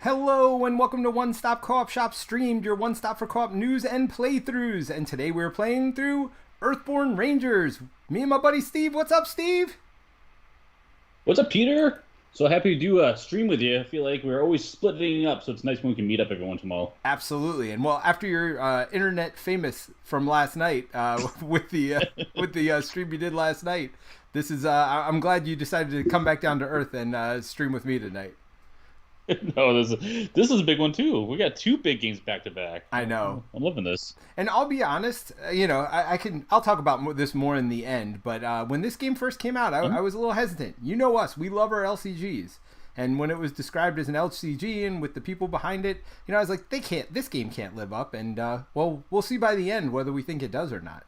Hello and welcome to One Stop Co-op Shop Streamed, your one stop for co-op news and playthroughs. And today we're playing through Earthborn Rangers. Me and my buddy Steve. What's up, Steve? What's up, Peter? So happy to do a stream with you. I feel like we're always splitting up, so it's nice when we can meet up every once in a while. Absolutely. And well, after your internet famous from last night with the stream you did last night, this is I'm glad you decided to come back down to earth and stream with me tonight. No, this is a big one too. We got two big games back to back. I know. I'm loving this. And I'll be honest, I'll talk about this more in the end. But when this game first came out, I was a little hesitant. You know us, we love our LCGs. And when it was described as an LCG and with the people behind it, I was like, this game can't live up. And well, we'll see by the end whether we think it does or not.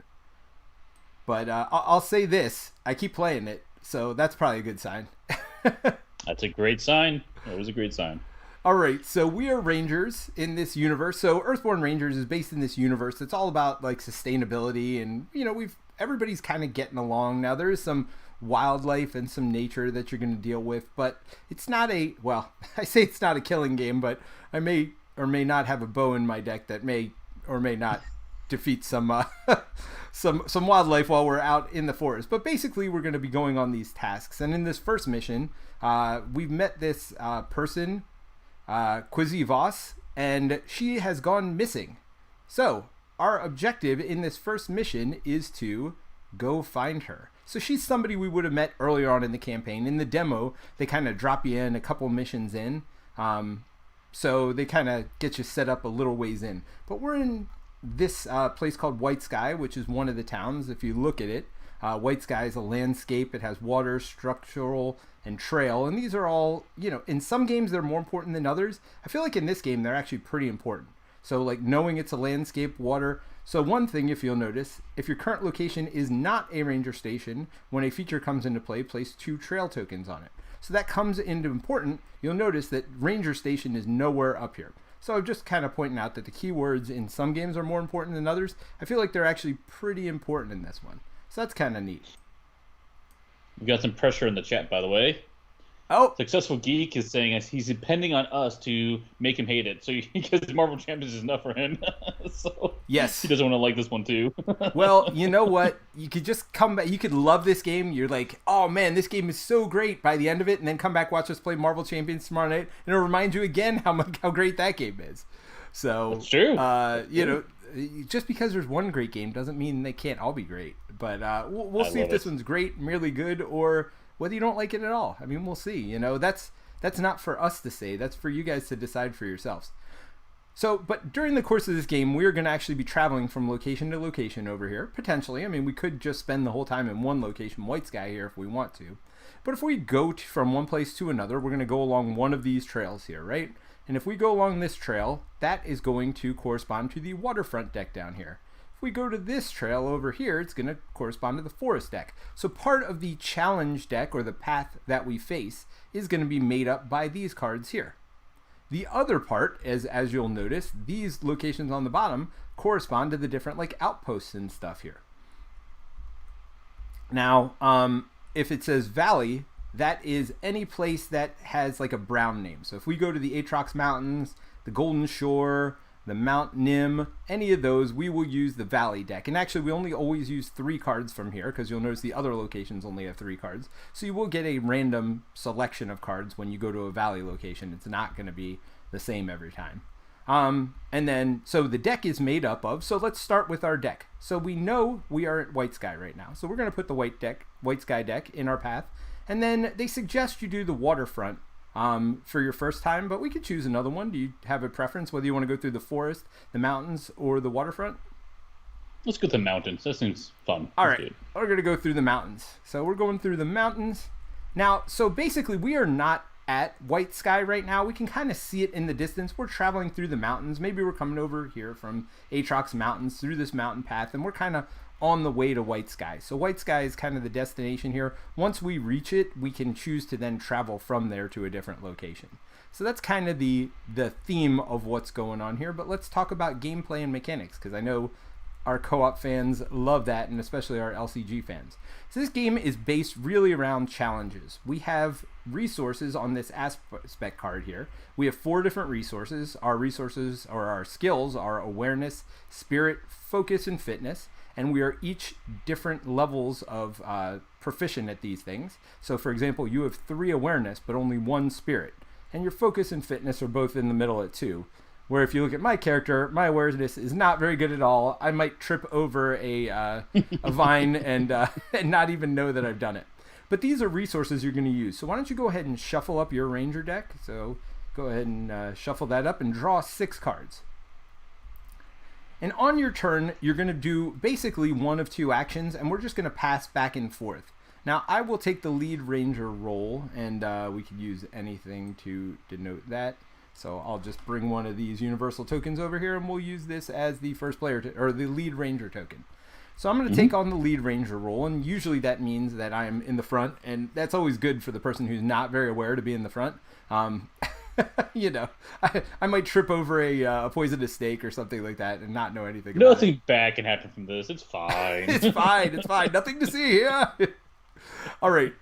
But I'll say this: I keep playing it, so that's probably a good sign. That's a great sign. It was a great sign. All right, so we are Rangers in this universe. So Earthborn Rangers is based in this universe. It's all about like sustainability, and everybody's kind of getting along. Now there is some wildlife and some nature that you're going to deal with, but it's not I say it's not a killing game, but I may or may not have a bow in my deck that may or may not defeat some some wildlife while we're out in the forest. But basically we're going to be going on these tasks, and in this first mission we've met this person, Quizzy Voss, and she has gone missing. So our objective in this first mission is to go find her. So she's somebody we would have met earlier on in the campaign. In the demo they kind of drop you in a couple missions in, so they kind of get you set up a little ways in. But we're in this place called White Sky, which is one of the towns. If you look at it, White Sky is a landscape. It has water, structural, and trail, and these are all, in some games they're more important than others. I feel like in this game they're actually pretty important. So like knowing it's a landscape, water. So one thing, if you'll notice, if your current location is not a ranger station, when a feature comes into play, place 2 trail tokens on it. So that comes into important. You'll notice that ranger station is nowhere up here. So I'm just kind of pointing out that the keywords in some games are more important than others. I feel like they're actually pretty important in this one. So that's kind of neat. We got some pressure in the chat, by the way. Oh, Successful Geek is saying he's depending on us to make him hate it. So because Marvel Champions is enough for him. So yes, he doesn't want to like this one too. Well, you know what? You could just come back. You could love this game. You're like, oh man, this game is so great by the end of it, and then come back, watch us play Marvel Champions tomorrow night, and it'll remind you again how great that game is. So that's true. Just because there's one great game doesn't mean they can't all be great. But we'll see if this one's great, merely good, or whether you don't like it at all. I mean, we'll see. That's not for us to say. That's for you guys to decide for yourselves. So, but during the course of this game, we're going to actually be traveling from location to location over here, potentially. I mean, we could just spend the whole time in one location, White Sky here, if we want to. But if we go from one place to another, we're going to go along one of these trails here, right? And if we go along this trail, that is going to correspond to the waterfront deck down here. If we go to this trail over here, it's going to correspond to the forest deck. So part of the challenge deck, or the path that we face, is going to be made up by these cards here. The other part, as you'll notice, these locations on the bottom correspond to the different like outposts and stuff here. Now, if it says valley, that is any place that has like a brown name. So if we go to the Aatrox Mountains, the Golden Shore, the Mount Nim, any of those, we will use the Valley deck. And actually, we only always use 3 cards from here, because you'll notice the other locations only have 3 cards. So you will get a random selection of cards when you go to a Valley location. It's not going to be the same every time. And then, so the deck is made up of, so let's start with our deck. So we know we are at White Sky right now. So we're going to put the White Sky deck in our path. And then they suggest you do the waterfront for your first time, but we could choose another one. Do you have a preference whether you want to go through the forest, the mountains, or the waterfront? Let's go to the mountains. That seems fun. All right, we're going to go through the mountains. So we're going through the mountains. Now, so basically we are not at White Sky right now. We can kind of see it in the distance. We're traveling through the mountains. Maybe we're coming over here from Aatrox Mountains through this mountain path, and we're kind of on the way to White Sky. So White Sky is kind of the destination here. Once we reach it, we can choose to then travel from there to a different location. So that's kind of the theme of what's going on here. But let's talk about gameplay and mechanics, because I know our co-op fans love that, and especially our LCG fans. So this game is based really around challenges. We have resources on this aspect card here. We have 4 different resources. Our resources, or our skills, are awareness, spirit, focus, and fitness. And we are each different levels of proficient at these things. So for example, you have 3 awareness, but only 1 spirit. And your focus and fitness are both in the middle at 2. Where if you look at my character, my awareness is not very good at all. I might trip over a vine and not even know that I've done it. But these are resources you're going to use. So why don't you go ahead and shuffle up your ranger deck. So go ahead and shuffle that up and draw 6 cards. And on your turn, you're going to do basically one of 2 actions, and we're just going to pass back and forth. Now, I will take the lead ranger role, and we could use anything to denote that. So I'll just bring one of these universal tokens over here, and we'll use this as the first player, or the lead ranger token. So I'm going to take on the lead ranger role, and usually that means that I am in the front, and that's always good for the person who's not very aware to be in the front. You know, I might trip over a poisonous snake or something like that and not know anything about it. Nothing bad can happen from this. It's fine. It's fine. It's fine. Nothing to see here. All right.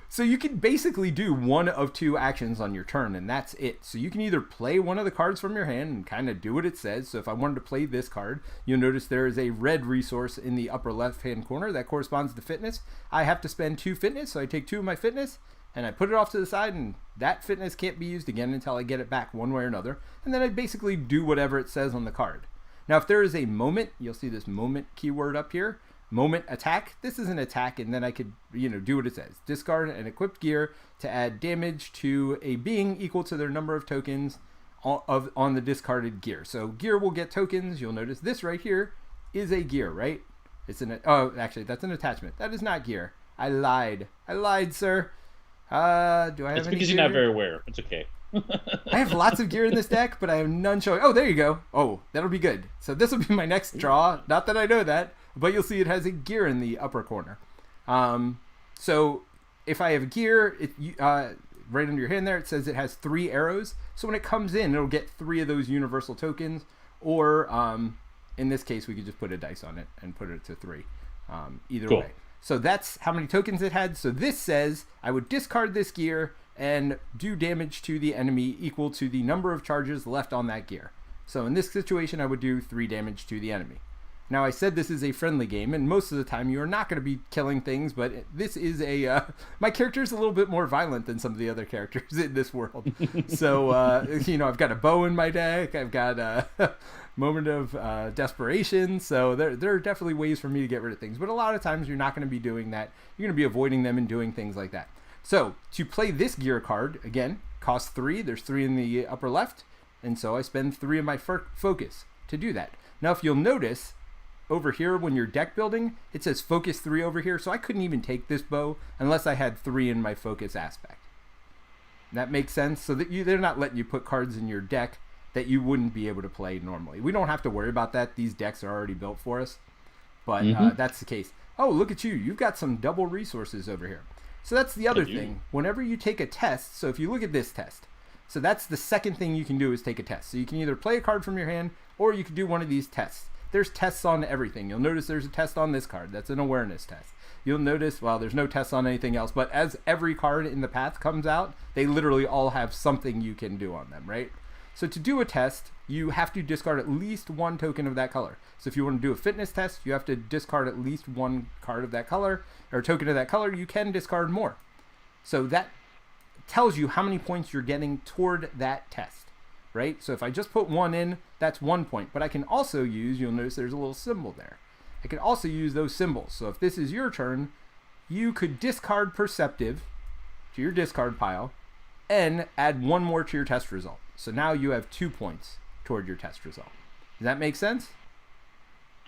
So you can basically do one of 2 actions on your turn, and that's it. So you can either play one of the cards from your hand and kind of do what it says. So if I wanted to play this card, you'll notice there is a red resource in the upper left-hand corner that corresponds to fitness. I have to spend 2 fitness, so I take 2 of my fitness, and I put it off to the side, and that fitness can't be used again until I get it back one way or another. And then I basically do whatever it says on the card. Now, if there is a moment, you'll see this moment keyword up here. Moment attack. This is an attack, and then I could, do what it says. Discard an equipped gear to add damage to a being equal to their number of tokens on the discarded gear. So gear will get tokens. You'll notice this right here is a gear, right? Actually, that's an attachment. That is not gear. I lied, sir. Do I have It's any because gear? you're not very aware. It's okay. I have lots of gear in this deck, but I have none showing. Oh, there you go. Oh, that'll be good. So this will be my next draw. Not that I know that, but you'll see it has a gear in the upper corner. So if I have gear, right under your hand there, it says it has 3 arrows. So when it comes in, it'll get 3 of those universal tokens. Or in this case, we could just put a dice on it and put it to 3. Either cool. way. So that's how many tokens it had. So this says I would discard this gear and do damage to the enemy equal to the number of charges left on that gear. So in this situation, I would do 3 damage to the enemy. Now, I said this is a friendly game, and most of the time you are not going to be killing things, but this is my character is a little bit more violent than some of the other characters in this world. So, I've got a bow in my deck. I've got a moment of desperation. So there are definitely ways for me to get rid of things. But a lot of times you're not going to be doing that. You're going to be avoiding them and doing things like that. So to play this gear card, again, costs 3. There's 3 in the upper left. And so I spend 3 of my focus to do that. Now, if you'll notice, over here when you're deck building, it says focus 3 over here. So I couldn't even take this bow unless I had 3 in my focus aspect. That makes sense? So that they're not letting you put cards in your deck that you wouldn't be able to play normally. We don't have to worry about that. These decks are already built for us. But that's the case. Oh, look at you. You've got some double resources over here. So that's the other thing. Whenever you take a test, so if you look at this test, so that's the second thing you can do is take a test. So you can either play a card from your hand or you can do one of these tests. There's tests on everything. You'll notice there's a test on this card. That's an awareness test. You'll notice, well, there's no tests on anything else, but as every card in the path comes out, they literally all have something you can do on them, right? So to do a test, you have to discard at least 1 token of that color. So if you want to do a fitness test, you have to discard at least 1 card of that color, or token of that color. You can discard more. So that tells you how many points you're getting toward that test, right? So if I just put 1 in, that's 1 point. But I can also use, you'll notice there's a little symbol there. I can also use those symbols. So if this is your turn, you could discard Perceptive to your discard pile and add 1 more to your test result. So now you have 2 points toward your test result. Does that make sense?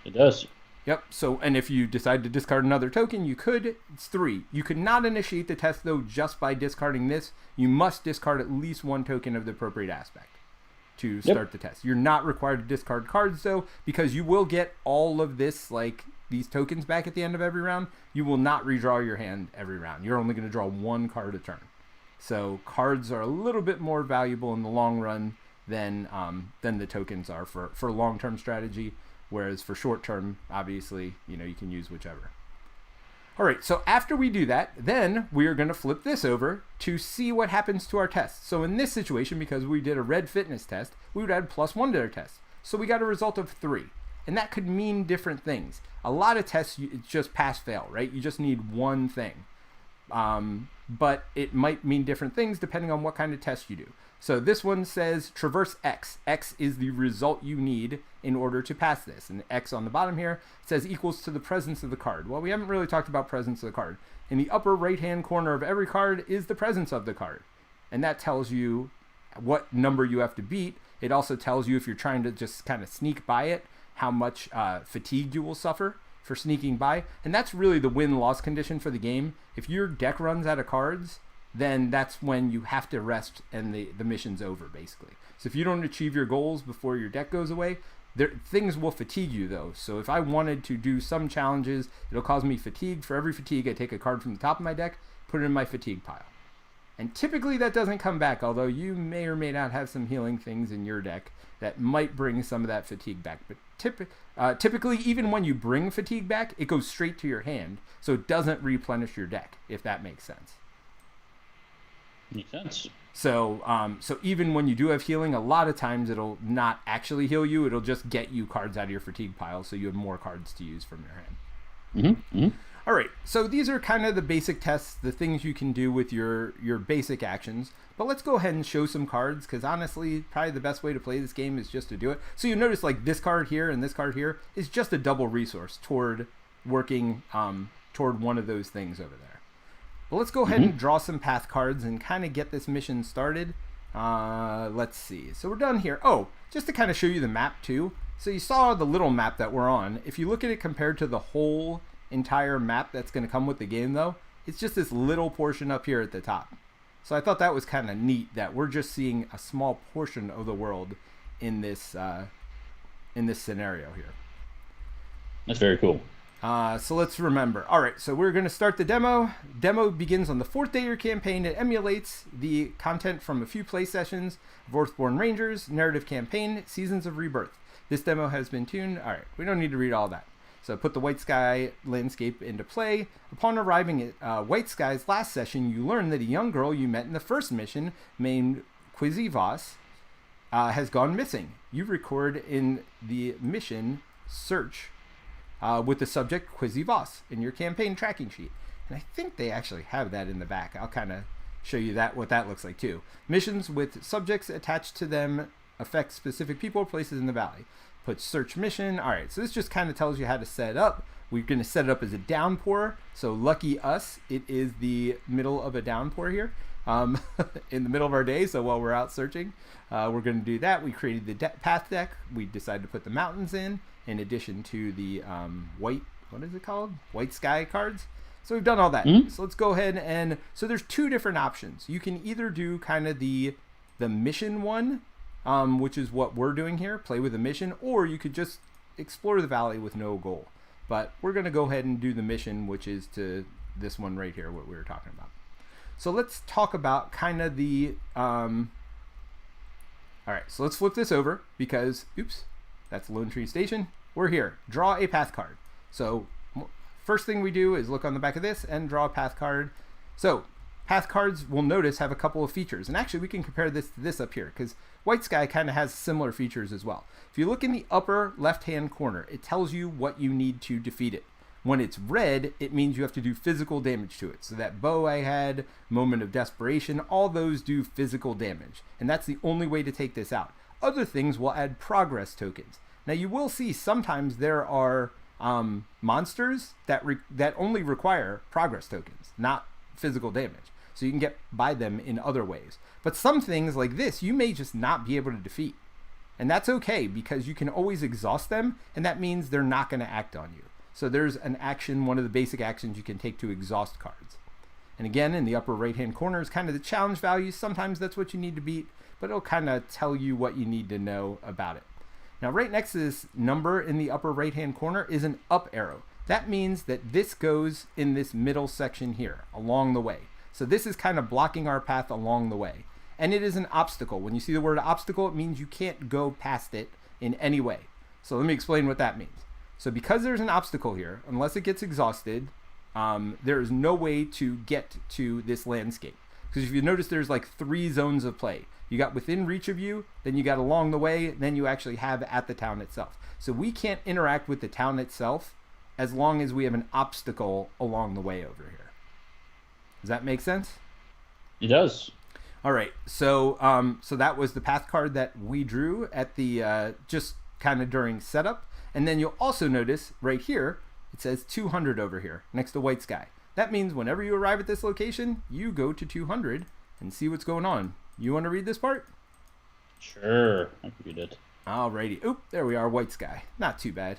It does. Yep. So, and if you decide to discard another token, you could. It's 3. You could not initiate the test, though, just by discarding this. You must discard at least 1 token of the appropriate aspect to start the test. You're not required to discard cards, though, because you will get all of this, like these tokens back at the end of every round. You will not redraw your hand every round. You're only going to draw 1 card a turn. So cards are a little bit more valuable in the long run than the tokens are for long-term strategy. Whereas for short term, obviously, you can use whichever. All right, so after we do that, then we are going to flip this over to see what happens to our test. So in this situation, because we did a red fitness test, we would add +1 to our test. So we got a result of 3. And that could mean different things. A lot of tests, it's just pass-fail, right? You just need one thing. But it might mean different things depending on what kind of test you do. So this one says traverse X. X is the result you need in order to pass this. And X on the bottom here says equals to the presence of the card. Well, we haven't really talked about presence of the card. In the upper right-hand corner of every card is the presence of the card. And that tells you what number you have to beat. It also tells you if you're trying to just kind of sneak by it, how much fatigue you will suffer for sneaking by. And that's really the win-loss condition for the game. If your deck runs out of cards, then that's when you have to rest and the mission's over, basically. So if you don't achieve your goals before your deck goes away, things will fatigue you, though. So if I wanted to do some challenges, it'll cause me fatigue. For every fatigue, I take a card from the top of my deck, put it in my fatigue pile. And typically that doesn't come back, although you may or may not have some healing things in your deck that might bring some of that fatigue back. But typically, even when you bring fatigue back, it goes straight to your hand, so it doesn't replenish your deck, if that makes sense. Makes sense. So even when you do have healing, a lot of times it'll not actually heal you. It'll just get you cards out of your fatigue pile, so you have more cards to use from your hand. Mm-hmm. Mm-hmm. All right, so these are kind of the basic tests, the things you can do with your basic actions. But let's go ahead and show some cards, because honestly, probably the best way to play this game is just to do it. So you notice like this card here and this card here is just a double resource toward working toward one of those things over there. Well, let's go ahead and draw some path cards and kind of get this mission started. Let's see. So we're done here. Oh, just to kind of show you the map too. So you saw the little map that we're on. If you look at it compared to the whole entire map that's going to come with the game, though, it's just this little portion up here at the top. So I thought that was kind of neat that we're just seeing a small portion of the world in this scenario here. That's very cool. So let's remember. All right, so we're going to start the demo. Demo begins on the 4th day of your campaign. It emulates the content from a few play sessions of Earthborn Rangers, Narrative Campaign, Seasons of Rebirth. This demo has been tuned. All right, we don't need to read all that. So put the White Sky landscape into play. Upon arriving at White Sky's last session, you learn that a young girl you met in the first mission, named Quizzy Voss, has gone missing. You record in the mission search with the subject Quizzy Voss in your campaign tracking sheet. And I think they actually have that in the back. I'll kind of show you what that looks like too. Missions with subjects attached to them affect specific people or places in the valley. Put search mission. All right, so this just kind of tells you how to set it up. We're going to set it up as a downpour. So lucky us, it is the middle of a downpour here in the middle of our day. So while we're out searching, we're going to do that. We created the path deck. We decided to put the mountains in addition to the White Sky cards. So we've done all that. So let's go ahead and, so there's 2 different options. You can either do kind of the mission one, which is what we're doing here, play with a mission, or you could just explore the valley with no goal. But we're going to go ahead and do the mission, which is to this one right here, what we were talking about. So let's talk about kind of the, all right, so let's flip this over because, oops, that's Lone Tree Station. We're here. Draw a path card. So first thing we do is look on the back of this and draw a path card. So path cards, we'll notice, have a couple of features. And actually, we can compare this to this up here because White Sky kind of has similar features as well. If you look in the upper left-hand corner, it tells you what you need to defeat it. When it's red, it means you have to do physical damage to it. So that bow I had, Moment of Desperation, all those do physical damage. And that's the only way to take this out. Other things will add progress tokens. Now you will see sometimes there are monsters that only require progress tokens, not physical damage. So you can get by them in other ways. But some things like this, you may just not be able to defeat. And that's okay because you can always exhaust them, and that means they're not going to act on you. So there's an action, one of the basic actions you can take to exhaust cards. And again, in the upper right-hand corner is kind of the challenge values. Sometimes that's what you need to beat, but it'll kind of tell you what you need to know about it. Now, right next to this number in the upper right-hand corner is an up arrow. That means that this goes in this middle section here, along the way. So this is kind of blocking our path along the way. And it is an obstacle. When you see the word obstacle, it means you can't go past it in any way. So let me explain what that means. So because there's an obstacle here, unless it gets exhausted, there is no way to get to this landscape. Because if you notice, there's like 3 zones of play. You got within reach of you, then you got along the way, then you actually have at the town itself. So we can't interact with the town itself as long as we have an obstacle along the way over here. Does that make sense? It does. All right. So so that was the path card that we drew at the just kind of during setup. And then you'll also notice right here, it says 200 over here next to White Sky. That means whenever you arrive at this location, you go to 200 and see what's going on. You want to read this part? Sure, I can read it. Alrighty. Oop, there we are, White Sky. Not too bad.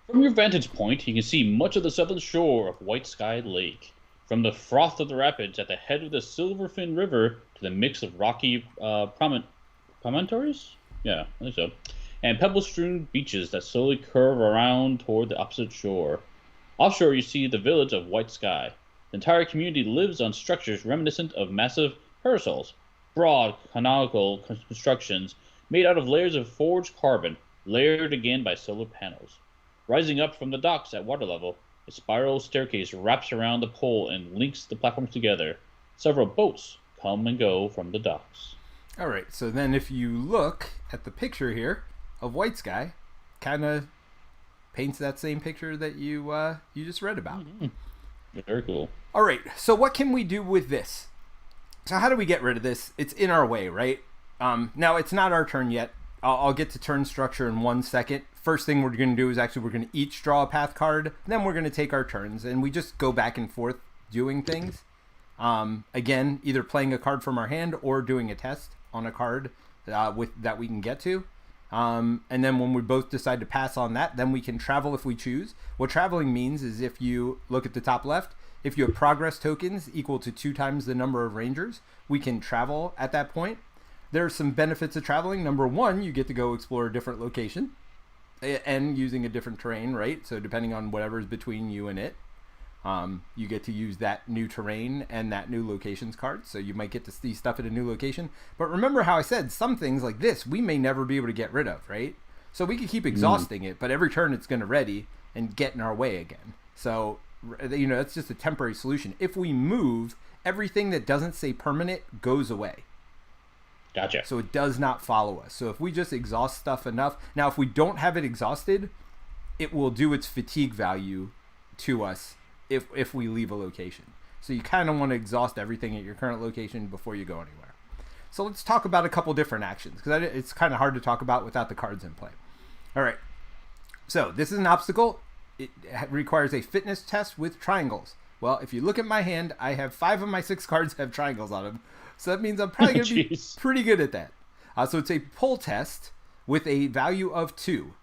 From your vantage point, you can see much of the southern shore of White Sky Lake. From the froth of the rapids at the head of the Silverfin River to the mix of rocky promontories? Yeah, I think so. And pebble-strewn beaches that slowly curve around toward the opposite shore. Offshore, you see the village of White Sky. The entire community lives on structures reminiscent of massive parasols, broad, canonical constructions made out of layers of forged carbon, layered again by solar panels. Rising up from the docks at water level, a spiral staircase wraps around the pole and links the platforms together. Several boats come and go from the docks. All right, so then if you look at the picture here of White Sky, kind of paints that same picture that you just read about. Mm-hmm. Very cool. All right, so what can we do with this? So how do we get rid of this? It's in our way, right? Now, it's not our turn yet. I'll get to turn structure in 1 second. First thing we're going to do is actually we're going to each draw a path card. Then we're going to take our turns, and we just go back and forth doing things. Again, either playing a card from our hand or doing a test on a card that we can get to. And then when we both decide to pass on that, then we can travel if we choose. What traveling means is if you look at the top left, if you have progress tokens equal to 2 times the number of rangers, we can travel at that point. There are some benefits of traveling. Number 1, you get to go explore a different location and using a different terrain, right? So depending on whatever's between you and it, you get to use that new terrain and that new locations card. So you might get to see stuff at a new location. But remember how I said some things like this, we may never be able to get rid of, right? So we could keep exhausting it, but every turn it's going to ready and get in our way again. So, that's just a temporary solution. If we move, everything that doesn't say permanent goes away. Gotcha. So it does not follow us. So if we just exhaust stuff enough, now if we don't have it exhausted, it will do its fatigue value to us if we leave a location. So you kind of want to exhaust everything at your current location before you go anywhere. So let's talk about a couple different actions, because it's kind of hard to talk about without the cards in play. All right. So this is an obstacle. It requires a fitness test with triangles. Well, if you look at my hand, I have 5 of my 6 cards have triangles on them. So that means I'm probably going to be pretty good at that. So it's a pull test with a value of 2.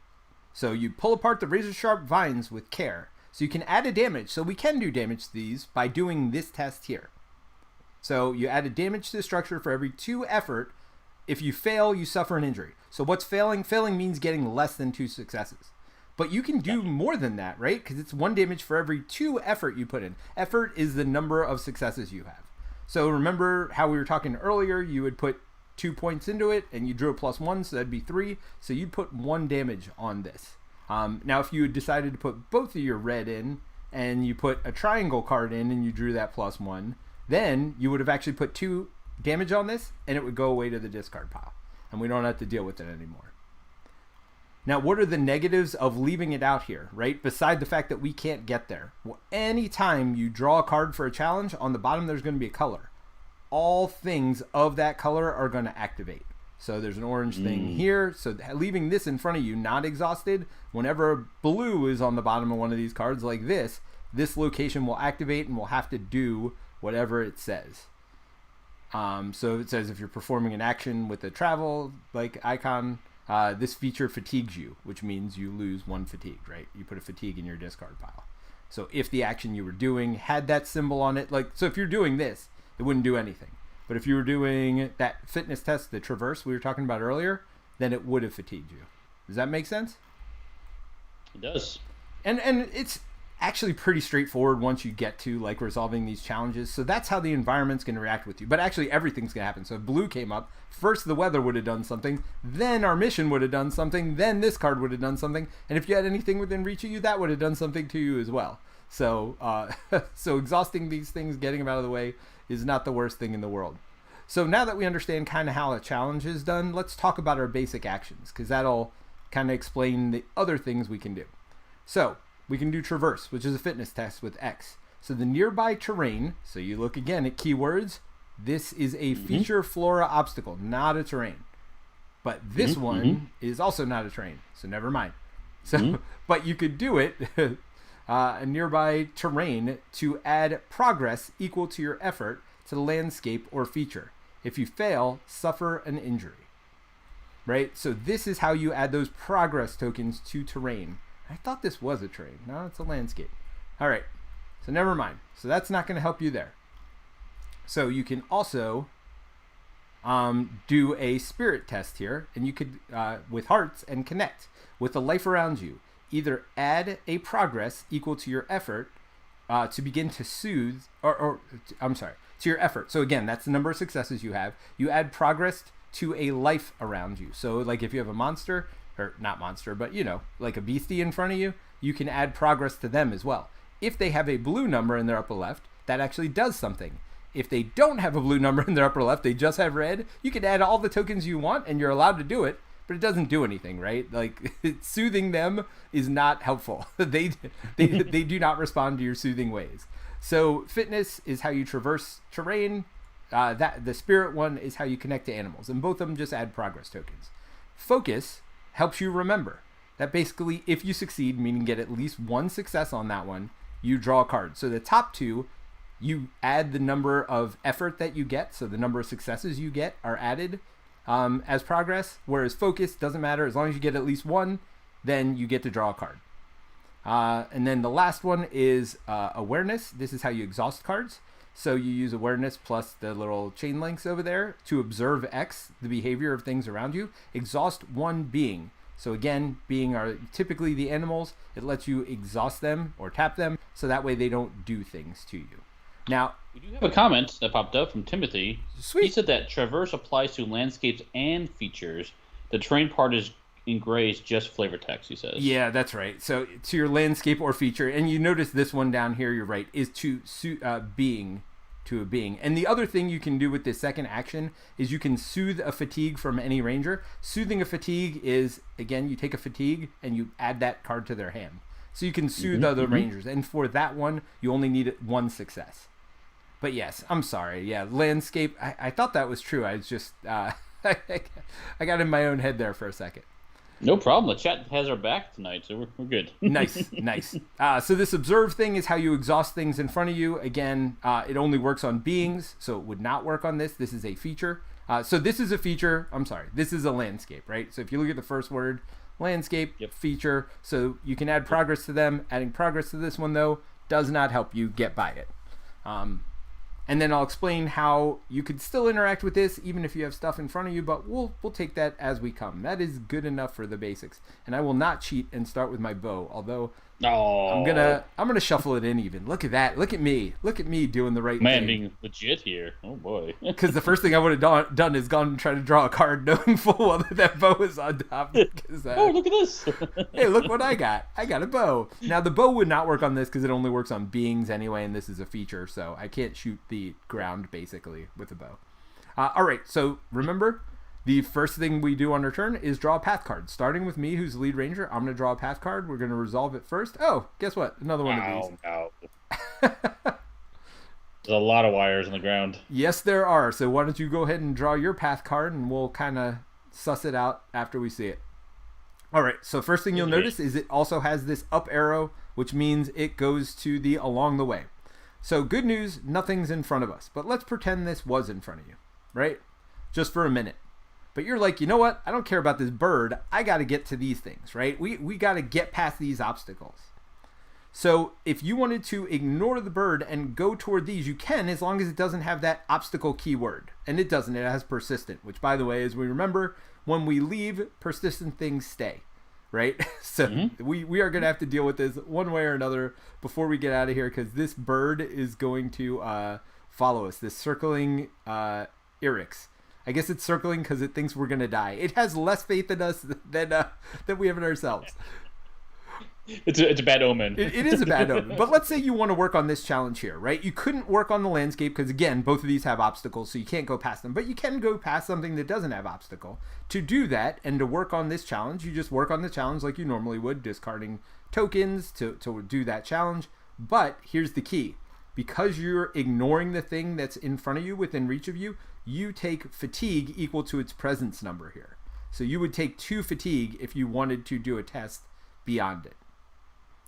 So you pull apart the razor sharp vines with care. So you can add a damage. So we can do damage to these by doing this test here. So you add a damage to the structure for every 2 effort. If you fail, you suffer an injury. So what's failing? Failing means getting less than 2 successes. But you can do more than that, right? Because it's 1 damage for every 2 effort you put in. Effort is the number of successes you have. So remember how we were talking earlier, you would put 2 points into it and you drew a +1, so that'd be 3. So you'd put 1 damage on this. Now, if you had decided to put both of your red in and you put a triangle card in and you drew that +1, then you would have actually put 2 damage on this and it would go away to the discard pile. And we don't have to deal with it anymore. Now, what are the negatives of leaving it out here, right? Beside the fact that we can't get there. Well, anytime you draw a card for a challenge, on the bottom there's going to be a color. All things of that color are going to activate. So there's an orange thing here. So leaving this in front of you not exhausted, whenever blue is on the bottom of one of these cards like this location will activate and will have to do whatever it says. So it says if you're performing an action with a travel like icon, this feature fatigues you, which means you lose 1 fatigue, right? You put a fatigue in your discard pile. So if the action you were doing had that symbol on it, so if you're doing this, it wouldn't do anything. But if you were doing that fitness test, the traverse we were talking about earlier, then it would have fatigued you. Does that make sense? It does. And it's actually pretty straightforward once you get to like resolving these challenges. So that's how the environment's going to react with you. But actually everything's going to happen. So if blue came up, first the weather would have done something, then our mission would have done something, then this card would have done something, and if you had anything within reach of you, that would have done something to you as well. So so exhausting these things, getting them out of the way, is not the worst thing in the world. So now that we understand kind of how a challenge is done, let's talk about our basic actions, because that'll kind of explain the other things we can do. So we can do traverse, which is a fitness test with X. So the nearby terrain, so you look again at keywords, this is a feature flora obstacle, not a terrain. But this one is also not a terrain, so never mind. So, but you could do it, a nearby terrain, to add progress equal to your effort to the landscape or feature. If you fail, suffer an injury. Right? So this is how you add those progress tokens to terrain. I thought this was a terrain. No, it's a landscape. All right. So never mind. So that's not going to help you there. So you can also do a spirit test here, and you could, with hearts, and connect with the life around you. Either add a progress equal to your effort to begin to soothe, to your effort. So again, that's the number of successes you have. You add progress to a life around you. So like if you have a monster, or not monster, but like a beastie in front of you, you can add progress to them as well. If they have a blue number in their upper left, that actually does something. If they don't have a blue number in their upper left, they just have red, you can add all the tokens you want and you're allowed to do it, but it doesn't do anything, right? Like soothing them is not helpful. They do not respond to your soothing ways. So fitness is how you traverse terrain. That the spirit one is how you connect to animals, and both of them just add progress tokens. Focus helps you remember. That basically, if you succeed, meaning get at least one success on that one, you draw a card. So the top two, you add the number of effort that you get, so the number of successes you get are added as progress, whereas focus doesn't matter. As long as you get at least one, then you get to draw a card. And then the last one is awareness. This is how you exhaust cards. So you use awareness plus the little chain links over there to observe X, the behavior of things around you. Exhaust one being. So again, being are typically the animals. It lets you exhaust them or tap them, so that way they don't do things to you. Now, we do have a comment that popped up from Timothy. Sweet. He said that traverse applies to landscapes and features. The terrain part is in gray is just flavor text, he says. Yeah, that's right. So to your landscape or feature, and you notice this one down here, you're right, is to being to a being. And the other thing you can do with this second action is you can soothe a fatigue from any ranger. Soothing a fatigue is, again, you take a fatigue and you add that card to their hand. So you can soothe other rangers. And for that one, you only need one success. But yes, I'm sorry. Yeah, landscape, I thought that was true. I was just, I got in my own head there for a second. No problem. The chat has our back tonight, so we're good. Nice. So this observe thing is how you exhaust things in front of you. Again, it only works on beings, so it would not work on this. This is a feature. So this is a feature. I'm sorry. This is a landscape, right? So if you look at the first word, landscape, feature. So you can add progress to them. Adding progress to this one, though, does not help you get by it. And then I'll explain how you could still interact with this even if you have stuff in front of you, but we'll take that as we come. That is good enough for the basics. And I will not cheat and start with my bow, although I'm gonna shuffle it in even. Look at that. Look at me doing the right thing. Man, being legit here. Oh boy. Because the first thing I would have done is gone and try to draw a card knowing full well that bow is on top. Oh, look at this. Hey, look what I got. I got a bow. Now the bow would not work on this because it only works on beings anyway, and this is a feature, so I can't shoot the ground basically with a bow. All right, so remember, the first thing we do on our turn is draw a path card. Starting with me, who's the lead ranger, I'm going to draw a path card. We're going to resolve it first. Oh, guess what? Another one of these. No. There's a lot of wires on the ground. Yes, there are. So why don't you go ahead and draw your path card, and we'll kind of suss it out after we see it. All right, so first thing you'll notice is it also has this up arrow, which means it goes to the along the way. So good news, nothing's in front of us. But let's pretend this was in front of you, right? Just for a minute. But you're like, you know what? I don't care about this bird. I got to get to these things, right? We got to get past these obstacles. So if you wanted to ignore the bird and go toward these, you can, as long as it doesn't have that obstacle keyword. And it doesn't. It has persistent, which, by the way, as we remember, when we leave, persistent things stay. right? So we are going to have to deal with this one way or another before we get out of here, because this bird is going to follow us. This circling Irix. I guess it's circling because it thinks we're going to die. It has less faith in us than we have in ourselves. It's a bad omen. It is a bad omen. But let's say you want to work on this challenge here, right? You couldn't work on the landscape because, again, both of these have obstacles, so you can't go past them. But you can go past something that doesn't have obstacle. To do that and to work on this challenge, you just work on the challenge like you normally would, discarding tokens to do that challenge. But here's the key. Because you're ignoring the thing that's in front of you, within reach of you, you take fatigue equal to its presence number here. So you would take 2 fatigue if you wanted to do a test beyond it.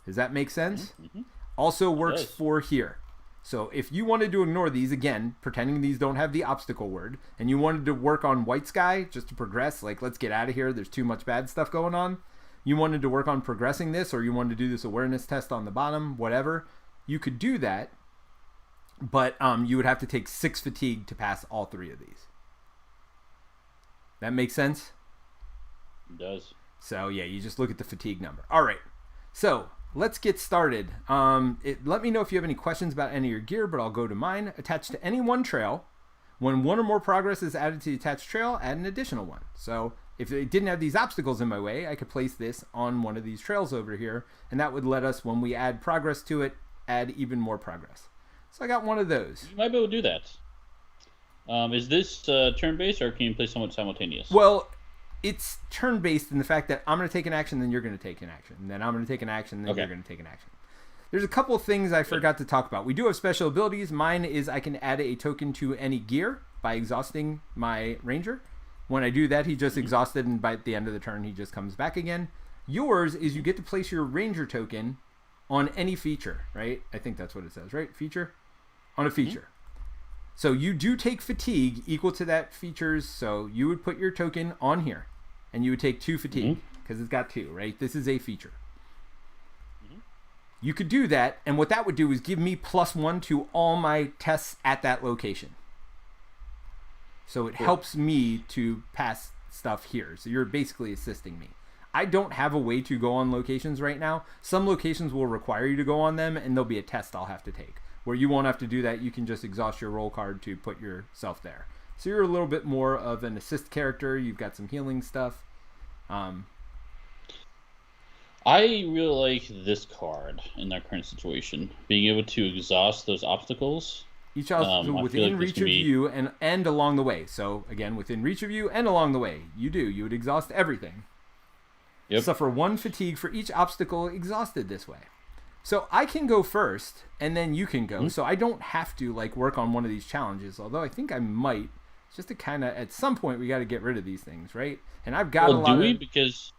Does that make sense? Mm-hmm. Also works for here. So if you wanted to ignore these, again, pretending these don't have the obstacle word, and you wanted to work on White Sky just to progress, like let's get out of here, there's too much bad stuff going on. You wanted to work on progressing this, or you wanted to do this awareness test on the bottom, whatever, you could do that, but you would have to take 6 fatigue to pass all 3 of these. That makes sense? It does. So yeah, you just look at the fatigue number. All right. So let's get started. Let me know if you have any questions about any of your gear, but I'll go to mine. Attached to any one trail. When one or more progress is added to the attached trail, add an additional one. So if it didn't have these obstacles in my way, I could place this on one of these trails over here, and that would let us, when we add progress to it, add even more progress. So I got one of those. You might be able to do that. Is this turn-based, or can you play somewhat simultaneous? Well, it's turn-based in the fact that I'm going to take an action, then you're going to take an action. And then I'm going to take an action, then you're going to take an action. There's a couple of things I forgot to talk about. We do have special abilities. Mine is I can add a token to any gear by exhausting my ranger. When I do that, he just exhausted, and by the end of the turn, he just comes back again. Yours is you get to place your ranger token on any feature, right? I think that's what it says, right? Feature? On a feature. So you do take fatigue equal to that features. So you would put your token on here, and you would take 2 fatigue because it's got 2, right? This is a feature. You could do that, and what that would do is give me +1 to all my tests at that location. So it helps me to pass stuff here. So you're basically assisting me. I don't have a way to go on locations right now. Some locations will require you to go on them, and there'll be a test I'll have to take. Where you won't have to do that, you can just exhaust your roll card to put yourself there. So you're a little bit more of an assist character. You've got some healing stuff. I really like this card in our current situation. Being able to exhaust those obstacles. Each obstacle within reach of you and along the way. So again, within reach of you and along the way. You would exhaust everything. Yep. Suffer 1 fatigue for each obstacle exhausted this way. So I can go first, and then you can go. So I don't have to work on one of these challenges, although I think I might. Just to kind of, at some point, we got to get rid of these things, right? And I've got a lot of... do we? Because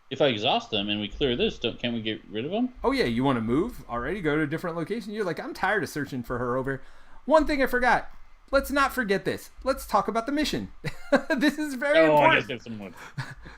if I exhaust them and we clear this, can't we get rid of them? Oh, yeah. You want to move already? Go to a different location? You're like, I'm tired of searching for her over. One thing I forgot. Let's not forget this. Let's talk about the mission. This is very important. I guess there's someone.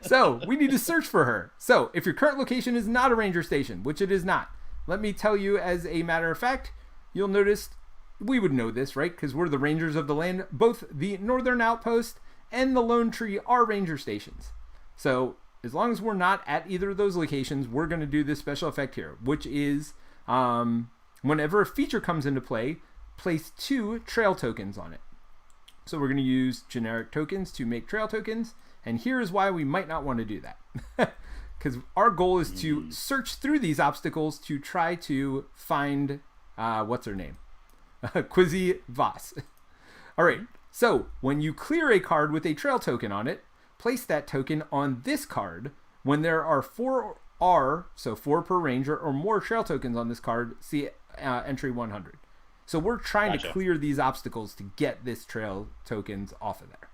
So we need to search for her. So if your current location is not a ranger station, which it is not, let me tell you as a matter of fact, you'll notice we would know this, right? Because we're the rangers of the land. Both the Northern Outpost and the Lone Tree are ranger stations. So as long as we're not at either of those locations, we're going to do this special effect here, which is whenever a feature comes into play, place 2 trail tokens on it. So we're going to use generic tokens to make trail tokens. And here is why we might not want to do that. Because our goal is to search through these obstacles to try to find, what's her name? Quizzy Voss. All right. So when you clear a card with a trail token on it, place that token on this card. When there are 4 so 4 per ranger or more trail tokens on this card, see entry 100. So we're trying to clear these obstacles to get this trail tokens off of there.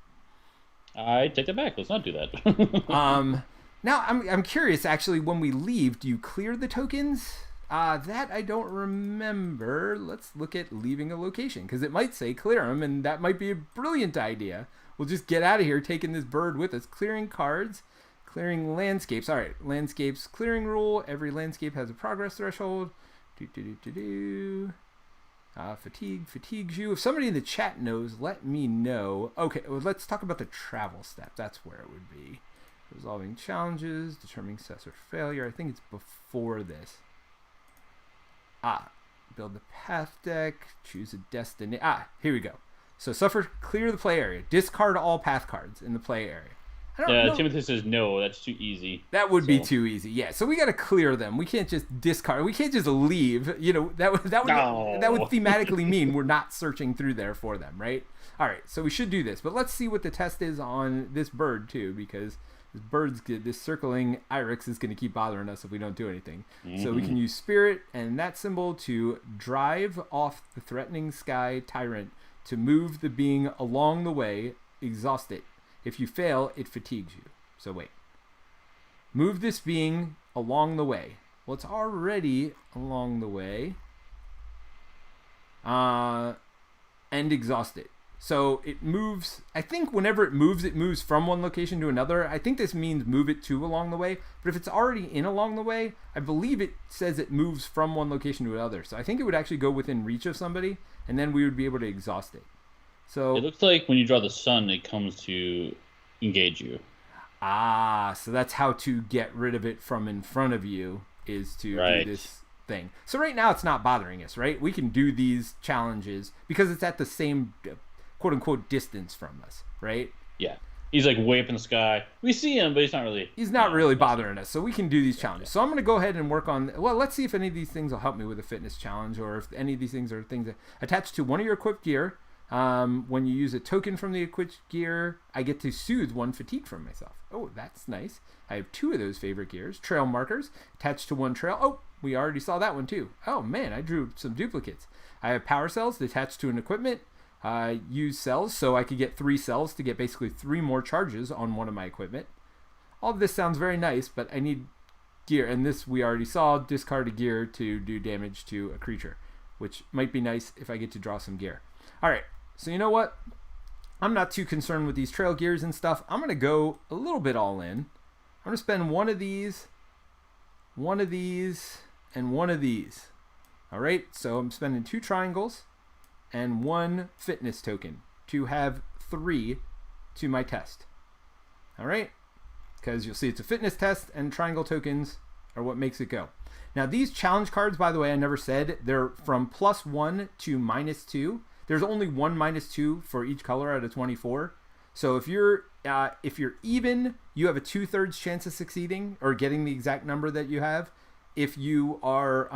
I take that back. Let's not do that. Now, I'm curious, actually, when we leave, do you clear the tokens? That I don't remember. Let's look at leaving a location, because it might say clear them, and that might be a brilliant idea. We'll just get out of here, taking this bird with us. Clearing cards, clearing landscapes. All right, landscapes, clearing rule. Every landscape has a progress threshold. Fatigues you. If somebody in the chat knows, let me know. Okay, well, let's talk about the travel step. That's where it would be. Resolving challenges, determining success or failure. I think it's before this. Build the path deck, choose a destiny. Here we go. So clear the play area. Discard all path cards in the play area. I don't know. Timothy says no, that's too easy. That would be too easy. Yeah, so we got to clear them. We can't just discard. We can't just leave. You know, that would thematically mean we're not searching through there for them, right? All right, so we should do this. But let's see what the test is on this bird too, because this circling Irex is going to keep bothering us if we don't do anything. Mm-hmm. So we can use Spirit and that symbol to drive off the threatening sky tyrant to move the being along the way, exhaust it. If you fail, it fatigues you. So wait. Move this being along the way. Well, it's already along the way. And exhaust it. So it moves, I think whenever it moves from one location to another. I think this means move it to along the way. But if it's already in along the way, I believe it says it moves from one location to another. So I think it would actually go within reach of somebody, and then we would be able to exhaust it. So it looks like when you draw the sun, it comes to engage you. So that's how to get rid of it from in front of you, is to do this thing. So right now it's not bothering us, right? We can do these challenges because it's at the same quote-unquote distance from us, right? Yeah. He's like way up in the sky. We see him, but he's not really bothering us. So we can do these challenges. So I'm going to go ahead and work on, well, let's see if any of these things will help me with a fitness challenge, or if any of these things are things that attached to one of your equipped gear. When you use a token from the equipped gear, I get to soothe one fatigue from myself. Oh, that's nice. I have 2 of those favorite gears. Trail markers attached to one trail. Oh, we already saw that one too. Oh man, I drew some duplicates. I have power cells attached to an equipment. Use cells, so I could get 3 cells to get basically 3 more charges on one of my equipment. All of this sounds very nice, but I need gear, and this we already saw, discard a gear to do damage to a creature, which might be nice if I get to draw some gear. All right, so you know what? I'm not too concerned with these trail gears and stuff. I'm going to go a little bit all in. I'm going to spend one of these, and one of these. All right, so I'm spending 2 triangles and 1 fitness token to have 3 to my test. All right, because you'll see it's a fitness test, and triangle tokens are what makes it go. Now these challenge cards, by the way, I never said, they're from +1 to -2. There's only 1 -2 for each color out of 24. So if you're even, you have a 2/3 chance of succeeding or getting the exact number that you have. If you are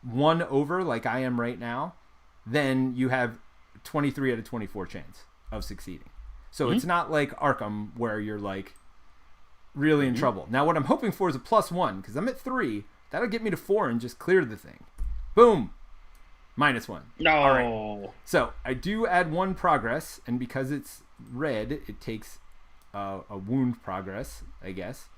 1 over, like I am right now, then you have 23 out of 24 chance of succeeding. So it's not like Arkham where you're like really in trouble. Now what I'm hoping for is a +1, because I'm at 3. That'll get me to 4 and just clear the thing. Boom. -1. No. All right. So I do add 1 progress, and because it's red, it takes a wound progress, I guess.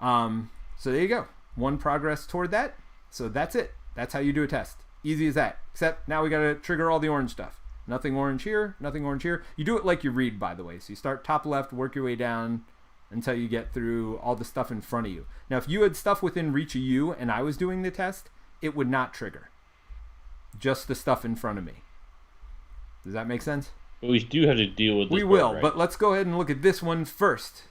So there you go. 1 progress toward that. So that's it. That's how you do a test. Easy as that. Except now we got to trigger all the orange stuff. Nothing orange here. Nothing orange here. You do it like you read, by the way. So you start top left, work your way down until you get through all the stuff in front of you. Now, if you had stuff within reach of you and I was doing the test, it would not trigger. Just the stuff in front of me. Does that make sense? But we do have to deal with this. We will, right? But let's go ahead and look at this one first.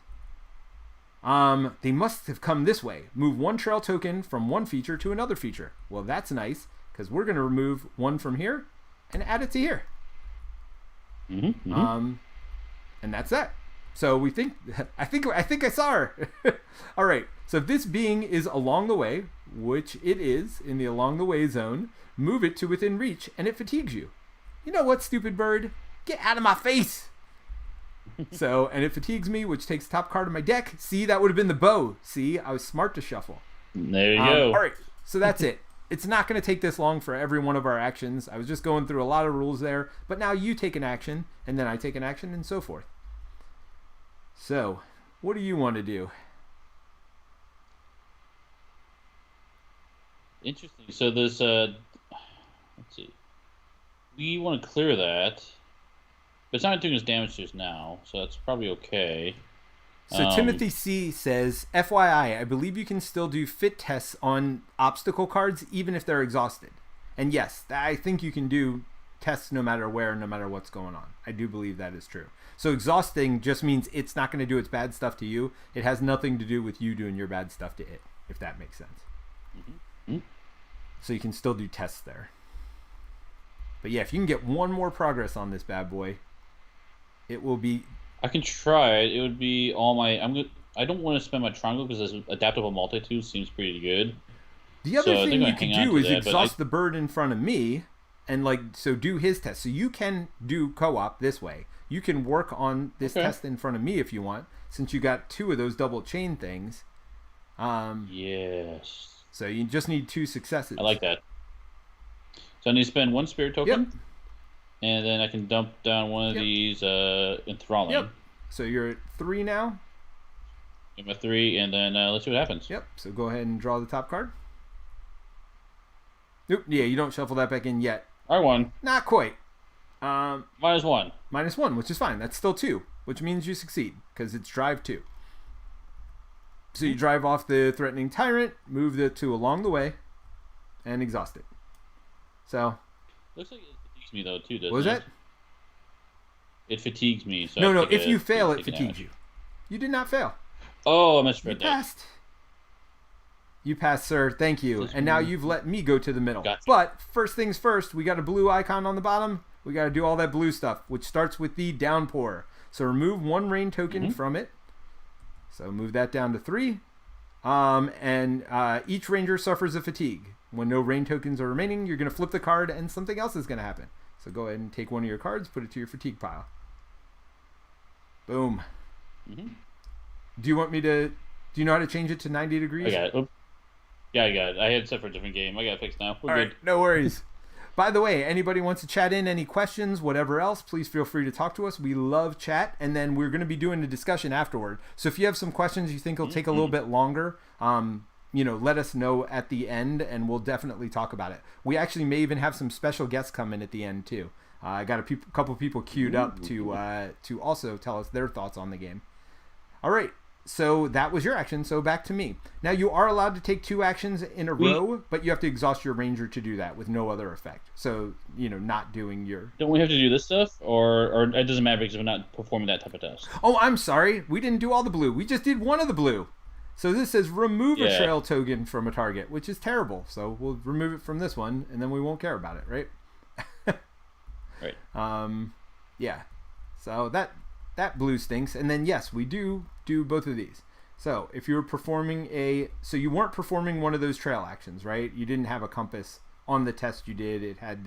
They must have come this way. Move 1 trail token from one feature to another feature. Well, that's nice, because we're going to remove 1 from here and add it to here. And that's that. So we think, I think I saw her. All right. So if this being is along the way, which it is in the along the way zone, move it to within reach and it fatigues you. You know what, stupid bird? Get out of my face. So, and it fatigues me, which takes top card of my deck. See, that would have been the bow. See, I was smart to shuffle. There you go. All right. So that's it. It's not going to take this long for every one of our actions. I was just going through a lot of rules there, but now you take an action, and then I take an action, and so forth. So, what do you want to do? Interesting. So there's let's see. We want to clear that, but it's not doing us damage to us now, so that's probably okay. So Timothy C says, FYI, I believe you can still do fit tests on obstacle cards even if they're exhausted. And yes, I think you can do tests no matter where, no matter what's going on. I do believe that is true. So exhausting just means it's not going to do its bad stuff to you. It has nothing to do with you doing your bad stuff to it, if that makes sense. Mm-hmm. So you can still do tests there. But yeah, if you can get one more progress on this bad boy, it will be... I can try it. It would be all my... I don't want to spend my triangle because this adaptable multi-tool seems pretty good. The other thing you could do is exhaust the bird in front of me and do his test. So you can do co-op this way. You can work on this test in front of me if you want, since you got 2 of those double chain things. Yes. So you just need 2 successes. I like that. So I need to spend 1 spirit token, and then I can dump down one of these enthralling. Yep. So you're at 3 now. I'm at 3, and then let's see what happens. Yep. So go ahead and draw the top card. Nope. Yeah, you don't shuffle that back in yet. R1. Not quite. -1. -1, which is fine. That's still 2, which means you succeed because it's drive 2. So you drive off the threatening tyrant, move the 2 along the way, and exhaust it. So. Looks like it fatigues me though too, doesn't it? What was that? It fatigues me. So no. If you fail, it fatigues you. You did not fail. Oh, I misread that. You passed. You passed, sir. Thank you. And now you've let me go to the middle. Gotcha. But first things first, we got a blue icon on the bottom. We got to do all that blue stuff, which starts with the downpour. So remove 1 rain token from it. So move that down to 3. Each ranger suffers a fatigue. When no rain tokens are remaining, you're going to flip the card and something else is going to happen. So go ahead and take one of your cards, put it to your fatigue pile. Boom. Mm-hmm. Do you know how to change it to 90 degrees? I got it. Oop. Yeah, I got it. I had it set for a different game. I got it fixed now. We're good. Right, no worries. By the way, anybody wants to chat in, any questions, whatever else, please feel free to talk to us. We love chat, and then we're going to be doing a discussion afterward. So if you have some questions you think will take a little bit longer, let us know at the end, and we'll definitely talk about it. We actually may even have some special guests come in at the end, too. I got a couple people queued up to also tell us their thoughts on the game. All right. So that was your action. So back to me. Now you are allowed to take 2 actions in a row, but you have to exhaust your ranger to do that with no other effect. So, not doing your... Don't we have to do this stuff? Or it doesn't matter because we're not performing that type of test? Oh, I'm sorry. We didn't do all the blue. We just did 1 of the blue. So this says remove a trail token from a target, which is terrible. So we'll remove it from this one, and then we won't care about it, right? Right. Yeah. So that blue stinks. And then, yes, we do both of these. So if you were performing so you weren't performing one of those trail actions, right? You didn't have a compass on the test you did. It had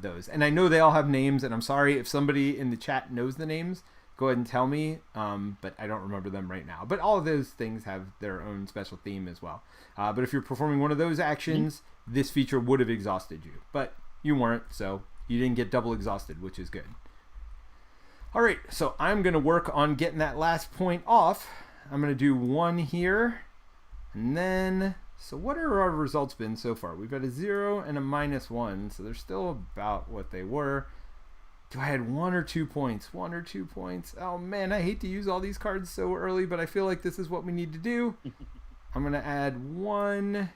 those. And I know they all have names, and I'm sorry if somebody in the chat knows the names, go ahead and tell me. But I don't remember them right now. But all of those things have their own special theme as well. But if you're performing one of those actions, this feature would have exhausted you. But you weren't, so you didn't get double exhausted, which is good. All right, so I'm going to work on getting that last point off. I'm going to do 1 here. And then, so what are our results been so far? We've got a 0 and a -1, so they're still about what they were. Do I had 1 or 2 points? 1 or 2 points. Oh, man, I hate to use all these cards so early, but I feel like this is what we need to do. I'm going to add 1.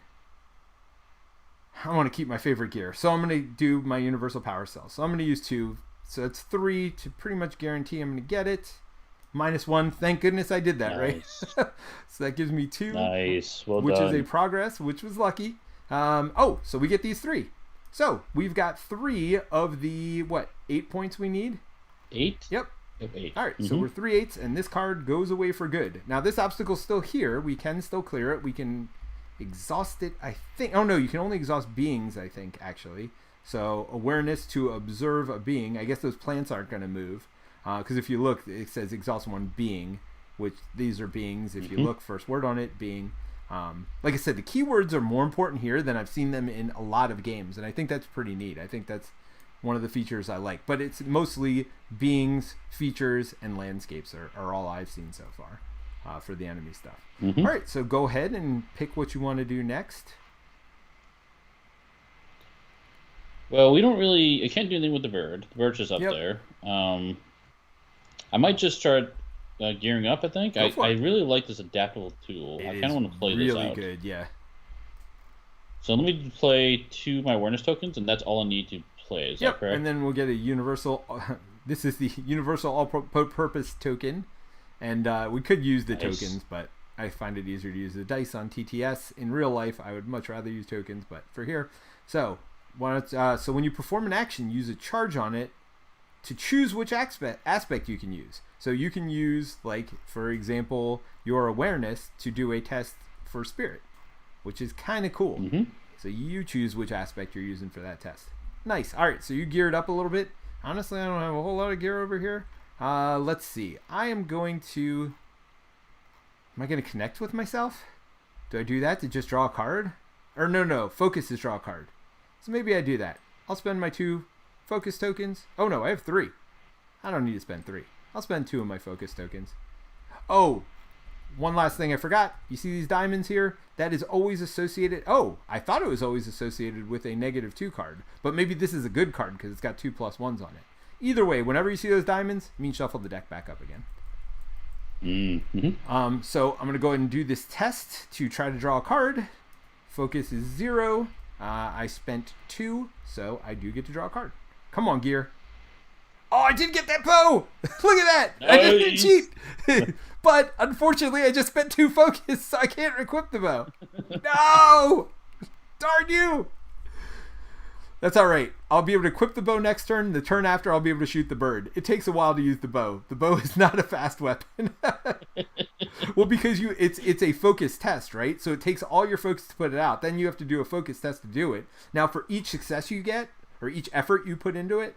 I want to keep my favorite gear. So I'm going to do my universal power cell. So I'm going to use 2. So it's 3 to pretty much guarantee I'm going to get it. -1. Thank goodness I did that, nice. Right? So that gives me 2. Nice. Well which done. Is a progress, which was lucky. So we get these 3. So we've got 3 of the, 8 points we need? 8? Yep. 8. All right, so we're 3 8s, and this card goes away for good. Now this obstacle's still here. We can still clear it. We can exhaust it, I think. Oh, no, you can only exhaust beings, I think, actually. So awareness to observe a being. I guess those plants aren't going to move. Because if you look, it says exhaust 1 being, which these are beings. If you look, first word on it, being. Like I said, the keywords are more important here than I've seen them in a lot of games. And I think that's pretty neat. I think that's one of the features I like. But it's mostly beings, features, and landscapes are all I've seen so far for the enemy stuff. All right, so go ahead and pick what you want to do next. Well, I can't do anything with the bird. The bird's just up there. I might just start gearing up, I think. I really like this adaptable tool. I kind of want to play this out. Really good, yeah. So let me play 2 of my awareness tokens, and that's all I need to play. Is that correct? And then we'll get a universal. This is the universal all-purpose token, and we could use the tokens, but I find it easier to use the dice on TTS. In real life, I would much rather use tokens, but for here, so when you perform an action, use a charge on it to choose which aspect you can use. So you can use, like, for example, your awareness to do a test for spirit, which is kind of cool. So you choose which aspect you're using for that test. Nice. All right, so you geared up a little bit. Honestly, I don't have a whole lot of gear over here. Let's see. Am I going to connect with myself? Do I do that to just draw a card? Or no, focus is draw a card. So maybe I do that. I'll spend my 2 focus tokens. Oh no, I have 3. I don't need to spend 3. I'll spend 2 of my focus tokens. Oh, one last thing I forgot. You see these diamonds here? That is always associated. Oh, I thought it was always associated with a -2 card. But maybe this is a good card because it's got 2 +1s on it. Either way, whenever you see those diamonds, it means shuffle the deck back up again. So I'm going to go ahead and do this test to try to draw a card. Focus is 0. I spent 2, so I do get to draw a card. Come on, gear. Oh, I did get that bow! Look at that! Nice. I didn't cheat! But, unfortunately, I just spent 2 focus, so I can't equip the bow. No! Darn you! That's alright. I'll be able to equip the bow next turn. The turn after, I'll be able to shoot the bird. It takes a while to use the bow. The bow is not a fast weapon. Well, because it's a focus test, right? So it takes all your focus to put it out. Then you have to do a focus test to do it. Now, for each success you get, or each effort you put into it,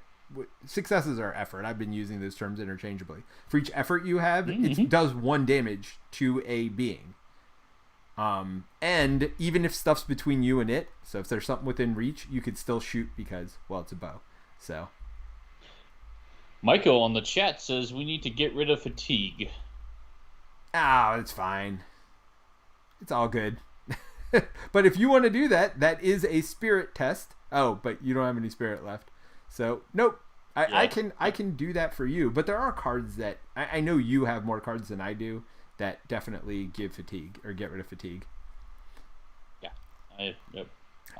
successes are effort. I've been using those terms interchangeably. For each effort you have, it does 1 damage to a being. And even if stuff's between you and it, so if there's something within reach, you could still shoot because, well, it's a bow. So Michael on the chat says we need to get rid of fatigue. It's fine. It's all good. But if you want to do that, that is a spirit test. Oh, but you don't have any spirit left. So, nope. I can do that for you. But there are cards that I know you have more cards than I do that definitely give fatigue or get rid of fatigue. Yeah. Yep.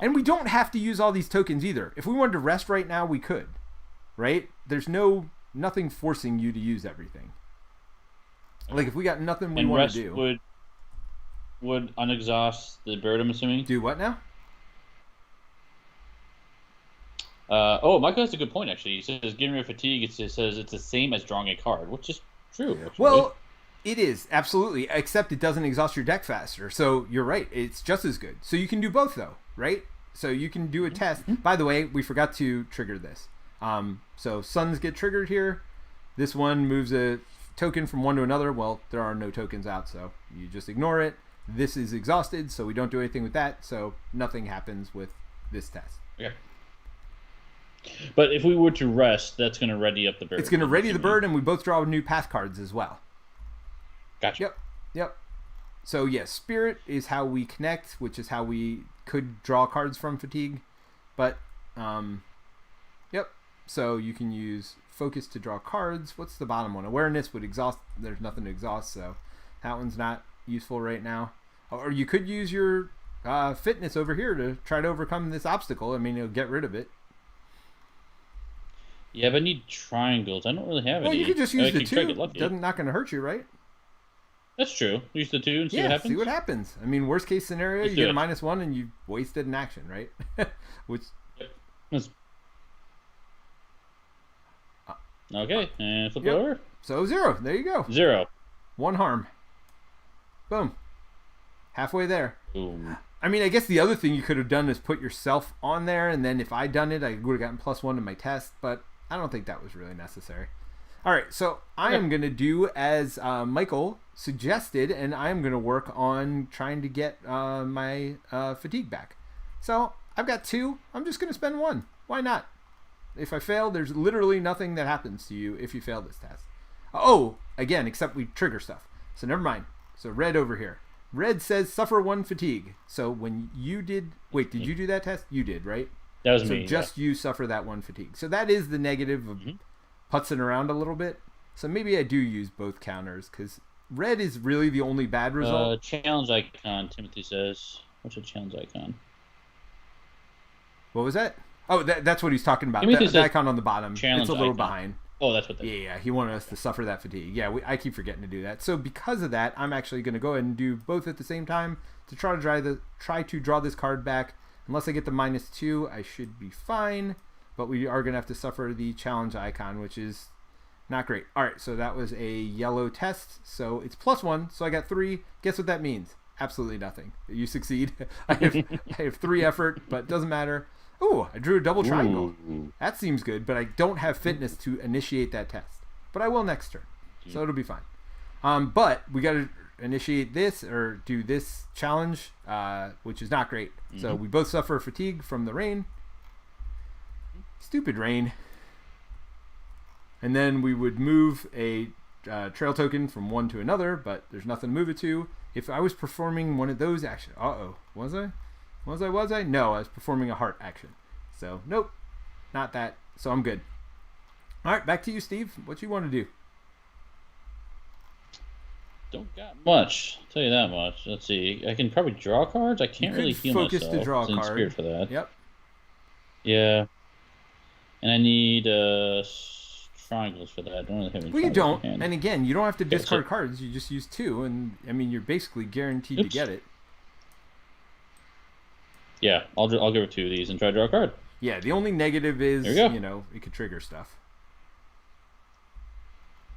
And we don't have to use all these tokens either. If we wanted to rest right now, we could. Right? There's nothing forcing you to use everything. Like if we got nothing we want to do. Would unexhaust the bird, I'm assuming? Do what now? Michael has a good point, actually. He says, getting rid of fatigue, it says it's the same as drawing a card, which is true, actually. Well, it is, absolutely, except it doesn't exhaust your deck faster. So you're right, it's just as good. So you can do both, though, right? So you can do a test. By the way, we forgot to trigger this. So suns get triggered here. This one moves a token from one to another. Well, there are no tokens out, so you just ignore it. This is exhausted, so we don't do anything with that. So nothing happens with this test. Okay. But if we were to rest, that's going to ready up the bird. It's going to ready the bird, and we both draw new path cards as well. Gotcha. Yep. So, yes, spirit is how we connect, which is how we could draw cards from fatigue. But, yep. So you can use focus to draw cards. What's the bottom one? Awareness would exhaust. There's nothing to exhaust, so that one's not useful right now. Or you could use your fitness over here to try to overcome this obstacle. I mean, it'll get rid of it. Yeah, but I need triangles. I don't really have any. Well, you could just use the 2. Not going to hurt you, right? That's true. Use the 2 and see what happens. See what happens. I mean, worst case scenario, you get a -1 and you wasted an action, right? Which. Yep. Okay, and flip it over. So 0. There you go. 0. 1 harm. Boom. Halfway there. Boom. I mean, I guess the other thing you could have done is put yourself on there, and then if I'd done it, I would have gotten +1 to my test, but I don't think that was really necessary. All right, so I am going to do as Michael suggested, and I am going to work on trying to get my fatigue back. So I've got 2. I'm just going to spend 1. Why not? If I fail, there's literally nothing that happens to you if you fail this test. Oh, again, except we trigger stuff. So never mind. So red over here. Red says suffer 1 fatigue. So when you did... Wait, did you do that test? You did, right? That was me. So just you suffer that 1 fatigue. So that is the negative of putzing around a little bit. So maybe I do use both counters because red is really the only bad result. Challenge icon, Timothy says. What's a challenge icon? What was that? Oh, that's what he's talking about. Timothy The says icon on the bottom. challenge It's a little icon. behind. Oh, that's what that Yeah, he wanted us to suffer that fatigue. Yeah, I keep forgetting to do that. So because of that, I'm actually going to go ahead and do both at the same time to try to draw this card back. Unless I get the -2, I should be fine. But we are going to have to suffer the challenge icon, which is not great. All right, so that was a yellow test. So it's +1, so I got 3. Guess what that means? Absolutely nothing. You succeed. I have 3 effort, but it doesn't matter. Ooh, I drew a double triangle. Ooh. That seems good, but I don't have fitness to initiate that test. But I will next turn, so it'll be fine. But we got to initiate this or do this challenge, which is not great. Mm-hmm. So we both suffer fatigue from the rain. Stupid rain. And then we would move a trail token from one to another, but there's nothing to move it to. If I was performing one of those actions, was I? Was I? No, I was performing a heart action. So, nope, not that. So I'm good. All right, back to you, Steve. What you want to do? Don't got much. I'll tell you that much. Let's see. I can probably draw cards. I can't really heal focus myself. To draw a card. Spirit for that. Yep. Yeah. And I need triangles for that. I don't really have any. Well, you don't. And again, you don't have to discard cards. You just use 2, and I mean, you're basically guaranteed to get it. Yeah, I'll give her 2 of these and try to draw a card. Yeah, the only negative is, it could trigger stuff.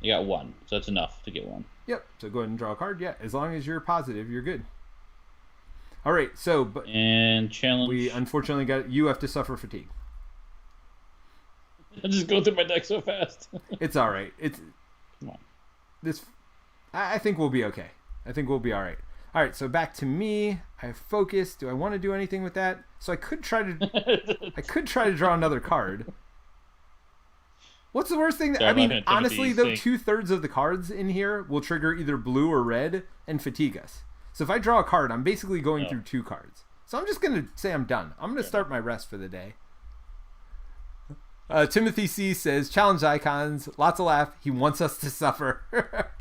You got 1, so that's enough to get 1. Yep, so go ahead and draw a card. Yeah, as long as you're positive, you're good. All right, so... And challenge... We unfortunately you have to suffer fatigue. I just go through my deck so fast. It's all right. Come on. I think we'll be okay. I think we'll be all right. All right, so back to me. I have focus. Do I want to do anything with that? So I could try to draw another card. What's the worst thing? I mean, honestly, though, 2/3 of the cards in here will trigger either blue or red and fatigue us. So if I draw a card, I'm basically going through 2 cards. So I'm just going to say I'm done. I'm going to start my rest for the day. Timothy C says, challenge icons, lots of laugh. He wants us to suffer.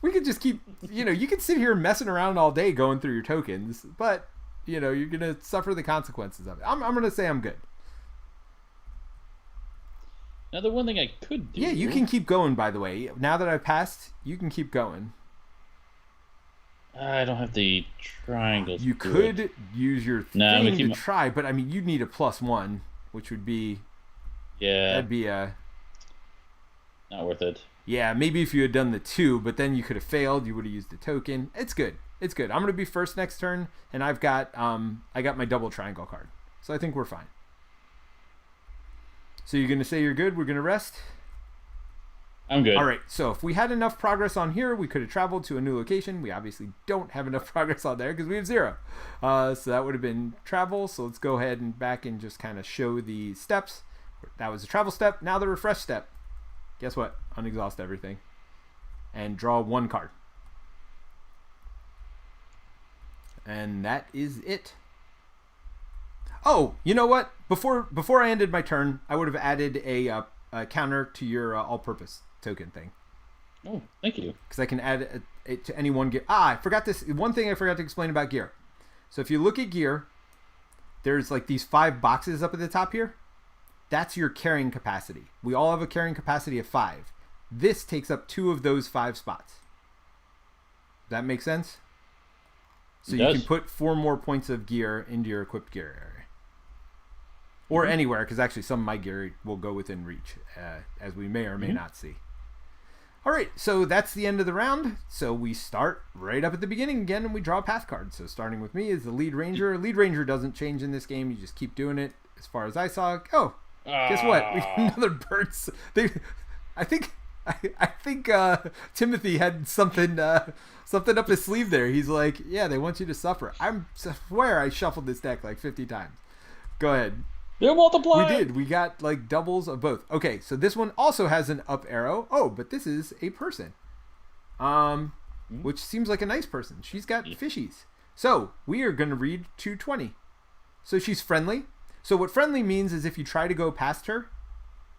We could just keep, you can sit here messing around all day going through your tokens, but, you're going to suffer the consequences of it. I'm going to say I'm good. Now, the one thing I could do... Yeah, you can keep going, by the way. Now that I've passed, you can keep going. I don't have the triangles. You could use your thing to try, but, I mean, you'd need a +1, which would be... Yeah. That'd be not worth it. Yeah, maybe if you had done the 2, but then you could have failed. You would have used the token. It's good. It's good. I'm going to be first next turn, and I got my double triangle card. So I think we're fine. So you're going to say you're good? We're going to rest? I'm good. All right. So if we had enough progress on here, we could have traveled to a new location. We obviously don't have enough progress on there because we have 0. So that would have been travel. So let's go ahead and back and just kind of show the steps. That was the travel step. Now the refresh step. Guess what? Unexhaust everything. And draw 1 card. And that is it. Oh, you know what? Before I ended my turn, I would have added a counter to your all-purpose token thing. Oh, thank you. Because I can add it to any one gear. I forgot this. One thing I forgot to explain about gear. So if you look at gear, there's like these 5 boxes up at the top here. That's your carrying capacity. We all have a carrying capacity of 5. This takes up 2 of those 5 spots. Does that make sense? So you can put 4 more points of gear into your equipped gear area. Or anywhere, because actually some of my gear will go within reach, as we may or may not see. All right, so that's the end of the round. So we start right up at the beginning again, and we draw a path card. So starting with me is the lead ranger. Lead ranger doesn't change in this game. You just keep doing it as far as I saw. Oh, guess what? We got another birds. I think Timothy had something up his sleeve there. He's like, yeah, they want you to suffer. I swear I shuffled this deck like 50 times. Go ahead. They're multiplying. We did. We got like doubles of both. Okay, so this one also has an up arrow. Oh, but this is a person. Which seems like a nice person. She's got fishies. So we are going to read 220. So she's friendly. So what friendly means is if you try to go past her,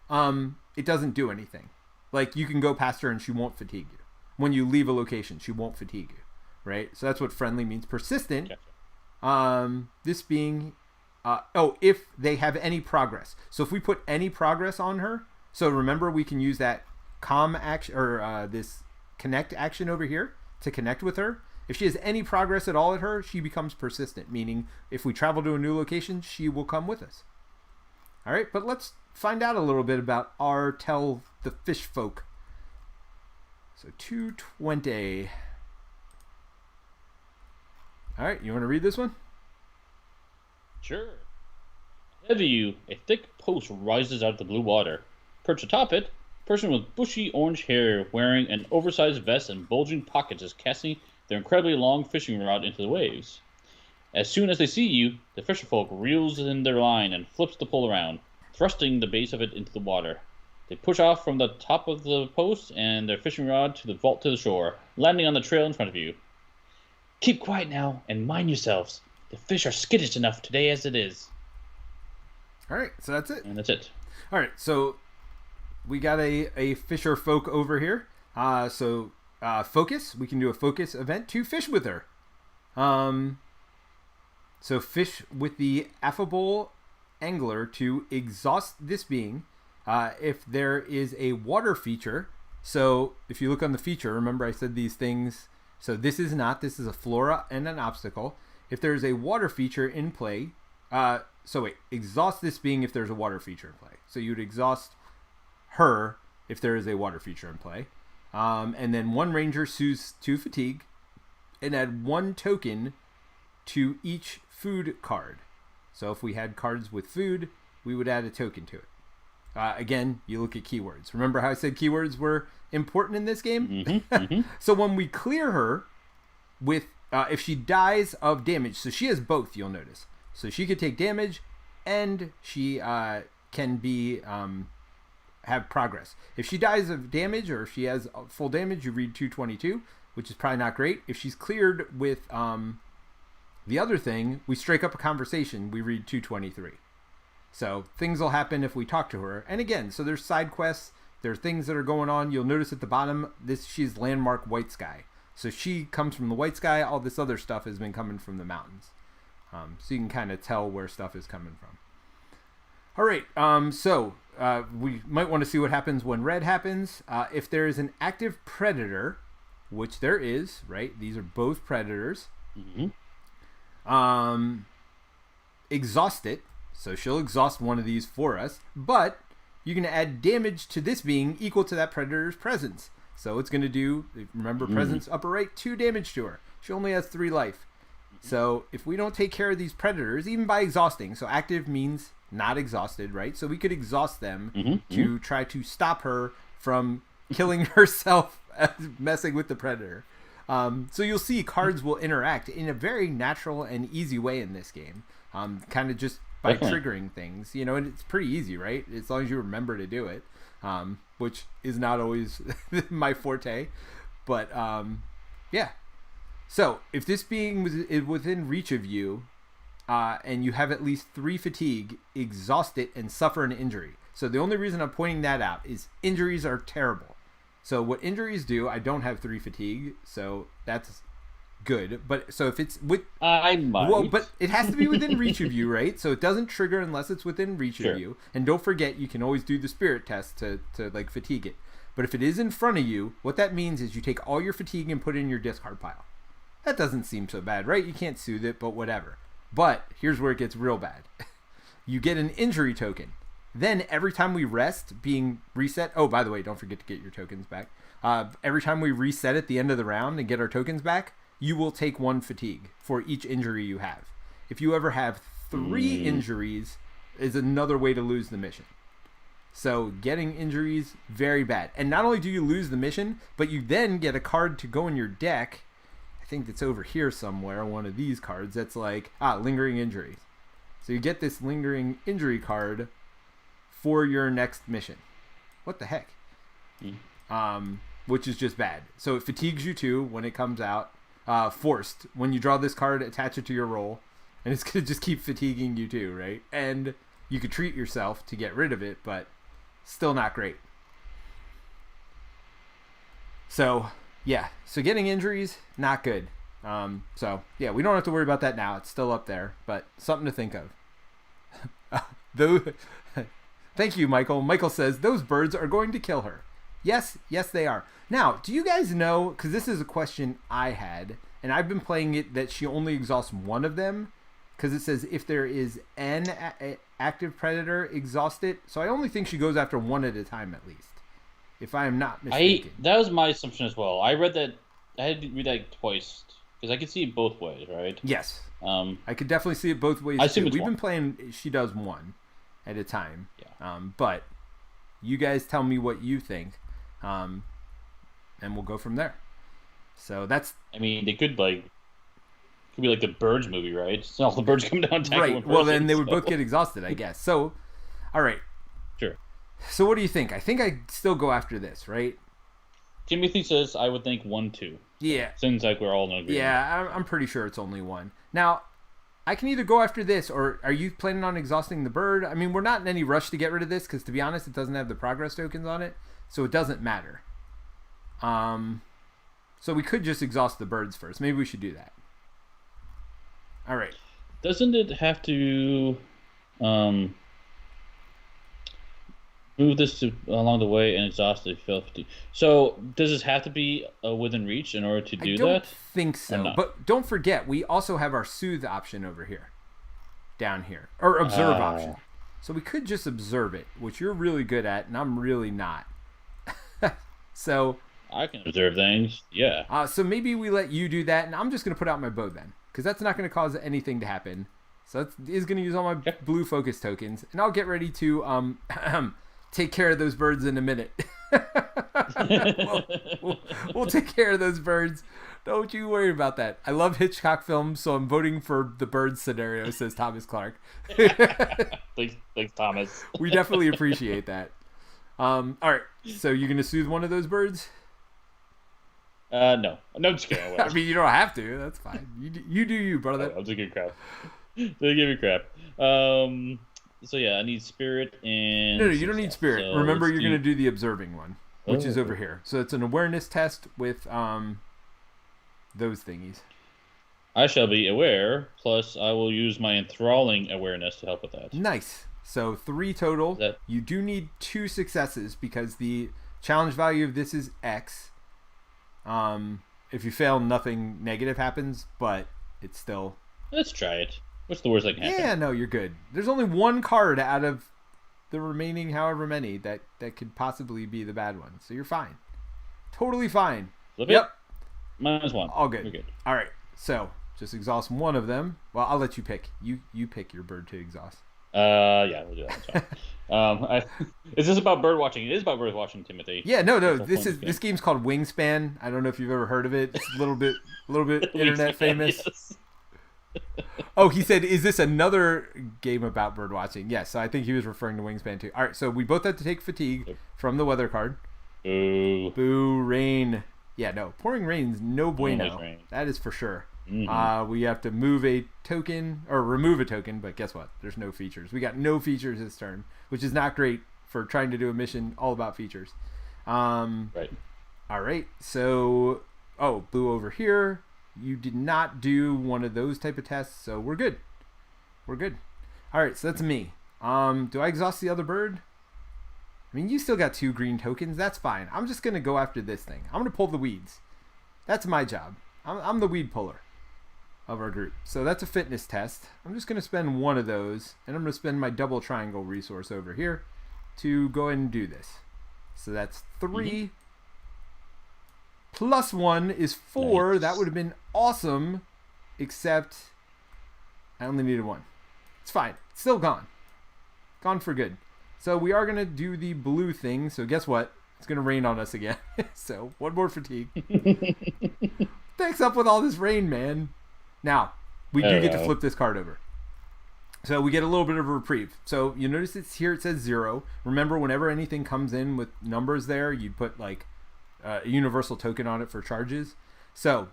it doesn't do anything. Like you can go past her and she won't fatigue you. When you leave a location, she won't fatigue you. Right? So that's what friendly means. Persistent. Gotcha. This being if they have any progress. So if we put any progress on her, so remember we can use that action or this connect action over here to connect with her. If she has any progress at all at her, she becomes persistent, meaning if we travel to a new location, she will come with us. All right, but let's find out a little bit about our Tell the Fish Folk. So 220. All right, you want to read this one? Sure. Ahead of you, a thick post rises out of the blue water. Perched atop it, a person with bushy orange hair wearing an oversized vest and bulging pockets is casting their incredibly long fishing rod into the waves. As soon as they see you, the fisherfolk reels in their line and flips the pole around, thrusting the base of it into the water. They push off from the top of the post and their fishing rod to the vault to the shore, landing on the trail in front of you. Keep quiet now and mind yourselves. The fish are skittish enough today as it is. All right, so that's it. And that's it. All right, so we got a fisher folk over here. Focus. We can do a focus event to fish with her. So fish with the affable angler to exhaust this being. If there is a water feature, so if you look on the feature, remember I said these things. So this is a flora and an obstacle. If there's a water feature in play, exhaust this being if there's a water feature in play. So you'd exhaust her if there is a water feature in play. And then one ranger soothes 2 fatigue and add 1 token to each food card. So if we had cards with food, we would add a token to it. Again, you look at keywords. Remember how I said keywords were important in this game? Mm-hmm, mm-hmm. So when we clear her with, if she dies of damage, so she has both, you'll notice. So she could take damage and she can be have progress. If she dies of damage or if she has full damage, you read 222, which is probably not great. If she's cleared with the other thing, we strike up a conversation, we read 223. So things will happen if we talk to her. And again, so there's side quests, there are things that are going on. You'll notice at the bottom, she's landmark White Sky. So she comes from the White Sky. All this other stuff has been coming from the mountains. So you can kind of tell where stuff is coming from. All right, we might want to see what happens when red happens. If there is an active predator, which there is, right? These are both predators. Mm-hmm. Exhaust it. So she'll exhaust one of these for us. But you can add damage to this being equal to that predator's presence. So it's going to do, remember, presence upper right, 2 damage to her. She only has 3 life. So if we don't take care of these predators, even by exhausting, so active means not exhausted, right? So we could exhaust them to try to stop her from killing herself, messing with the predator. So you'll see cards will interact in a very natural and easy way in this game. Kind of just by triggering things, and it's pretty easy, right? As long as you remember to do it, which is not always my forte. But yeah. So if this being is within reach of you, and you have at least 3 fatigue, exhaust it and suffer an injury. So the only reason I'm pointing that out is injuries are terrible. So what injuries do, I don't have 3 fatigue, so that's good. But so if it's with, I might. Well, but it has to be within reach of you, right? So it doesn't trigger unless it's within reach of you. And don't forget, you can always do the spirit test to like fatigue it. But if it is in front of you, what that means is you take all your fatigue and put it in your discard pile. That doesn't seem so bad, right? You can't soothe it, but whatever. But here's where it gets real bad. You get an injury token. Then every time we rest, being reset. Oh, by the way, don't forget to get your tokens back. Every time we reset at the end of the round and get our tokens back, you will take 1 fatigue for each injury you have. If you ever have 3 injuries, is another way to lose the mission. So getting injuries, very bad. And not only do you lose the mission, but you then get a card to go in your deck. I think that's over here somewhere, one of these cards. That's like, lingering injuries. So you get this lingering injury card for your next mission. What the heck? Which is just bad. So it fatigues you too when it comes out. Forced. When you draw this card, attach it to your roll. And it's going to just keep fatiguing you too, right? And you could treat yourself to get rid of it, but still not great. So, yeah. So getting injuries, not good. So, yeah, we don't have to worry about that now. It's still up there, but something to think of. Though, thank you, Michael. Michael says those birds are going to kill her. Yes, they are. Now, do you guys know? Because this is a question I had, and I've been playing it that she only exhausts one of them. Because it says if there is an active predator, exhaust it. So I only think she goes after one at a time at least, if I am not mistaken. That was my assumption as well. I read that. I had to read that twice because I could see it both ways, right? Yes. I could definitely see it both ways. We've been playing. She does one at a time. Yeah. But you guys tell me what you think, and we'll go from there. So that's. I mean, they could could be like the Birds movie, right? So all the birds come down. Right. Well, then they would both get exhausted, I guess. So, all right. Sure. So what do you think? I think I still go after this, right? Timothy says I would think 1, 2. Yeah. Seems like we're all in agreement. Yeah, I'm pretty sure it's only one. Now, I can either go after this, or are you planning on exhausting the bird? I mean, we're not in any rush to get rid of this, because to be honest, it doesn't have the progress tokens on it, so it doesn't matter. So we could just exhaust the birds first. Maybe we should do that. All right. Doesn't it have to move this along the way and exhaust the filthy? So does this have to be within reach in order to do that? I don't think so. But don't forget, we also have our soothe option over here, down here, or observe option. So we could just observe it, which you're really good at, and I'm really not. So I can observe things. Yeah. So maybe we let you do that, and I'm just gonna put out my bow then, because that's not gonna cause anything to happen. So that is gonna use all my blue focus tokens, and I'll get ready to take care of those birds in a minute. we'll take care of those birds. Don't you worry about that. I love Hitchcock films, so I'm voting for the bird scenario, says Thomas Clark. Thanks, Thomas. We definitely appreciate that. All right, so you're going to soothe one of those birds? No. No, just kidding. I mean, you don't have to. That's fine. You do you, brother. I'm just giving crap. So yeah, I need spirit and... No, you don't need spirit. So remember, you're going to do the observing one, which is over here. So it's an awareness test with those thingies. I shall be aware, plus I will use my enthralling awareness to help with that. Nice. So 3 total. You do need 2 successes because the challenge value of this is X. If you fail, nothing negative happens, but it's still... Let's try it. What's the worst that can happen? Yeah, no, you're good. There's only 1 card out of the remaining however many that could possibly be the bad one. So you're fine. Totally fine. Flip it? -1. All good. We're good. All right. So just exhaust one of them. Well, I'll let you pick. You pick your bird to exhaust. Yeah, we'll do that. Is this about bird watching? It is about bird watching, Timothy. Yeah, no. This game's called Wingspan. I don't know if you've ever heard of it. It's a little bit internet famous. Yes. Oh, he said, is this another game about bird watching? Yes, I think he was referring to Wingspan too. All right, so we both have to take fatigue from the weather card. Boo. Boo, rain. Yeah, no, pouring rain's no bueno. That is for sure. Mm-hmm. We have to move a token or remove a token, but guess what? There's no features. We got no features this turn, which is not great for trying to do a mission all about features. Right. All right. So, blue over here. You did not do one of those type of tests, so we're good. We're good. All right. So that's me. Do I exhaust the other bird? I mean, you still got 2 green tokens. That's fine. I'm just gonna go after this thing. I'm gonna pull the weeds. That's my job. I'm the weed puller of our group. So that's a fitness test. I'm just going to spend 1 of those, and I'm going to spend my double triangle resource over here to go ahead and do this. So that's 3 plus 1 is 4. Nice. That would have been awesome, except I only needed 1. It's fine. It's still gone. Gone for good. So we are going to do the blue thing. So guess what? It's going to rain on us again. So 1 more fatigue. Thanks up with all this rain, man. Now, we do get to flip this card over. So we get a little bit of a reprieve. So you notice it says 0. Remember, whenever anything comes in with numbers there, you'd put like a universal token on it for charges. So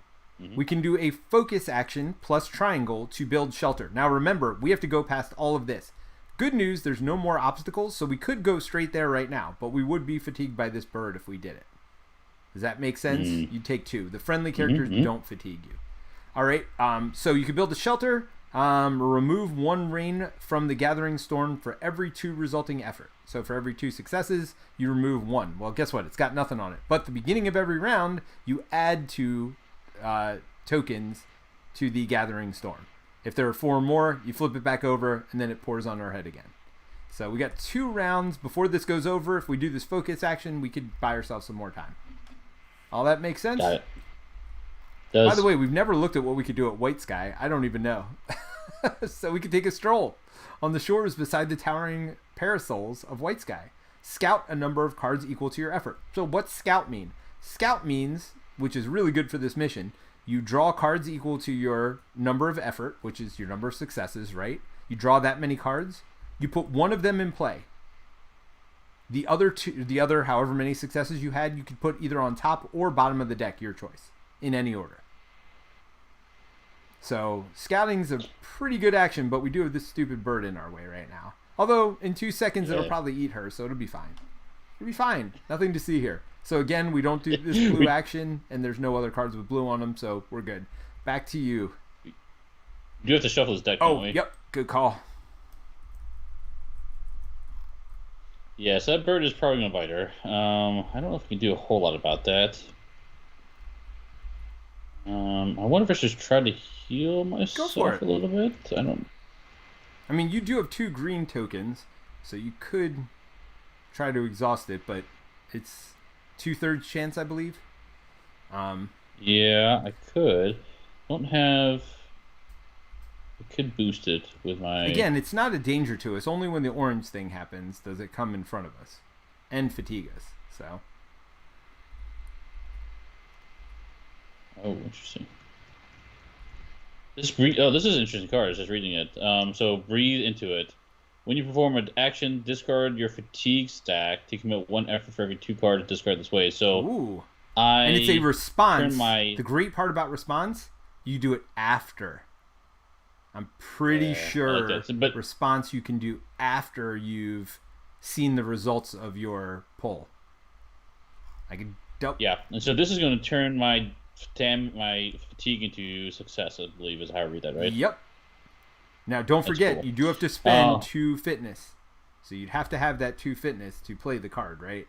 we can do a focus action plus triangle to build shelter. Now remember, we have to go past all of this. Good news, there's no more obstacles, so we could go straight there right now, but we would be fatigued by this bird if we did it. Does that make sense? You take 2. The friendly characters don't fatigue you. All right. So you can build a shelter. Remove 1 rain from the gathering storm for every 2 resulting effort. So for every 2 successes, you remove 1. Well, guess what? It's got nothing on it. But at the beginning of every round, you add 2 tokens to the gathering storm. If there are 4 more, you flip it back over, and then it pours on our head again. So we got 2 rounds before this goes over. If we do this focus action, we could buy ourselves some more time. All that makes sense? Got it. By the way, we've never looked at what we could do at White Sky. I don't even know. So we could take a stroll on the shores beside the towering parasols of White Sky. Scout a number of cards equal to your effort. So what's Scout mean? Scout means, which is really good for this mission, you draw cards equal to your number of effort, which is your number of successes, right? You draw that many cards. You put 1 of them in play. The other however many successes you had, you could put either on top or bottom of the deck, your choice, in any order. So scouting's a pretty good action, but we do have this stupid bird in our way right now. Although in 2 seconds it'll probably eat her, so it'll be fine. It'll be fine. Nothing to see here. So again, we don't do this blue action, and there's no other cards with blue on them, so we're good. Back to you. You do have to shuffle this deck, don't we? Yep. Good call. Yeah, so that bird is probably going to bite her. I don't know if we can do a whole lot about that. I wonder if I should try to heal myself a little bit. I mean, you do have 2 green tokens, so you could try to exhaust it, but it's 2/3 chance, I believe. Yeah, I could. Don't have. I could boost it with my. Again, it's not a danger to us. Only when the orange thing happens does it come in front of us and fatigue us. So. Oh, interesting. This is an interesting card. I was just reading it. So breathe into it. When you perform an action, discard your fatigue stack to commit 1 effort for every 2 cards discarded this way. So, and it's a response. The great part about response, you do it after. I'm pretty sure but response you can do after you've seen the results of your pull. I could. Yeah, and so this is going to turn my fatigue into success, I believe is how I read that, right? Yep. Now, don't forget, you do have to spend 2 fitness. So you'd have to have that 2 fitness to play the card, right?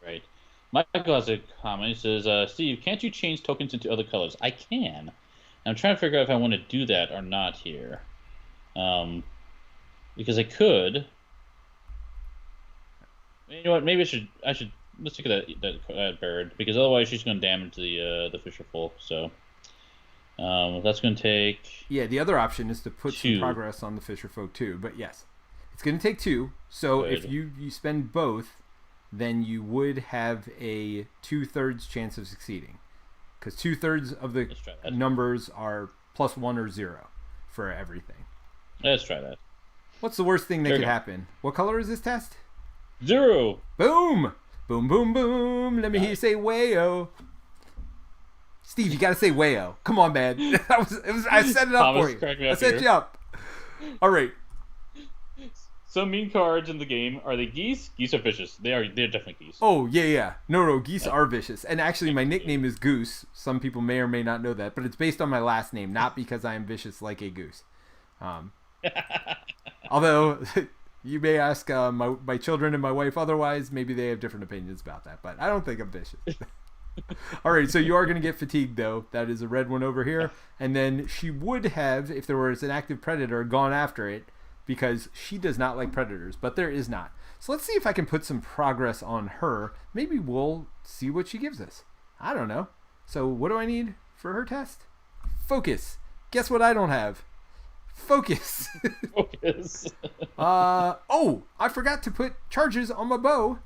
Right. Michael has a comment. He says, Steve, can't you change tokens into other colors? I can. I'm trying to figure out if I want to do that or not here. Because I could. You know what? Maybe I should. Let's take that bird, because otherwise she's going to damage the fisher folk. So that's going to take. Yeah, the other option is to put 2. some progress on the fisher folk too. But yes, it's going to take 2. So Good. if you spend both, then you would have a 2/3 chance of succeeding, because 2/3 of the numbers are +1 or 0 for everything. Let's try that. What's the worst thing that could happen? What color is this test? 0. Boom! Boom, boom, boom. Let me hear you say wayo. Steve, you got to say wayo. Come on, man. I set it up for you. I set you up. All right. Some mean cards in the game. Are they geese? Geese are vicious. They're definitely geese. Oh, yeah. No, geese are vicious. And actually, my nickname is Goose. Some people may or may not know that, but it's based on my last name, not because I am vicious like a goose. Although... You may ask my children and my wife otherwise. Maybe they have different opinions about that, but I don't think I'm vicious. All right, so you are going to get fatigued, though. That is a red one over here. And then she would have, if there was an active predator, gone after it, because she does not like predators, but there is not. So let's see if I can put some progress on her. Maybe we'll see what she gives us. I don't know. So what do I need for her test? Focus. Guess what I don't have? Focus. Focus. I forgot to put charges on my bow,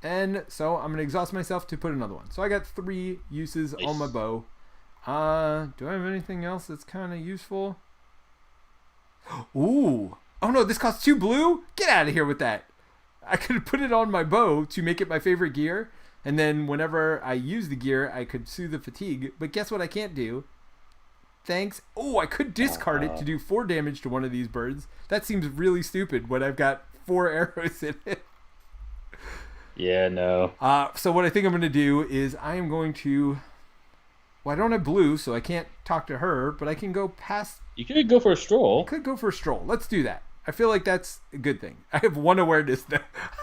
and so I'm gonna exhaust myself to put another one. So I got 3 uses on my bow. Do I have anything else that's kind of useful? Ooh. Oh no, this costs 2 blue? Get out of here with that. I could put it on my bow to make it my favorite gear, and then whenever I use the gear, I could soothe the fatigue. But guess what I can't do? Thanks. Oh, I could discard it to do 4 damage to one of these birds. That seems really stupid when I've got 4 arrows in it. Yeah, no. So what I think I'm going to do is I am going to Well, I don't have blue, so I can't talk to her, but I can go past. You could go for a stroll. Could go for a stroll. Let's do that. I feel like that's a good thing. I have one awareness now.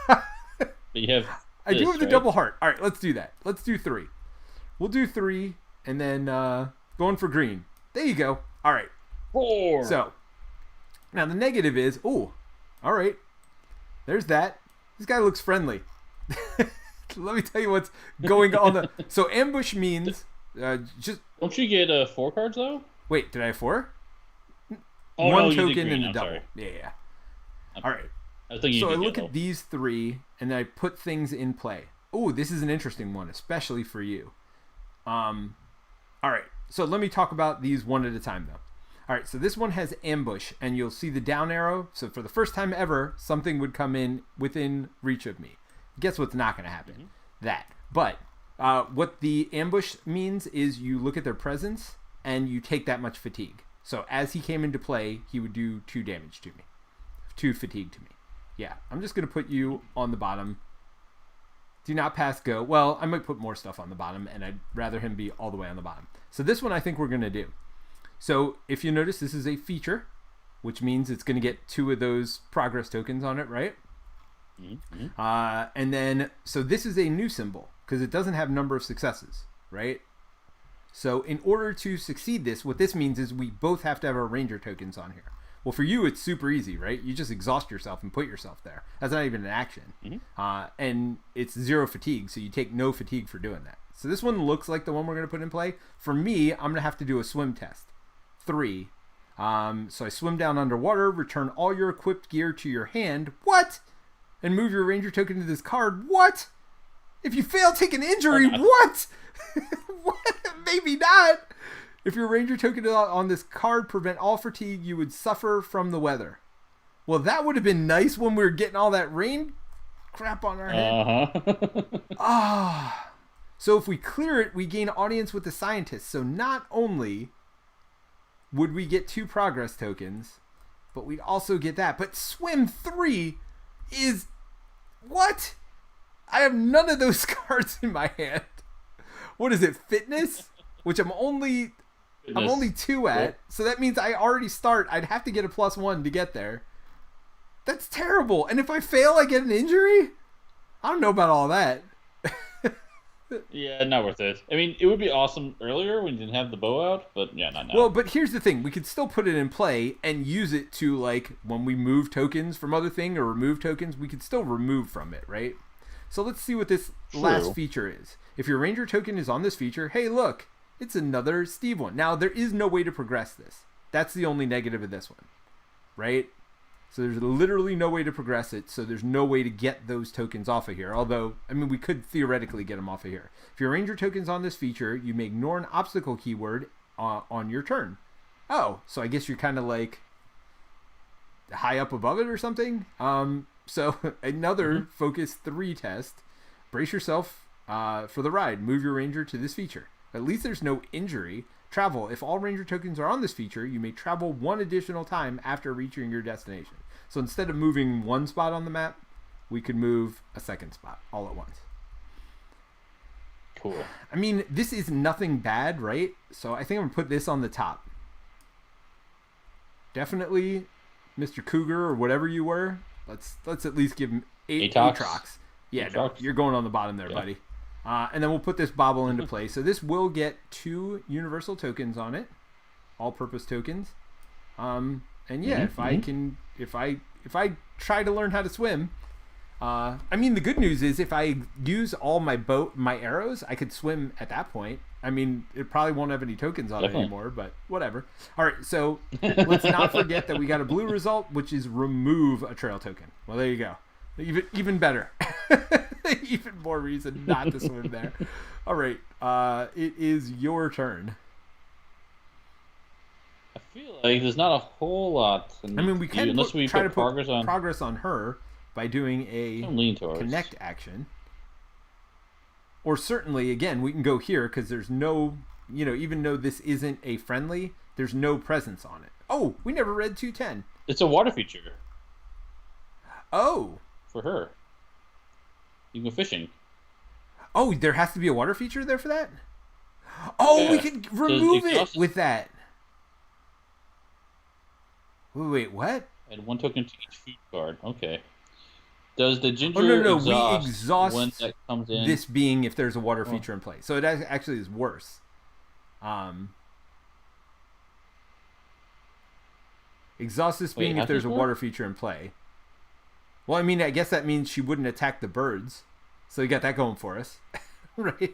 But you have. I do have the double heart. All right, let's do that. Let's do 3. We'll do 3, and then going for green. There you go. All right. 4. So now the negative is, all right. There's that. This guy looks friendly. Let me tell you what's going on. So ambush means just. Don't you get 4 cards though? Wait, did I have 4? Oh, one no, token and and a double. Sorry. Yeah. All right. I think So I look at these 3, and then I put things in play. Oh, this is an interesting one, especially for you. All right. So let me talk about these one at a time, though. All right. So this one has ambush, and you'll see the down arrow. So for the first time ever, something would come in within reach of me. Guess what's not going to happen? Mm-hmm. That. But what the ambush means is you look at their presence, and you take that much fatigue. So as he came into play, he would do 2 damage to me. 2 fatigue to me. Yeah, I'm just going to put you on the bottom. Do not pass go. Well, I might put more stuff on the bottom, and I'd rather him be all the way on the bottom. So this one I think we're going to do. So if you notice, this is a feature, which means it's going to get 2 of those progress tokens on it, right? Mm-hmm. And then, so this is a new symbol, because it doesn't have number of successes, right? So in order to succeed this, what this means is we both have to have our ranger tokens on here. Well, for you, it's super easy, right? You just exhaust yourself and put yourself there. That's not even an action. Mm-hmm. And it's 0 fatigue, so you take no fatigue for doing that. So this one looks like the one we're going to put in play. For me, I'm going to have to do a swim test. 3. So I swim down underwater, return all your equipped gear to your hand. What? And move your ranger token to this card. What? If you fail, take an injury. What? What? Maybe not. If your ranger token on this card prevent all fatigue, you would suffer from the weather. Well, that would have been nice when we were getting all that rain crap on our head. So if we clear it, we gain audience with the scientists. So not only would we get 2 progress tokens, but we'd also get that. But swim 3 is what? I have none of those cards in my hand. What is it? Fitness? Which I'm only 2 at. Yep. So that means I already start. I'd have to get a +1 to get there. That's terrible. And if I fail, I get an injury? I don't know about all that. Yeah, not worth it. I mean, it would be awesome earlier when you didn't have the bow out, but yeah, not now. Well, but here's the thing. We could still put it in play and use it to, like, when we move tokens from other thing or remove tokens, we could still remove from it, right? So let's see what this last feature is. If your ranger token is on this feature, hey, look, it's another Steve one. Now, there is no way to progress this. That's the only negative of this one, right? So there's literally no way to progress it, so there's no way to get those tokens off of here. Although, I mean, we could theoretically get them off of here. If your ranger token's on this feature, you may ignore an obstacle keyword on your turn. Oh, so I guess you're kind of like high up above it or something? So another focus 3 test. Brace yourself for the ride. Move your ranger to this feature. At least there's no injury. Travel. If all ranger tokens are on this feature, you may travel 1 additional time after reaching your destination. So instead of moving 1 spot on the map, we could move a 2nd spot all at once. Cool. I mean, this is nothing bad, right? So I think I'm going to put this on the top. Definitely Mr. Cougar or whatever you were. Let's at least give him 8 Aatrox. Yeah, no, you're going on the bottom there, buddy. And then we'll put this bobble into play. So this will get 2 universal tokens on it, all-purpose tokens. And yeah, if I try to learn how to swim, I mean, the good news is if I use all my arrows, I could swim at that point. I mean, it probably won't have any tokens on it anymore, but whatever. All right, so let's not forget that we got a blue result, which is remove a trail token. Well, there you go. Even better. Even more reason not to swim there. All right, it is your turn. I feel like there's not a whole lot. I mean, we can try to put progress on her by doing a connect action. Or certainly, again, we can go here because there's no, even though this isn't a friendly, there's no presence on it. Oh, we never read 210. It's a water feature. Oh. For her. You can go fishing. Oh, there has to be a water feature there for that? Oh, Oh, we could remove it exhaust with that. Wait, what? add 1 token to each food card. Okay. Does the Oh, ginger no. We when exhaust that comes in? this being if there's a water Oh. feature in play. So it actually is worse. Exhaust this being if there's a water feature in play. Well, I mean, I guess that means she wouldn't attack the birds. So you got that going for us. Right?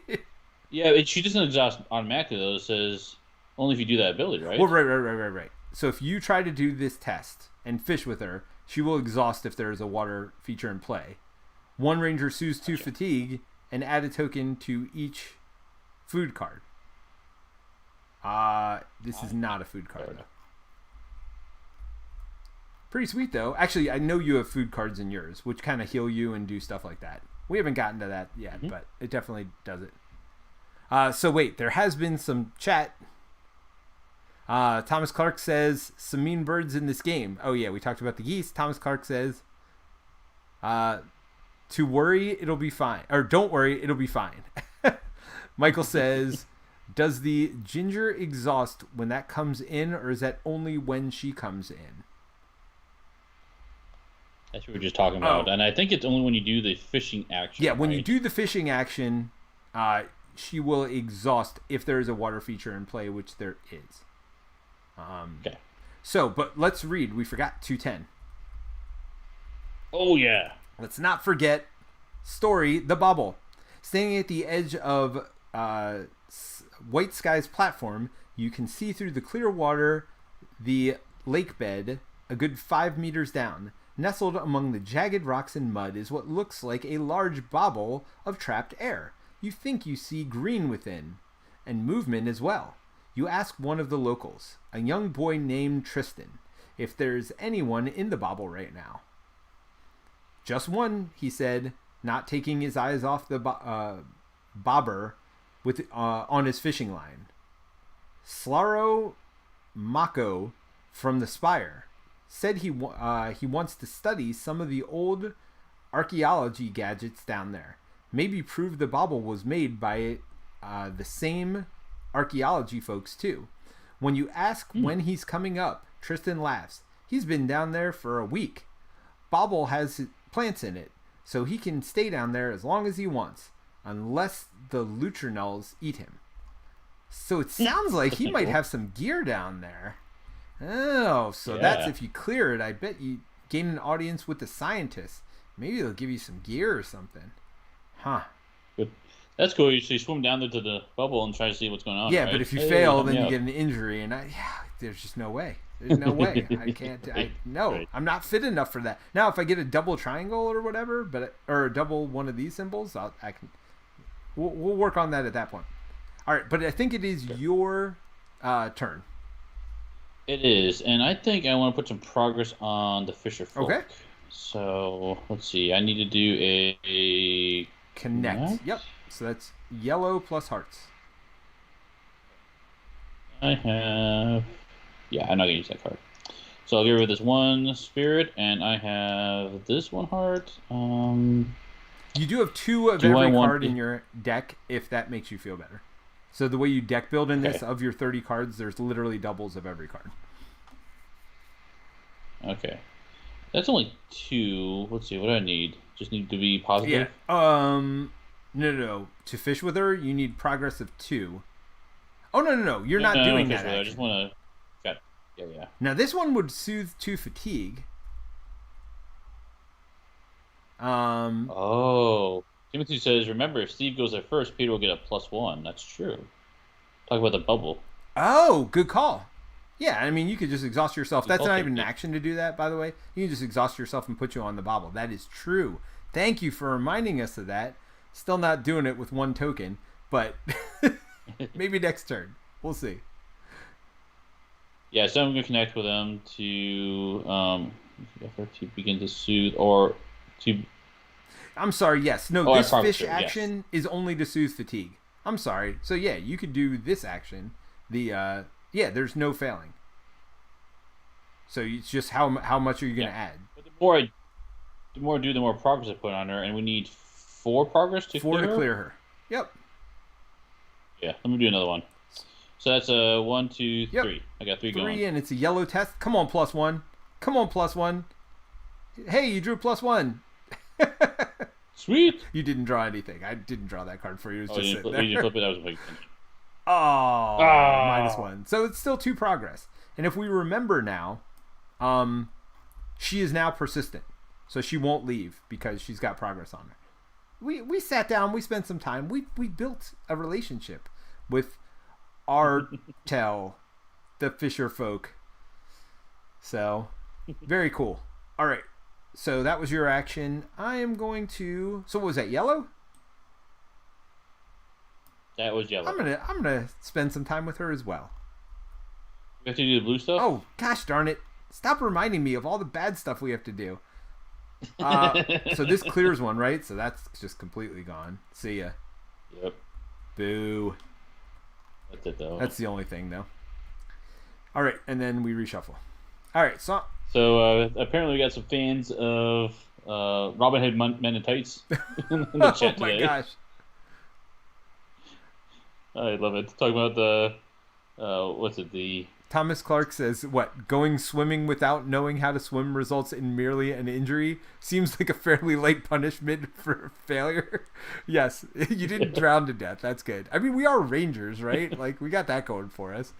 Yeah, she doesn't exhaust automatically, though. It says only if you do that ability, right? Well, right. So if you try to do this test and fish with her, she will exhaust if there is a water feature in play. One ranger soothes 2 fatigue and add a token to each food card. This is not a food card, though. Pretty sweet, though. Actually, I know you have food cards in yours, which kind of heal you and do stuff like that. We haven't gotten to that yet, but it definitely does it. So wait, there has been some chat. Thomas Clark says, some mean birds in this game. Oh yeah, we talked about the geese. Thomas Clark says, to worry, it'll be fine. Or don't worry, it'll be fine. Michael says, does the ginger exhaust when that comes in, or is that only when she comes in? That's what we were just talking about. And I think it's only when you do the fishing action. Yeah, when you do the fishing action, she will exhaust if there is a water feature in play, which there is. Okay. So, but let's read. We forgot 210. Oh, yeah. Let's not forget story, the bobble. Standing at the edge of White Sky's platform, you can see through the clear water the lake bed a good 5 meters down. Nestled among the jagged rocks and mud is what looks like a large bobble of trapped air. You think you see green within, and movement as well. You ask one of the locals, a young boy named Tristan, if there's anyone in the bobble right now. Just one, he said, not taking his eyes off the bobber with on his fishing line. Slaro Mako from the Spire said he wants to study some of the old archaeology gadgets down there. Maybe prove the bauble was made by the same archaeology folks too. When you ask when he's coming up, Tristan laughs. He's been down there for a week. Bauble has plants in it, so he can stay down there as long as he wants, unless the Lutrinels eat him. So it sounds like he might have some gear down there. Oh, so that's if you clear it. I bet you gain an audience with the scientists. Maybe they'll give you some gear or something. Huh. Good. That's cool. You swim down there to the bubble and try to see what's going on. Yeah, right? but if you fail, then you get an injury, and there's just no way. There's no way. I can't. No, I'm not fit enough for that. Now, if I get a double triangle or whatever, or a double one of these symbols, I can. We'll work on that at that point. All right, but I think it is your turn. It is, and I think I want to put some progress on the Fisher folk. Okay. So let's see. I need to do a connect. Yep. So that's yellow plus hearts. I have. Yeah, I'm not gonna use that card. So I'll get rid of this one spirit, and I have this one heart. You do have 2 of every card in your deck, if that makes you feel better. So the way you deck build in this, of your 30 cards, there's literally doubles of every card. Okay. That's only 2. Let's see, what do I need? Just need to be positive? Yeah. No. To fish with her, you need progress of 2. Oh, no. You're not doing that. I just want to... Yeah. Now, this one would soothe 2 fatigue. Timothy says, remember, if Steve goes there first, Peter will get a +1. That's true. Talk about the bubble. Oh, good call. Yeah, I mean, you could just exhaust yourself. That's not even an action to do that, by the way. You can just exhaust yourself and put you on the bobble. That is true. Thank you for reminding us of that. Still not doing it with 1 token, but maybe next turn. We'll see. Yeah, so I'm going to connect with them to begin to soothe or to... I'm sorry, yes. No, this fish action is only to soothe fatigue. I'm sorry. So, yeah, you could do this action. There's no failing. So it's just how much are you going to add? But the more I do, the more progress I put on her, and we need 4 progress to clear her? 4 to clear her. Yep. Yeah, let me do another one. So that's a 1, 2, Yep. 3. I got 3 3, going. and it's a yellow test. Come on, +1. Come on, +1. Hey, you drew +1. Sweet. You didn't draw anything. I didn't draw that card for you. It was just You sitting didn't there. flip it. I was like, Oh, Ah. -1. So it's still 2 progress. And if we remember now, she is now persistent. So she won't leave because she's got progress on her. We sat down, we spent some time, we built a relationship with Artel, the Fisher folk. So, very cool. All right. So that was your action. I am going to. So what was that? Yellow? That was yellow. I'm gonna spend some time with her as well. We have to do the blue stuff? Oh gosh darn it! Stop reminding me of all the bad stuff we have to do. So this clears one, right? So that's just completely gone. See ya. Yep. Boo. That's it, though. That's the only thing, though. All right, and then we reshuffle. All right, so apparently we got some fans of Robin Hood Men in Tights in the chat today. Oh my gosh. I love it. Talking about the the Thomas Clark says, what, going swimming without knowing how to swim results in merely an injury? Seems like a fairly light punishment for failure. Yes, you didn't drown to death. That's good. I mean, we are rangers, right? Like, we got that going for us.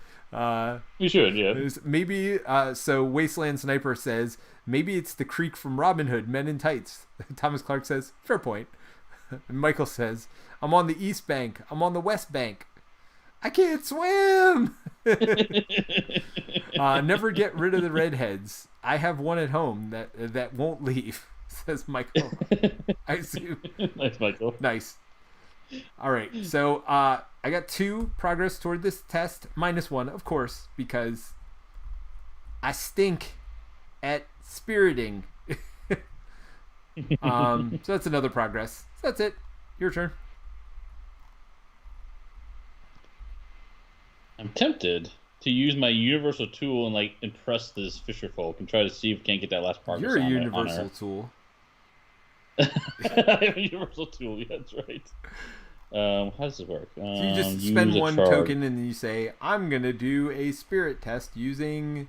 We should, yeah. Maybe, so Wasteland Sniper says, maybe it's the creek from Robin Hood, Men in Tights. Thomas Clark says, fair point. And Michael says, I'm on the East Bank. I'm on the West Bank. I can't swim. Never get rid of the redheads. I have one at home that won't leave, says Michael. I assume. Nice, Michael. Nice. All right. So I got 2 progress toward this test, -1, of course, because I stink at spiriting. So that's another progress. So that's it. Your turn. I'm tempted to use my universal tool and like impress this fisher folk and try to see if we can't get that last progress. You're a on universal tool. I have a universal tool. Yeah, that's right. How does this work? So you just spend 1 token and then you say, I'm going to do a spirit test using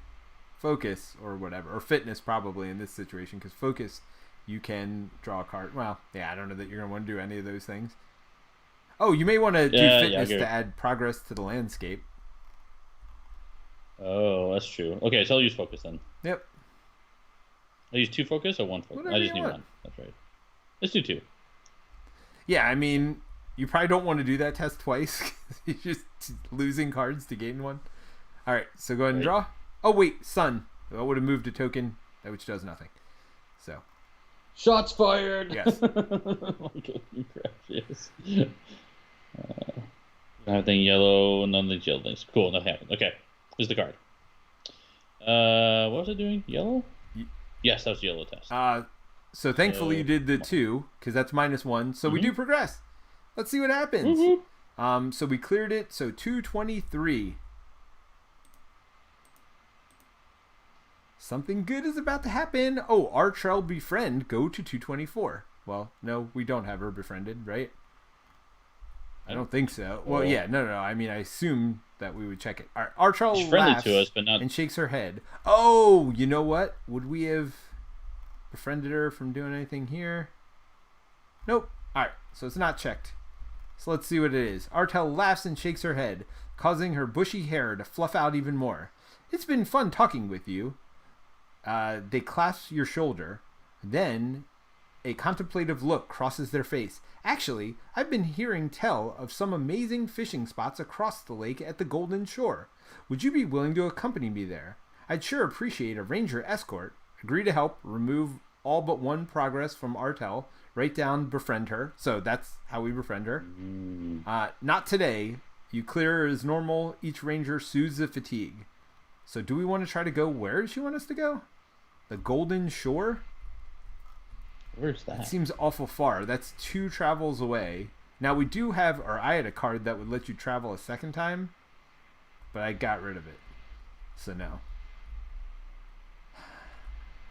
focus or whatever. Or fitness probably in this situation, because focus, you can draw a card. Well, yeah, I don't know that you're going to want to do any of those things. Oh, you may want to do fitness to add progress to the landscape. Oh, that's true. Okay, so I'll use focus then. Yep. I'll use 2 focus or 1 focus? Whatever I just you need want. 1. That's right. Let's do 2. Yeah, I mean, you probably don't want to do that test twice. You're just losing cards to gain 1. All right, so go ahead and draw. Oh, wait, sun. I would have moved a token, which does nothing. So. Shots fired! Yes. Okay, crap, yes. Nothing yellow, none of these yellow things. Cool, nothing happened. Okay, here's the card. What was I doing? Yellow? Yes, that was the yellow test. So thankfully you did the 2, because that's -1. So we do progress. Let's see what happens. Mm-hmm. So we cleared it. So 223. Something good is about to happen. Oh, Artrell befriend. Go to 224. Well, no, we don't have her befriended, right? I don't think so. Well, yeah, no. I mean, I assume that we would check it. All right, Artrell She's friendly laughs to us, but not... and shakes her head. Oh, you know what? Would we have befriended her from doing anything here? Nope. All right, so it's not checked. So let's see what it is. Artel laughs and shakes her head, causing her bushy hair to fluff out even more. It's been fun talking with you. They clasp your shoulder. Then a contemplative look crosses their face. Actually, I've been hearing tell of some amazing fishing spots across the lake at the Golden Shore. Would you be willing to accompany me there? I'd sure appreciate a ranger escort. Agree to help remove all but 1 progress from Artel. Write down befriend her. So that's how we befriend her. Not today. You clear her as normal. Each ranger soothes the fatigue. So do we want to try to go where does she want us to go? The Golden Shore? Where's that? It seems awful far. That's 2 travels away. Now we do have, or I had a card that would let you travel a second time, but I got rid of it. So no.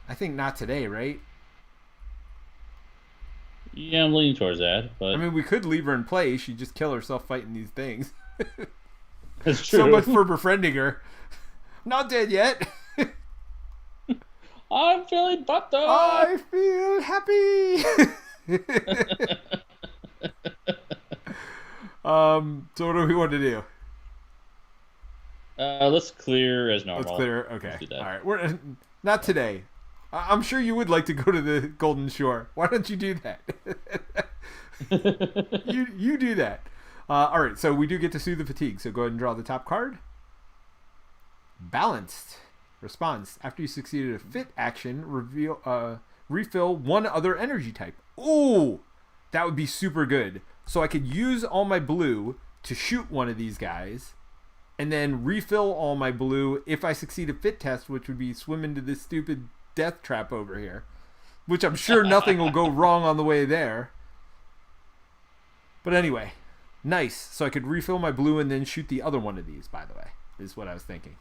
I think not today, right? Yeah, I'm leaning towards that, but... I mean, we could leave her in play. She'd just kill herself fighting these things. That's true. So much for befriending her. Not dead yet. I'm feeling butter. I feel happy. So what do we want to do? Let's clear as normal. Let's clear. Okay. Let's do that. All right. We're not today. I'm sure you would like to go to the Golden Shore. Why don't you do that? you do that. All right. So we do get to soothe the fatigue. So go ahead and draw the top card. Balanced. Response. After you succeeded a fit action, refill one other energy type. Ooh, that would be super good. So I could use all my blue to shoot one of these guys, and then refill all my blue if I succeed a fit test, which would be swim into this stupid death trap over here, which I'm sure nothing will go wrong on the way there. But anyway, nice. So I could refill my blue and then shoot the other one of these, by the way, is what I was thinking.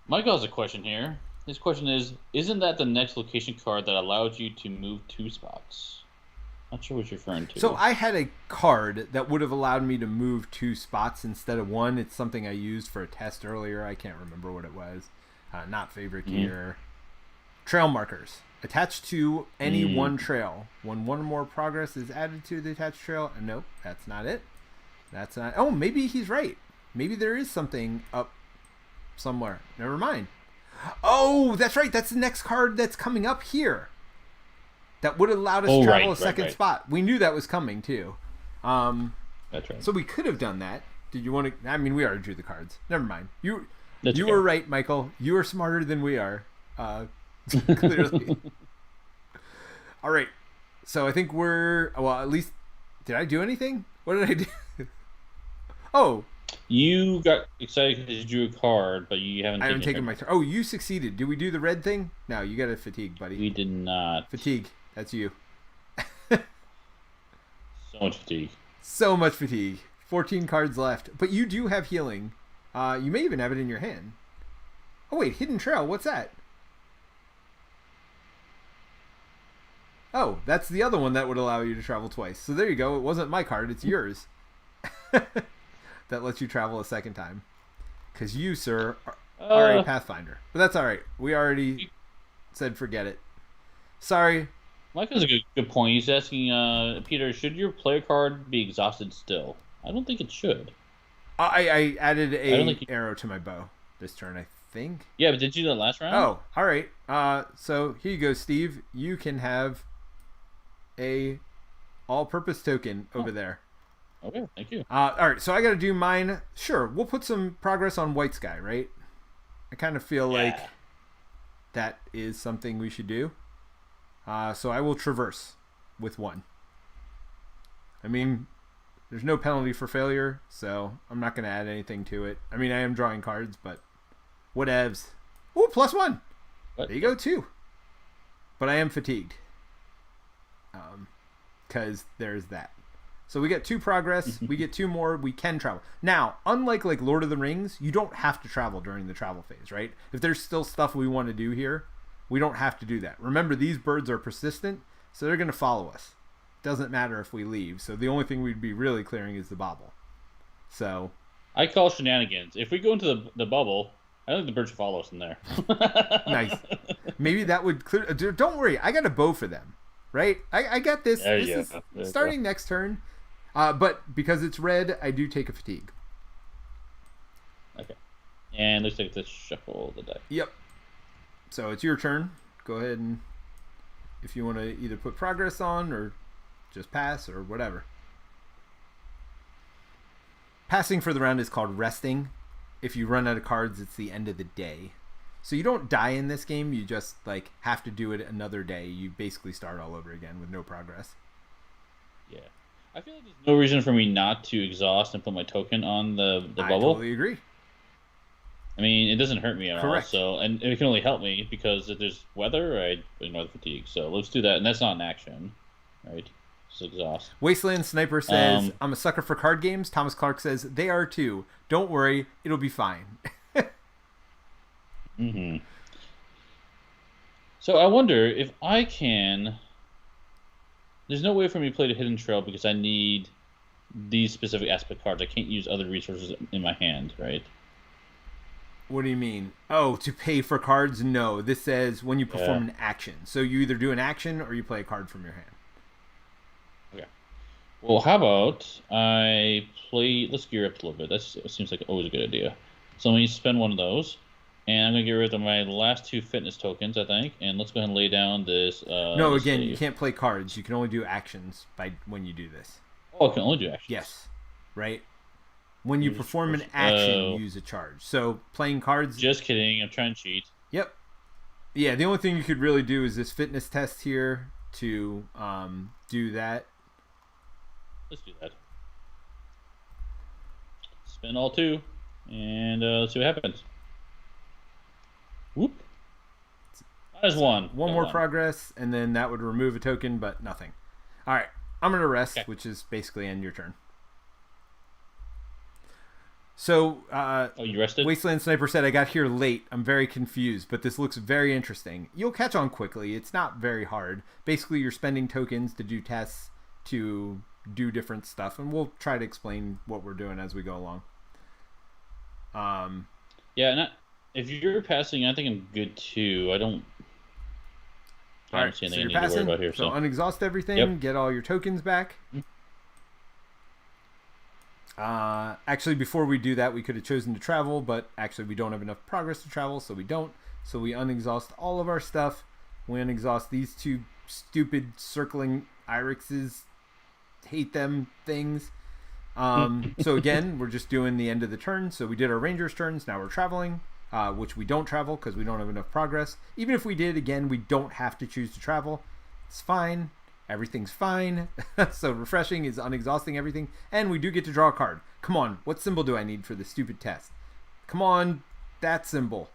Michael has a question here. His question is, isn't that the next location card that allowed you to move 2 spots? Not sure what you're referring to. So I had a card that would have allowed me to move 2 spots instead of 1. It's something I used for a test earlier. I can't remember what it was. Not favorite gear. Trail markers. Attached to any one trail. When one or more progress is added to the attached trail. Nope, that's not it. That's not... Oh, maybe he's right. Maybe there is something up somewhere. Never mind. Oh, that's right. That's the next card that's coming up here. That would have allowed us to travel a second spot. We knew that was coming, too. That's right. So we could have done that. Did you want to... I mean, we already drew the cards. Never mind. You okay. were right, Michael. You are smarter than we are. Clearly. All right. So I think we're... Well, at least... Did I do anything? What did I do? Oh. You got excited because you drew a card, but you haven't taken my turn. Oh, you succeeded. Did we do the red thing? No, you got a fatigue, buddy. We did not. Fatigue. That's you. So much fatigue. So much fatigue. 14 cards left. But you do have healing. You may even have it in your hand. Oh, wait. Hidden Trail. What's that? Oh, that's the other one that would allow you to travel twice. So there you go. It wasn't my card. It's yours. That lets you travel a second time. Because you, sir, are a Pathfinder. But that's all right. We already said forget it. Sorry. Mike has a good point. He's asking, Peter, should your player card be exhausted still? I don't think it should. I added a arrow to my bow this turn, I think. Yeah, but did you do that last round? Oh, all right. So here you go, Steve. You can have a all-purpose token over there. Okay, thank you. All right, so I got to do mine. Sure, we'll put some progress on White Sky, right? I kind of feel like that is something we should do. So I will traverse with 1. I mean, there's no penalty for failure, so I'm not going to add anything to it. I mean, I am drawing cards, but whatevs. Ooh, +1. What? There you go, 2. But I am fatigued. Because there's that. So we get 2 progress, we get 2 more, we can travel. Now, unlike like Lord of the Rings, you don't have to travel during the travel phase, right? If there's still stuff we want to do here, we don't have to do that. Remember, these birds are persistent, so they're going to follow us. Doesn't matter if we leave, so the only thing we'd be really clearing is the bobble. So... I call shenanigans. If we go into the bubble, I don't think the birds should follow us in there. Nice. Maybe that would clear... Don't worry, I got a bow for them, right? I got this. This is starting next turn. But because it's red, I do take a fatigue. Okay. And looks like let's shuffle the deck. Yep. So it's your turn. Go ahead and if you want to either put progress on or just pass or whatever. Passing for the round is called resting. If you run out of cards, it's the end of the day. So you don't die in this game. You just like have to do it another day. You basically start all over again with no progress. Yeah. I feel like there's no reason for me not to exhaust and put my token on the bubble. I totally agree. I mean, it doesn't hurt me at Correct. all. So, and it can only help me because if there's weather, I ignore the fatigue. So let's do that. And that's not an action, right? Just exhaust. Wasteland Sniper says, I'm a sucker for card games. Thomas Clark says, they are too. Don't worry, it'll be fine. Mm-hmm. So I wonder if I can... There's no way for me to play the Hidden Trail because I need these specific aspect cards. I can't use other resources in my hand, right? What do you mean? Oh, to pay for cards? No. This says when you Yeah. perform an action. So you either do an action or you play a card from your hand. Okay. Well, how about I play? Let's gear up a little bit. That seems like always a good idea. So let me spend one of those, and I'm gonna get rid of my last 2 fitness tokens, I think. And let's go ahead and lay down this No, this again, you save. can't play cards. You can only do actions by when you do this. Oh, I can only do actions. Yes. Right? When you Use perform an first- action, Oh, use a charge. So playing cards. just kidding. I'm trying to cheat. Yep. Yeah, the only thing you could really do is this fitness test here to do that. Let's do that. Spend all 2, and let's see what happens. Whoop. -1. One Got more one. progress, and then that would remove a token, but nothing. All right, I'm going to rest, Okay. which is basically end your turn. So, Oh, you rested? Wasteland Sniper said, I got here late. I'm very confused, but this looks very interesting. You'll catch on quickly. It's not very hard. Basically, you're spending tokens to do tests, to do different stuff, and we'll try to explain what we're doing as we go along. Yeah, and if you're passing, I think I'm good too. I don't All right, see so anything you're I need to worry passing. about here. So So unexhaust everything, Yep. get all your tokens back. Actually, before we do that, we could have chosen to travel, but actually we don't have enough progress to travel, so we don't. So we unexhaust all of our stuff. We unexhaust these 2 stupid circling irixes. Hate them things. So again, we're just doing the end of the turn. So we did our Rangers turns. Now we're traveling, which we don't travel because we don't have enough progress. Even if we did, again, we don't have to choose to travel. It's fine. Everything's fine. So refreshing is unexhausting everything. And we do get to draw a card. Come on. What symbol do I need for this stupid test? Come on. That symbol.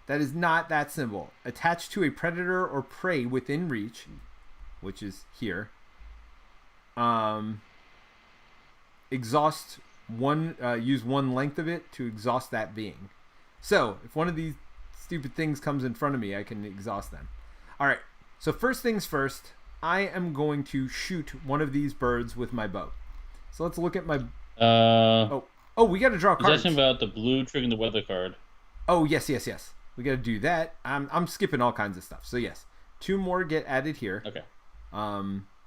That is not that symbol. Attached to a predator or prey within reach, which is here. Exhaust one, use 1 length of it to exhaust that being. So if one of these stupid things comes in front of me, I can exhaust them. All right. So first things first, I am going to shoot one of these birds with my bow. So let's look at my. Oh, we got to draw is cards. that something about the blue triggering the weather card? Oh, yes. We got to do that. I'm skipping all kinds of stuff. So yes, 2 more get added here. Okay.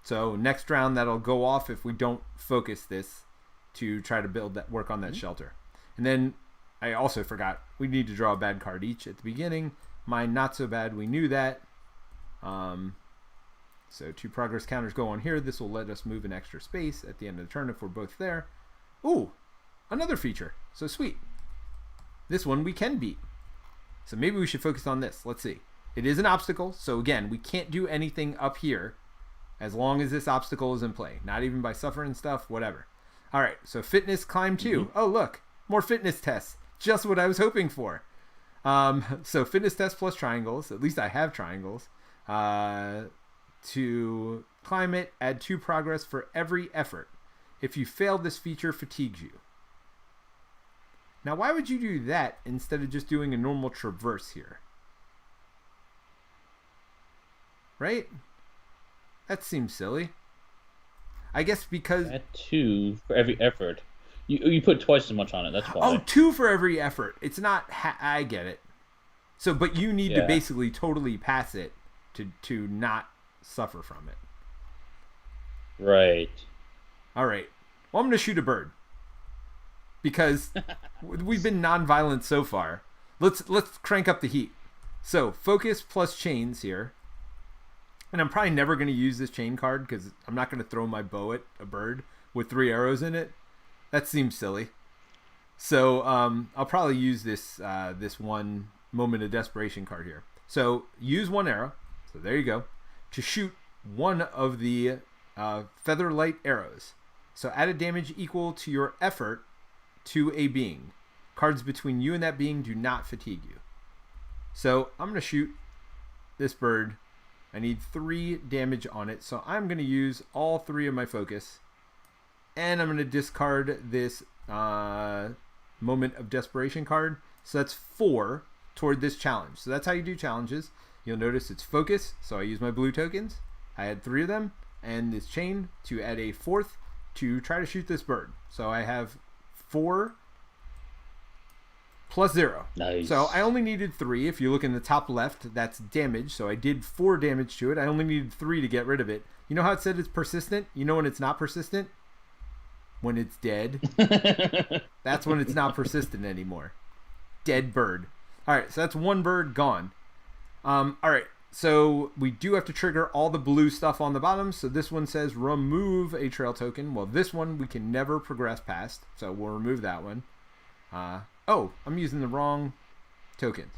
So next round that'll go off if we don't focus this to try to build that, work on that shelter. And then I also forgot we need to draw a bad card each at the beginning. Mine not so bad. We knew that. So 2 progress counters go on here. This will let us move an extra space at the end of the turn if we're both there. Ooh, another feature. So sweet. This one we can beat. So maybe we should focus on this. Let's see. It is an obstacle. So again, we can't do anything up here as long as this obstacle is in play. Not even by suffering stuff, whatever. All right, so fitness climb 2. Oh, look, more fitness tests. Just what I was hoping for. So fitness test plus triangles. At least I have triangles. To climb it, add 2 progress for every effort. If you fail, this feature fatigues you. Now, why would you do that instead of just doing a normal traverse here? Right? That seems silly. I guess because... Add 2 for every effort. You put twice as much on it. That's why. Oh, 2 for every effort. It's not... I get it. So, but you need to basically totally pass it to not suffer from it. Right. All right. Well, I'm going to shoot a bird. Because we've been non-violent so far. Let's crank up the heat. So, focus plus chains here. And I'm probably never going to use this chain card because I'm not going to throw my bow at a bird with 3 arrows in it. That seems silly. So I'll probably use this this 1 moment of desperation card here. So use 1 arrow. So there you go. To shoot 1 of the feather light arrows. So added damage equal to your effort to a being. Cards between you and that being do not fatigue you. So I'm going to shoot this bird. I need 3 damage on it, so I'm going to use all 3 of my focus. And I'm going to discard this Moment of Desperation card. So that's 4 toward this challenge. So that's how you do challenges. You'll notice it's focus, so I use my blue tokens. I had 3 of them, and this chain to add a 4th to try to shoot this bird. So I have 4 plus 0. Nice. So I only needed 3. If you look in the top left, that's damage. So I did 4 damage to it. I only needed 3 to get rid of it. You know how it said it's persistent? You know when it's not persistent? When it's dead. That's when it's not persistent anymore. Dead bird. All right, so that's 1 bird gone. All right, so we do have to trigger all the blue stuff on the bottom. So this one says remove a trail token. Well, this one we can never progress past, so we'll remove that one. Oh, I'm using the wrong tokens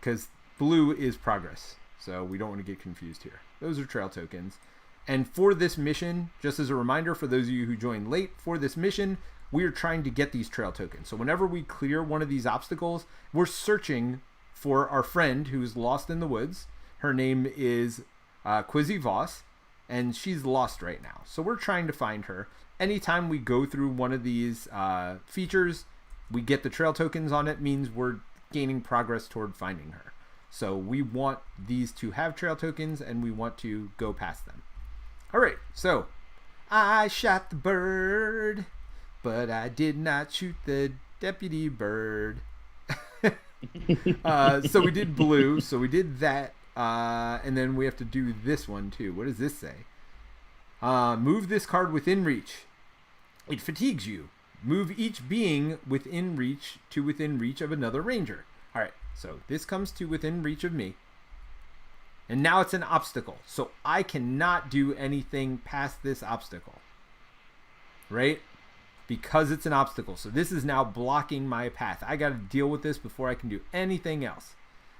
because blue is progress, so we don't want to get confused here. Those are trail tokens. And for this mission, just as a reminder for those of you who joined late, for this mission, we are trying to get these trail tokens. So whenever we clear one of these obstacles, we're searching for our friend who's lost in the woods. Her name is Quizzy Voss, and she's lost right now. So we're trying to find her. Anytime we go through one of these features, we get the trail tokens on it, means we're gaining progress toward finding her. So we want these to have trail tokens, and we want to go past them. All right, so I shot the bird, but I did not shoot the deputy bird. So we did blue, so we did that, and then we have to do this one too. What does this say? Move this card within reach. It fatigues you. Move each being within reach to within reach of another ranger. All right, so this comes to within reach of me. And now it's an obstacle. So I cannot do anything past this obstacle. Right? Because it's an obstacle. So this is now blocking my path. I got to deal with this before I can do anything else.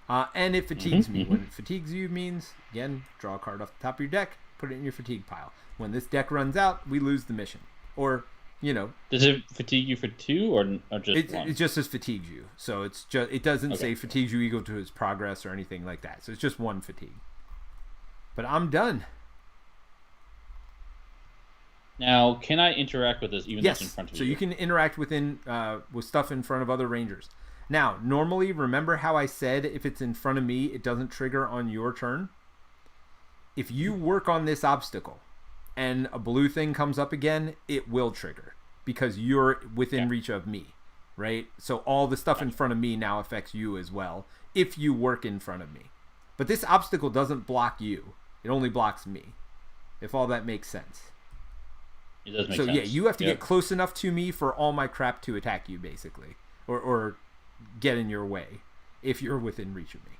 And it fatigues me. When it fatigues you means, again, draw a card off the top of your deck, put it in your fatigue pile. When this deck runs out, we lose the mission. Or, you know. Does it fatigue you for 2 or just 1? It just says fatigues you. So it's just, it doesn't say fatigues you equal to its progress or anything like that. So it's just 1 fatigue. But I'm done. Now, can I interact with this even though it's in front of so you? you can interact with stuff in front of other rangers. Now, normally, remember how I said if it's in front of me, it doesn't trigger on your turn? If you work on this obstacle and a blue thing comes up again, it will trigger because you're within reach of me, right? So all the stuff in front of me now affects you as well if you work in front of me. But this obstacle doesn't block you. It only blocks me, if all that makes sense. It does make sense. So yeah, you have to get close enough to me for all my crap to attack you, basically. Or get in your way if you're within reach of me.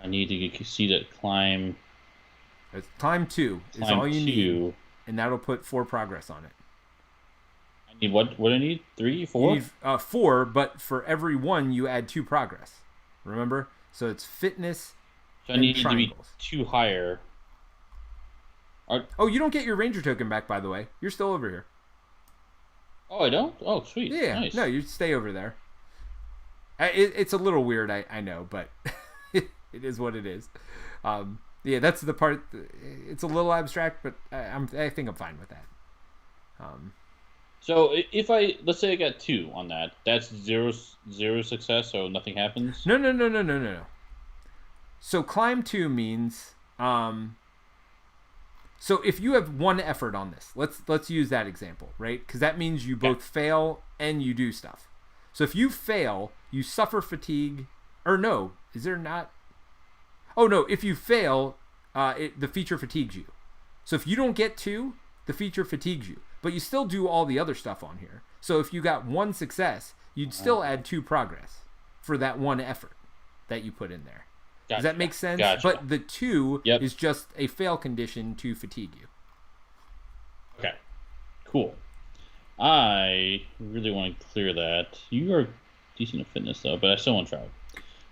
I need to see that climb. Climb 2 is all you need, and that'll put 4 progress on it. I need what do I need? 3, 4? You need 4, but for every 1 you add 2 progress. Remember? So it's fitness. So I need triangles. To be 2 higher. Oh, you don't get your ranger token back, by the way. You're still over here. Oh, I don't? Oh, sweet. Yeah, nice. No, you stay over there. It's a little weird, I know, but it is what it is. Yeah, that's the part. It's a little abstract, but I think I'm fine with that. So if let's say I got 2 on that, that's zero success, so nothing happens? No. So climb 2 means, so if you have 1 effort on this, let's use that example, right? Because that means you both fail and you do stuff. So if you fail, you suffer fatigue, or no, is there not? Oh no, if you fail, the feature fatigues you. So if you don't get 2, the feature fatigues you, but you still do all the other stuff on here. So if you got 1 success, you'd still add 2 progress for that 1 effort that you put in there. Gotcha. Does that make sense? Gotcha. But the 2 is just a fail condition to fatigue you. Okay, cool. I really want to clear that. You are decent at fitness though, but I still want to try.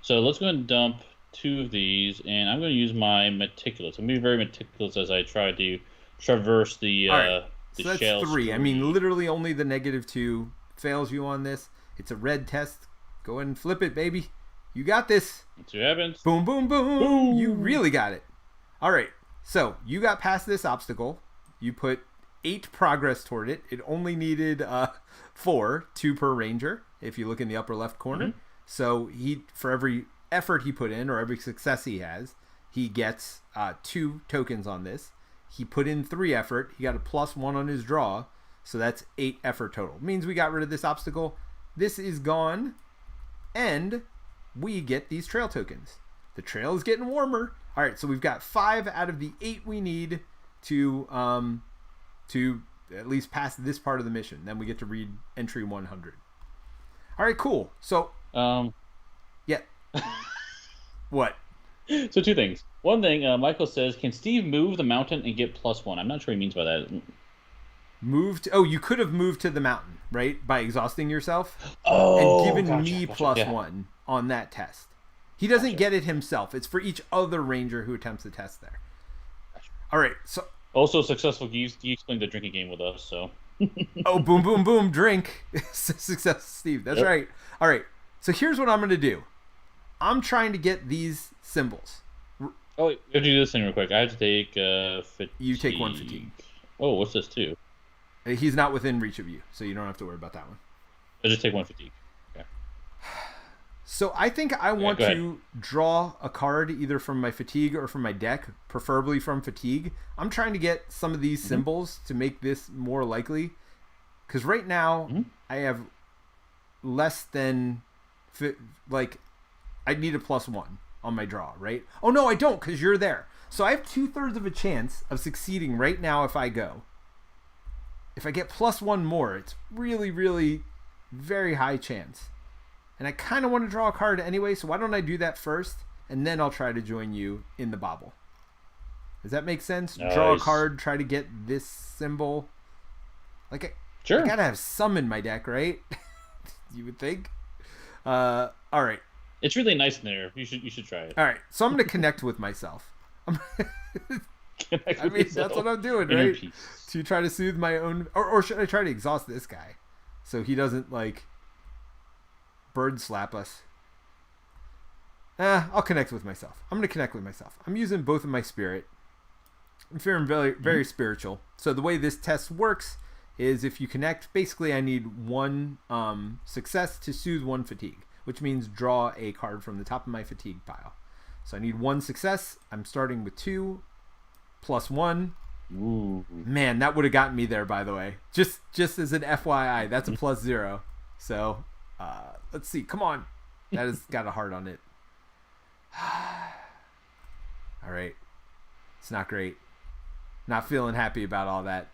So let's go ahead and dump 2 of these, and I'm going to use my meticulous. I'm going to be very meticulous as I try to traverse the so that's shell 3. stream. I mean, literally only the -2 fails you on this. It's a red test. Go ahead and flip it, baby. You got this. Let's see what happens. Boom, boom, boom. Boom. You really got it. All right. So you got past this obstacle. You put 8 progress toward it. It only needed 4, 2 per ranger, if you look in the upper left corner. Mm-hmm. So for every effort he put in or every success he has, he gets 2 tokens on this. He put in 3 effort. He got a +1 on his draw. So that's 8 effort total. Means we got rid of this obstacle. This is gone. And we get these trail tokens. The trail is getting warmer. All right, so we've got 5 out of the 8 we need to at least pass this part of the mission. Then we get to read entry 100. All right, cool. So, yeah. What? So 2 things. One thing, Michael says, can Steve move the mountain and get +1? I'm not sure what he means by that. You could have moved to the mountain, right? By exhausting yourself. Oh, and given me +1 on that test. He doesn't get it himself. It's for each other ranger who attempts the test there. All right, so... Also successful, he explained the drinking game with us, so... Oh, boom, boom, boom, drink. Success, Steve. That's right. All right, so here's what I'm going to do. I'm trying to get these symbols. Oh, wait, we have to do this thing real quick. I have to take fatigue. You take 1 fatigue. Oh, what's this, too? He's not within reach of you, so you don't have to worry about that one. I just take 1 fatigue. Okay. So I think I want to draw a card either from my fatigue or from my deck, preferably from fatigue. I'm trying to get some of these symbols to make this more likely. Because right now, I have less than... I need a +1 on my draw, right? Oh, no, I don't, because you're there. So I have 2/3 of a chance of succeeding right now if I go. If I get +1 more, it's really, really very high chance. And I kind of want to draw a card anyway, so why don't I do that first, and then I'll try to join you in the bobble. Does that make sense? Nice. Draw a card, try to get this symbol. Sure. I gotta have some in my deck, right? You would think. All right. It's really nice in there. You should try it. All right. So I'm gonna connect with myself. That's what I'm doing, right? To try to soothe my own, or should I try to exhaust this guy, so he doesn't bird slap us? I'll connect with myself. I'm gonna connect with myself. I'm using both of my spirit. I'm feeling very, very spiritual. So the way this test works is if you connect, basically I need 1 success to soothe 1 fatigue, which means draw a card from the top of my fatigue pile. So I need 1 success. I'm starting with 2 +1. Ooh. Man, that would have gotten me there, by the way. Just as an FYI, that's a +0. So let's see. Come on. That has got a heart on it. All right. It's not great. Not feeling happy about all that.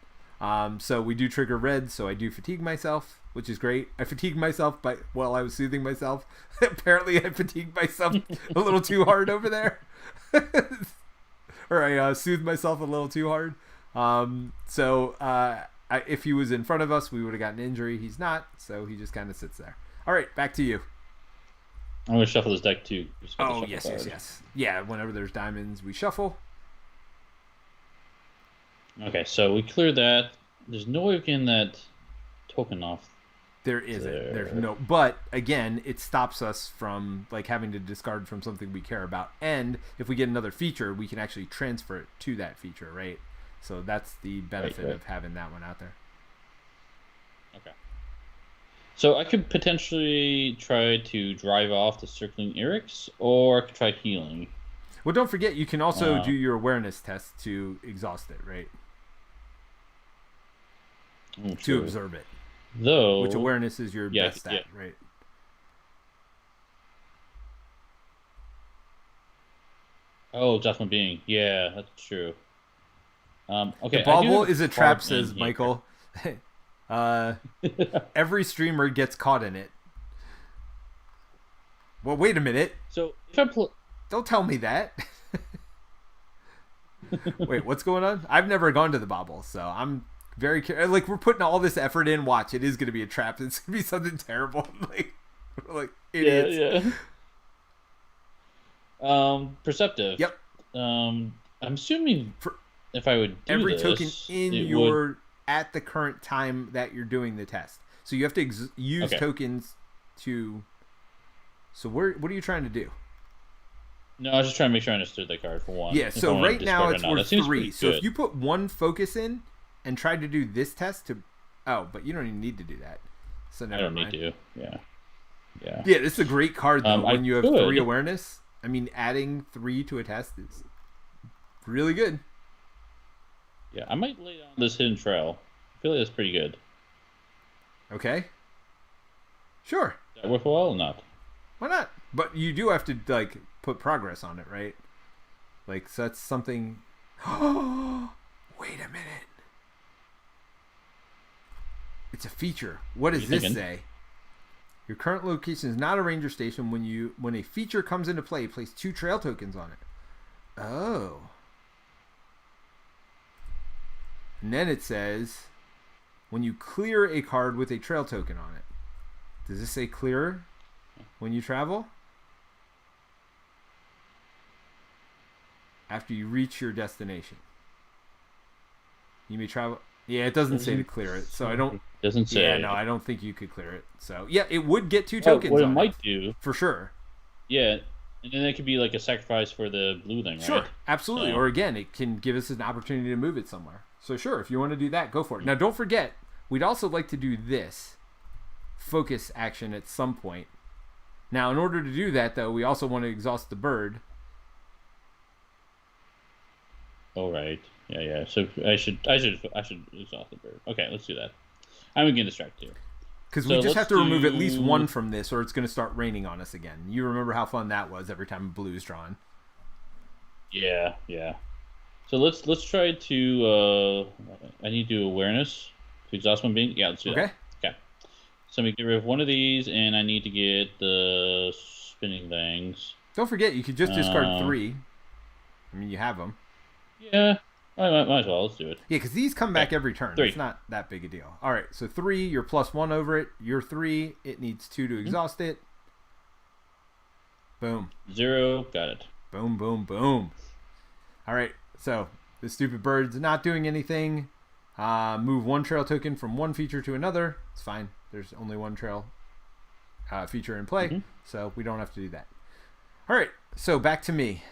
So we do trigger red, so I do fatigue myself, which is great. I fatigued myself while I was soothing myself. Apparently I fatigued myself a little too hard over there. Or I soothed myself a little too hard. If he was in front of us, we would have gotten an injury. He's not, so he just kind of sits there. All right, back to you. I'm going to shuffle this deck too. Oh, yes. Yeah, whenever there's diamonds, we shuffle. Okay, so we cleared that. There's no way of getting that token off. There isn't. There's no. But again, it stops us from having to discard from something we care about. And if we get another feature, we can actually transfer it to that feature, right? So that's the benefit of having that one out there. Okay. So I could potentially try to drive off the circling Erics, or I could try healing. Well, don't forget, you can also do your awareness test to exhaust it, right? To observe it. Which awareness is your best stat, right? Oh, adjustment being. Yeah, that's true. Okay. The bauble is a trap, says Michael. Every streamer gets caught in it. Well, wait a minute. So if I don't tell me that. Wait, what's going on? I've never gone to the bauble, so I'm very curious. We're putting all this effort in. Watch, it is going to be a trap. It's going to be something terrible. Like idiots. Yeah. Perceptive. Yep. I'm assuming if I would do every this, token in at the current time that you're doing the test. So you have to use tokens to. So what are you trying to do? No, I was just trying to make sure I understood that card for one. Yeah, so right now it's worth 3. So if you put 1 focus in and try to do this test but you don't even need to do that. So never mind. Need to. Yeah. Yeah, this is a great card though. When you have 3 awareness, I mean, adding 3 to a test is really good. Yeah, I might lay down this hidden trail. I feel like that's pretty good. Okay. Sure. Is that worthwhile or not? Why not? But you do have to like put progress on it, right? Like so that's something. Wait a minute. It's a feature. What does this say? Your current location is not a ranger station. When a feature comes into play, place 2 trail tokens on it. Oh. And then it says, when you clear a card with a trail token on it. Does this say clear when you travel? After you reach your destination. You may travel. Yeah, it doesn't say to clear it, so I don't. Doesn't say. Yeah, no, I don't think you could clear it. So yeah, it would get 2 tokens. What it on might do for sure. Yeah, and then it could be like a sacrifice for the blue thing, right? Sure, absolutely. So. Or again, it can give us an opportunity to move it somewhere. So sure, if you want to do that, go for it. Now, don't forget, we'd also like to do this focus action at some point. Now, in order to do that, though, we also want to exhaust the bird. All right. Yeah. So I should exhaust the bird. Okay, let's do that. I'm getting distracted here. Because we just have to remove at least 1 from this, or it's going to start raining on us again. You remember how fun that was every time blue is drawn. Yeah. So let's try to. I need to do awareness to exhaust one being. Yeah, let's do that. Okay. So I'm gonna get rid of one of these, and I need to get the spinning things. Don't forget, you could just discard 3. I mean, you have them. Yeah. Might as well. Let's do it. Yeah, because these come back every turn. 3. It's not that big a deal. All right, so 3, you're +1 over it. You're 3. It needs 2 to exhaust it. Boom. 0. Got it. Boom, boom, boom. All right, so the stupid bird's not doing anything. Move 1 trail token from one feature to another. It's fine. There's only 1 trail feature in play, so we don't have to do that. All right, so back to me.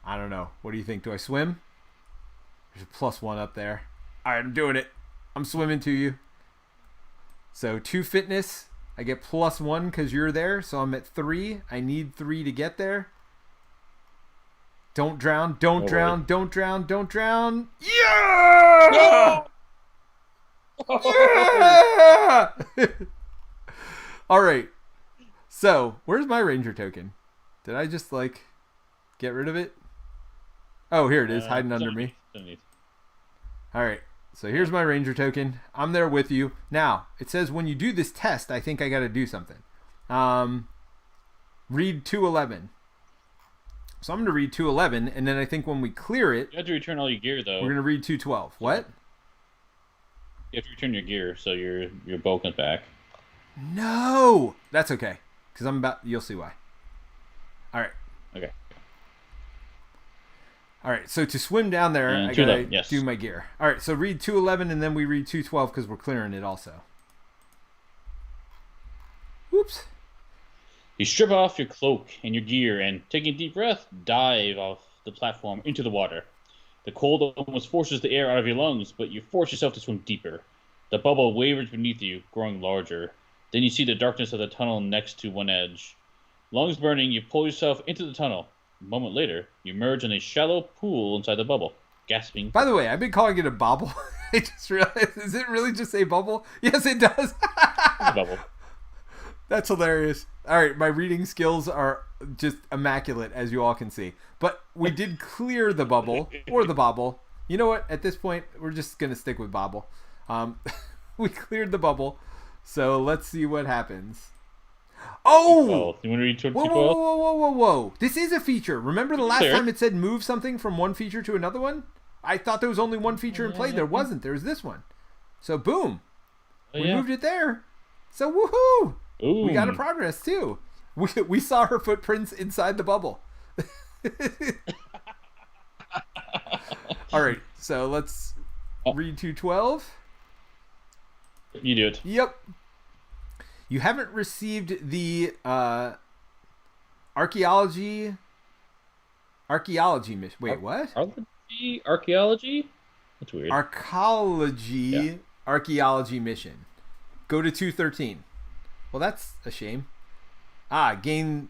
I don't know. What do you think? Do I swim? There's a +1 up there. All right, I'm doing it. I'm swimming to you. So 2 fitness. I get +1 because you're there. So I'm at 3. I need 3 to get there. Don't drown. Don't drown. Don't drown. Don't drown. Yeah! Yeah! All right. So where's my ranger token? Did I just like get rid of it? Oh, here it is, hiding under me. All right, so here's my ranger token. I'm there with you. Now, it says when you do this test, I think I got to do something. Read 211. So I'm going to read 211, and then I think when we clear it... You have to return all your gear, though. We're going to read 212. What? You have to return your gear, so your bow comes back. No! That's okay, because I'm about... You'll see why. All right. Okay. All right, so to swim down there, I gotta do my gear. All right, so read 211, and then we read 212 because we're clearing it also. Whoops. You strip off your cloak and your gear, and taking a deep breath, dive off the platform into the water. The cold almost forces the air out of your lungs, but you force yourself to swim deeper. The bubble wavers beneath you, growing larger. Then you see the darkness of the tunnel next to one edge. Lungs burning, you pull yourself into the tunnel. A moment later, you emerge in a shallow pool inside the bubble, gasping. By the way, I've been calling it a bobble. I just realized, does it really just say bubble? Yes, it does. A bubble. That's hilarious. All right, my reading skills are just immaculate, as you all can see. But we did clear the bubble, or the bobble. You know what? At this point, we're just going to stick with bobble. We cleared the bubble, so let's see what happens. Oh! You want to read Whoa. This is a feature. Remember the last time it said move something from one feature to another one? I thought there was only one feature in play. There wasn't. There was this one. So, boom. We moved it there. So, woohoo! Ooh. We got a progress, too. We saw her footprints inside the bubble. All right. So, let's read 212. You do it. Yep. You haven't received the archaeology mission. Wait, what? Archaeology? That's weird. Archaeology mission. Go to 213. Well, that's a shame.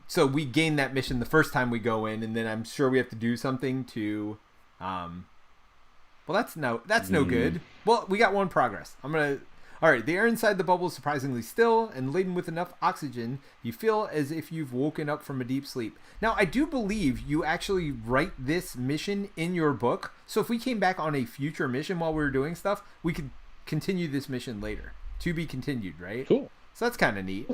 So we gain that mission the first time we go in, and then I'm sure we have to do something to Well, that's no good. Well, we got one progress. All right, the air inside the bubble is surprisingly still and laden with enough oxygen. You feel as if you've woken up from a deep sleep. Now, I do believe you actually write this mission in your book. So if we came back on a future mission while we were doing stuff, we could continue this mission later. To be continued, right? Cool. So that's kind of neat.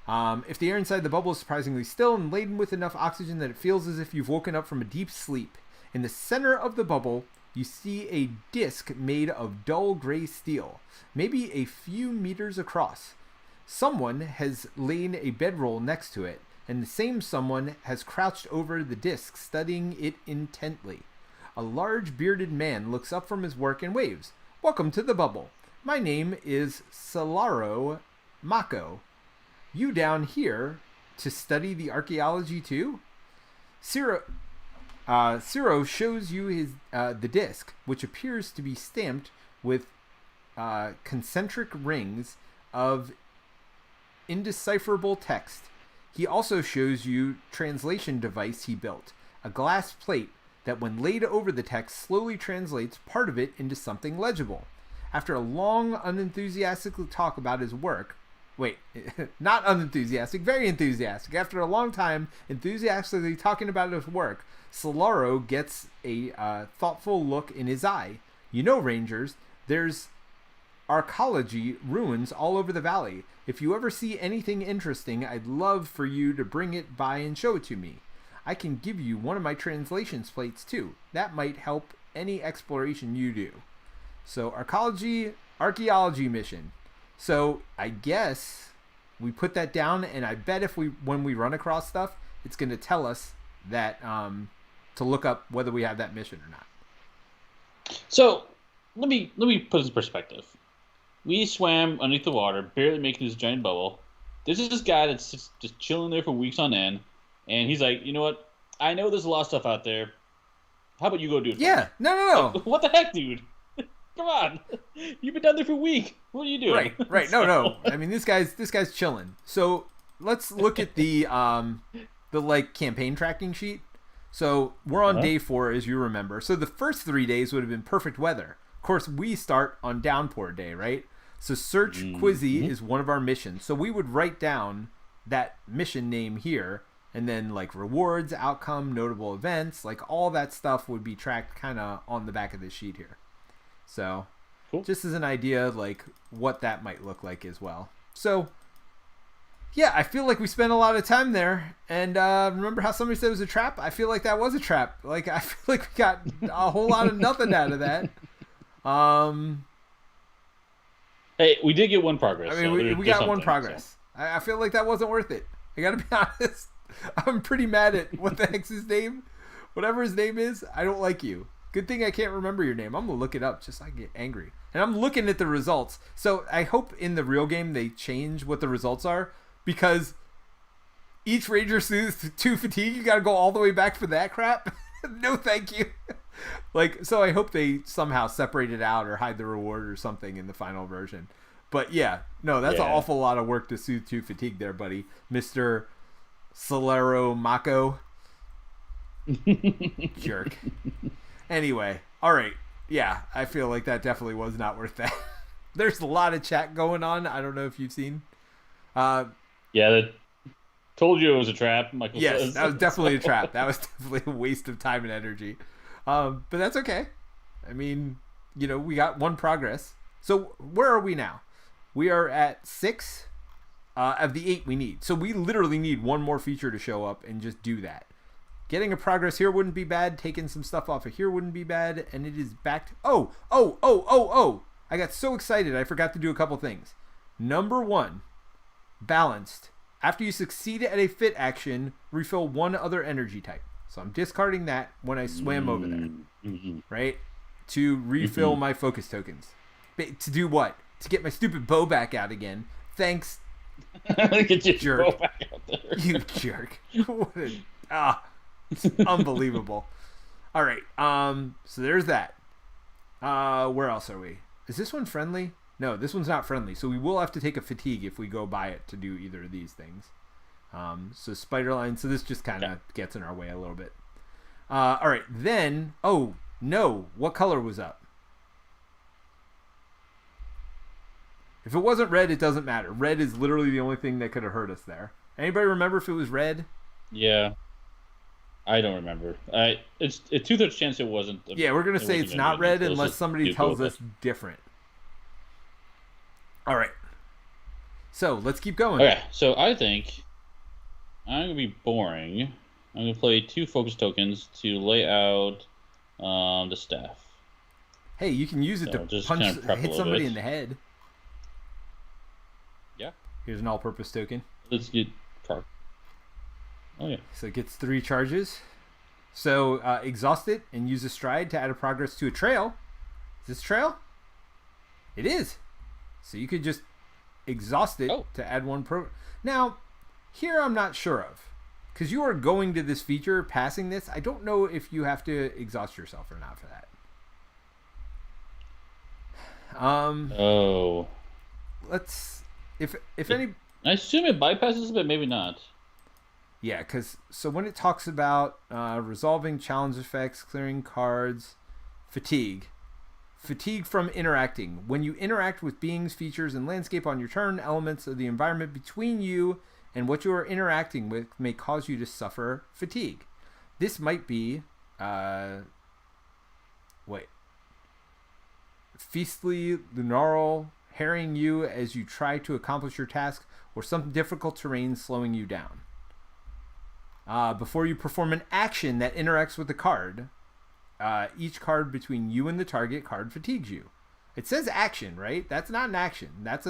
If the air inside the bubble is surprisingly still and laden with enough oxygen that it feels as if you've woken up from a deep sleep, in the center of the bubble, you see a disc made of dull gray steel, maybe a few meters across. Someone has laid a bedroll next to it, and the same someone has crouched over the disc, studying it intently. A large bearded man looks up from his work and waves. "Welcome to the bubble. My name is Solaro Mako. You down here to study the archaeology too?" Ciro shows you the disc, which appears to be stamped with concentric rings of indecipherable text. He also shows you translation device he built, a glass plate that when laid over the text slowly translates part of it into something legible. After a long, unenthusiastic talk about his work, not unenthusiastic, very enthusiastic. After a long time enthusiastically talking about his work, Solaro gets a thoughtful look in his eye. "You know, Rangers, there's archaeology ruins all over the valley. If you ever see anything interesting, I'd love for you to bring it by and show it to me. I can give you one of my translation plates too. That might help any exploration you do." So archaeology mission. So I guess we put that down, and I bet when we run across stuff, it's going to tell us that to look up whether we have that mission or not. So let me put this in perspective. We swam underneath the water, barely making this giant bubble. This is this guy that's just chilling there for weeks on end, and he's like, "You know what? I know there's a lot of stuff out there. How about you go do it?" Yeah, no. Like, what the heck, dude? Come on, you've been down there for a week. What are you doing? Right. No. I mean, this guy's chilling. So let's look at the campaign tracking sheet. So we're on day 4, as you remember. So the first 3 days would have been perfect weather. Of course, we start on downpour day, right? So search Quizzy is one of our missions. So we would write down that mission name here, and then like rewards, outcome, notable events, like all that stuff would be tracked kind of on the back of this sheet here. So cool. Just as an idea, like what that might look like as well. So yeah, I feel like we spent a lot of time there. And remember how somebody said it was a trap? I feel like that was a trap. Like I feel like we got a whole lot of nothing out of that. Hey, we did get one progress. I mean, we got one progress. So. I feel like that wasn't worth it. I gotta be honest. I'm pretty mad at what the heck's his name? Whatever his name is, I don't like you. Good thing I can't remember your name. I'm gonna look it up just so I get angry. And I'm looking at the results. So I hope in the real game they change what the results are, because each Ranger soothes 2 fatigue. You gotta go all the way back for that crap. No, thank you. Like, so I hope they somehow separate it out or hide the reward or something in the final version. But yeah, no, that's an awful lot of work to soothe 2 fatigue there, buddy. Mr. Solaro Mako. Jerk. Anyway, all right. Yeah, I feel like that definitely was not worth that. There's a lot of chat going on. I don't know if you've seen. Yeah, that told you it was a trap, Michael says. Yes, that was definitely a trap. That was definitely a waste of time and energy. But that's okay. I mean, you know, we got one progress. So where are we now? We are at 6 of the 8 we need. So we literally need one more feature to show up and just do that. Getting a progress here wouldn't be bad. Taking some stuff off of here wouldn't be bad. And it is back to... Oh! I got so excited I forgot to do a couple things. Number 1, balanced. After you succeed at a fit action, refill one other energy type. So I'm discarding that when I swam over there. Right? To refill my focus tokens. To do what? To get my stupid bow back out again. Thanks. Get your jerk. bow back out there. You jerk. What it's unbelievable. All right. So there's that. Where else are we? Is this one friendly? No, this one's not friendly. So we will have to take a fatigue if we go by it to do either of these things. So spider line. So this just kind of gets in our way a little bit. All right. Then, No. What color was up? If it wasn't red, it doesn't matter. Red is literally the only thing that could have hurt us there. Anybody remember if it was red? Yeah. I don't remember. It's a 2/3 chance it wasn't. Yeah, we're gonna say it's not red unless somebody tells us different. All right. So let's keep going. Okay, so I think I'm gonna be boring. I'm gonna play 2 focus tokens to lay out the staff. Hey, you can use it to punch, hit somebody in the head. Yeah. Here's an all-purpose token. Let's get car. Oh yeah. So it gets 3 charges. So exhaust it and use a stride to add a progress to a trail. Is this trail? It is. So you could just exhaust it to add 1 pro. Now, here I'm not sure of. Because you are going to this feature, passing this. I don't know if you have to exhaust yourself or not for that. Let's... If any... I assume it bypasses it, but maybe not. Yeah, because so when it talks about resolving challenge effects, clearing cards, fatigue from interacting. When you interact with beings, features, and landscape on your turn, elements of the environment between you and what you are interacting with may cause you to suffer fatigue. This might be, feastly, lunaral, harrying you as you try to accomplish your task, or some difficult terrain slowing you down. Before you perform an action that interacts with the card, each card between you and the target card fatigues you. It says action, right? That's not an action. That's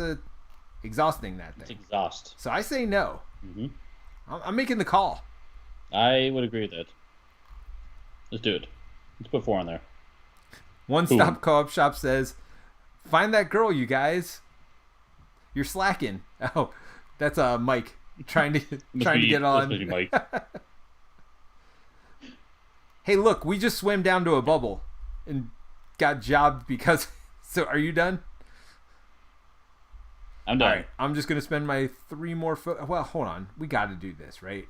exhausting that thing. It's exhaust. So I say no. Mm-hmm. I'm making the call. I would agree with that. Let's do it. Let's put 4 on there. One Stop Co-op Shop says, "Find that girl, you guys. You're slacking." Oh, that's Mike trying to get on. Mike. Hey, look, we just swam down to a bubble and got jobbed because. So, are you done? I'm done. All right, I'm just gonna spend my 3 more. Well, hold on. We got to do this, right?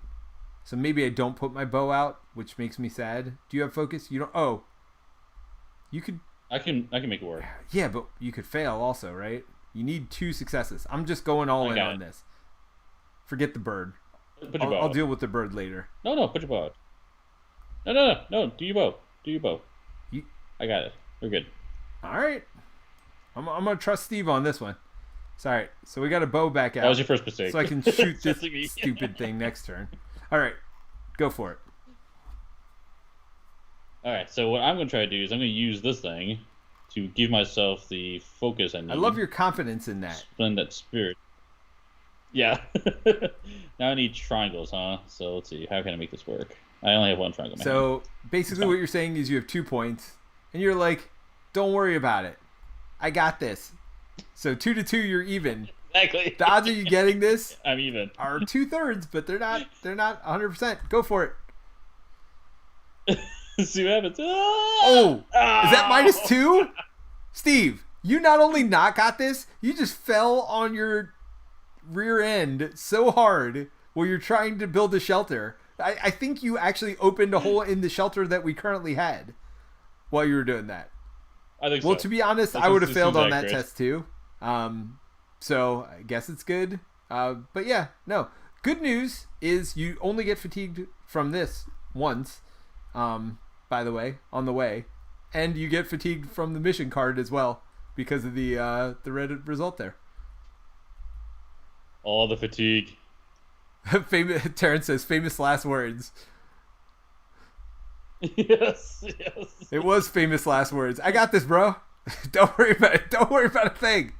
So maybe I don't put my bow out, which makes me sad. Do you have focus? You don't. Oh, you could. I can make it work. Yeah, but you could fail also, right? You need 2 successes. I'm just going all in on this. Forget the bird. I'll deal with the bird later. No, put your bow out. No. Do your bow. I got it. We're good. All right. I'm gonna trust Steve on this one. Sorry. So we got a bow back out. That was your first mistake. So I can shoot this stupid thing next turn. All right. Go for it. All right. So what I'm gonna try to do is I'm gonna use this thing to give myself the focus I need. I love your confidence in that. Spend that spirit. Yeah. Now I need triangles, huh? So let's see. How can I make this work? I only have 1 triangle. So basically what you're saying is you have 2 points, and you're like, don't worry about it. I got this. So 2 to 2, you're even. Exactly. The odds of you getting this I'm even. are 2/3, but they're not 100%. Go for it. See what happens. Oh! Is that -2? Steve, you not only not got this, you just fell on your rear end so hard while you're trying to build a shelter. I think you actually opened a hole in the shelter that we currently had while you were doing that. I think well, so. To be honest, I would have failed on that test too. So I guess it's good. But yeah, no. Good news is you only get fatigued from this once, by the way, on the way. And you get fatigued from the mission card as well because of the red result there. All the fatigue. Terence says famous last words. Yes. It was famous last words. I got this, bro. Don't worry about it. Don't worry about a thing.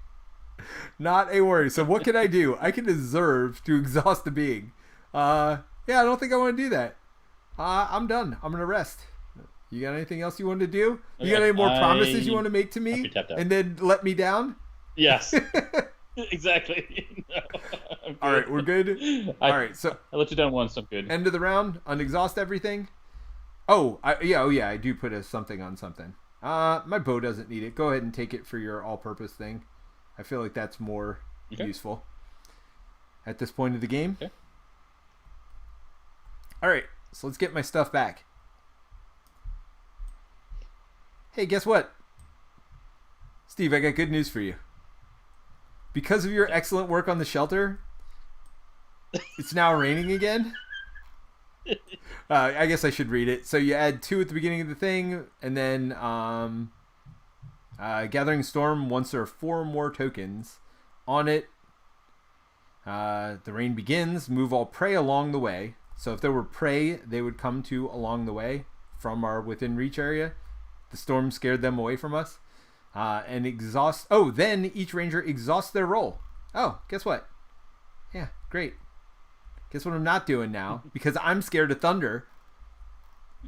Not a worry. So what can I do? I can deserve to exhaust the being. Yeah, I don't think I want to do that. I'm done. I'm gonna rest. You got anything else you want to do? You got any more promises you want to make to me? And then let me down? Yes. Exactly. No, all right, we're good. All right, so I let you down once. I'm good. End of the round. Unexhaust everything. Oh, yeah. I do put something on something. My bow doesn't need it. Go ahead and take it for your all-purpose thing. I feel like that's more useful at this point of the game. Okay. All right, so let's get my stuff back. Hey, guess what? Steve, I got good news for you. Because of your excellent work on the shelter, it's now raining again. I guess I should read it. So you add 2 at the beginning of the thing, and then Gathering Storm, once there are 4 more tokens on it, the rain begins. Move all prey along the way. So if there were prey, they would come to along the way from our within reach area. The storm scared them away from us. And exhaust. Oh, then each ranger exhausts their roll. Oh, guess what? Yeah, great. Guess what I'm not doing now? Because I'm scared of thunder.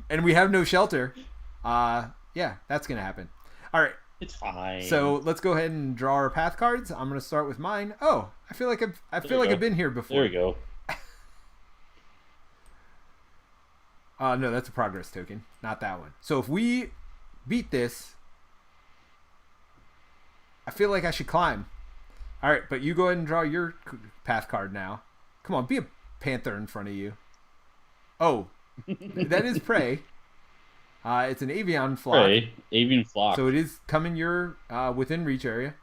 And we have no shelter. Yeah, that's going to happen. All right. It's fine. So let's go ahead and draw our path cards. I'm going to start with mine. Oh, I feel like I've been here before. There we go. No, that's a progress token, not that one. So if we beat this, I feel like I should climb. All right, but you go ahead and draw your path card now. Come on, be a panther in front of you. Oh, that is prey. It's an avian flock. Prey, avian flock. So it is coming your within reach area.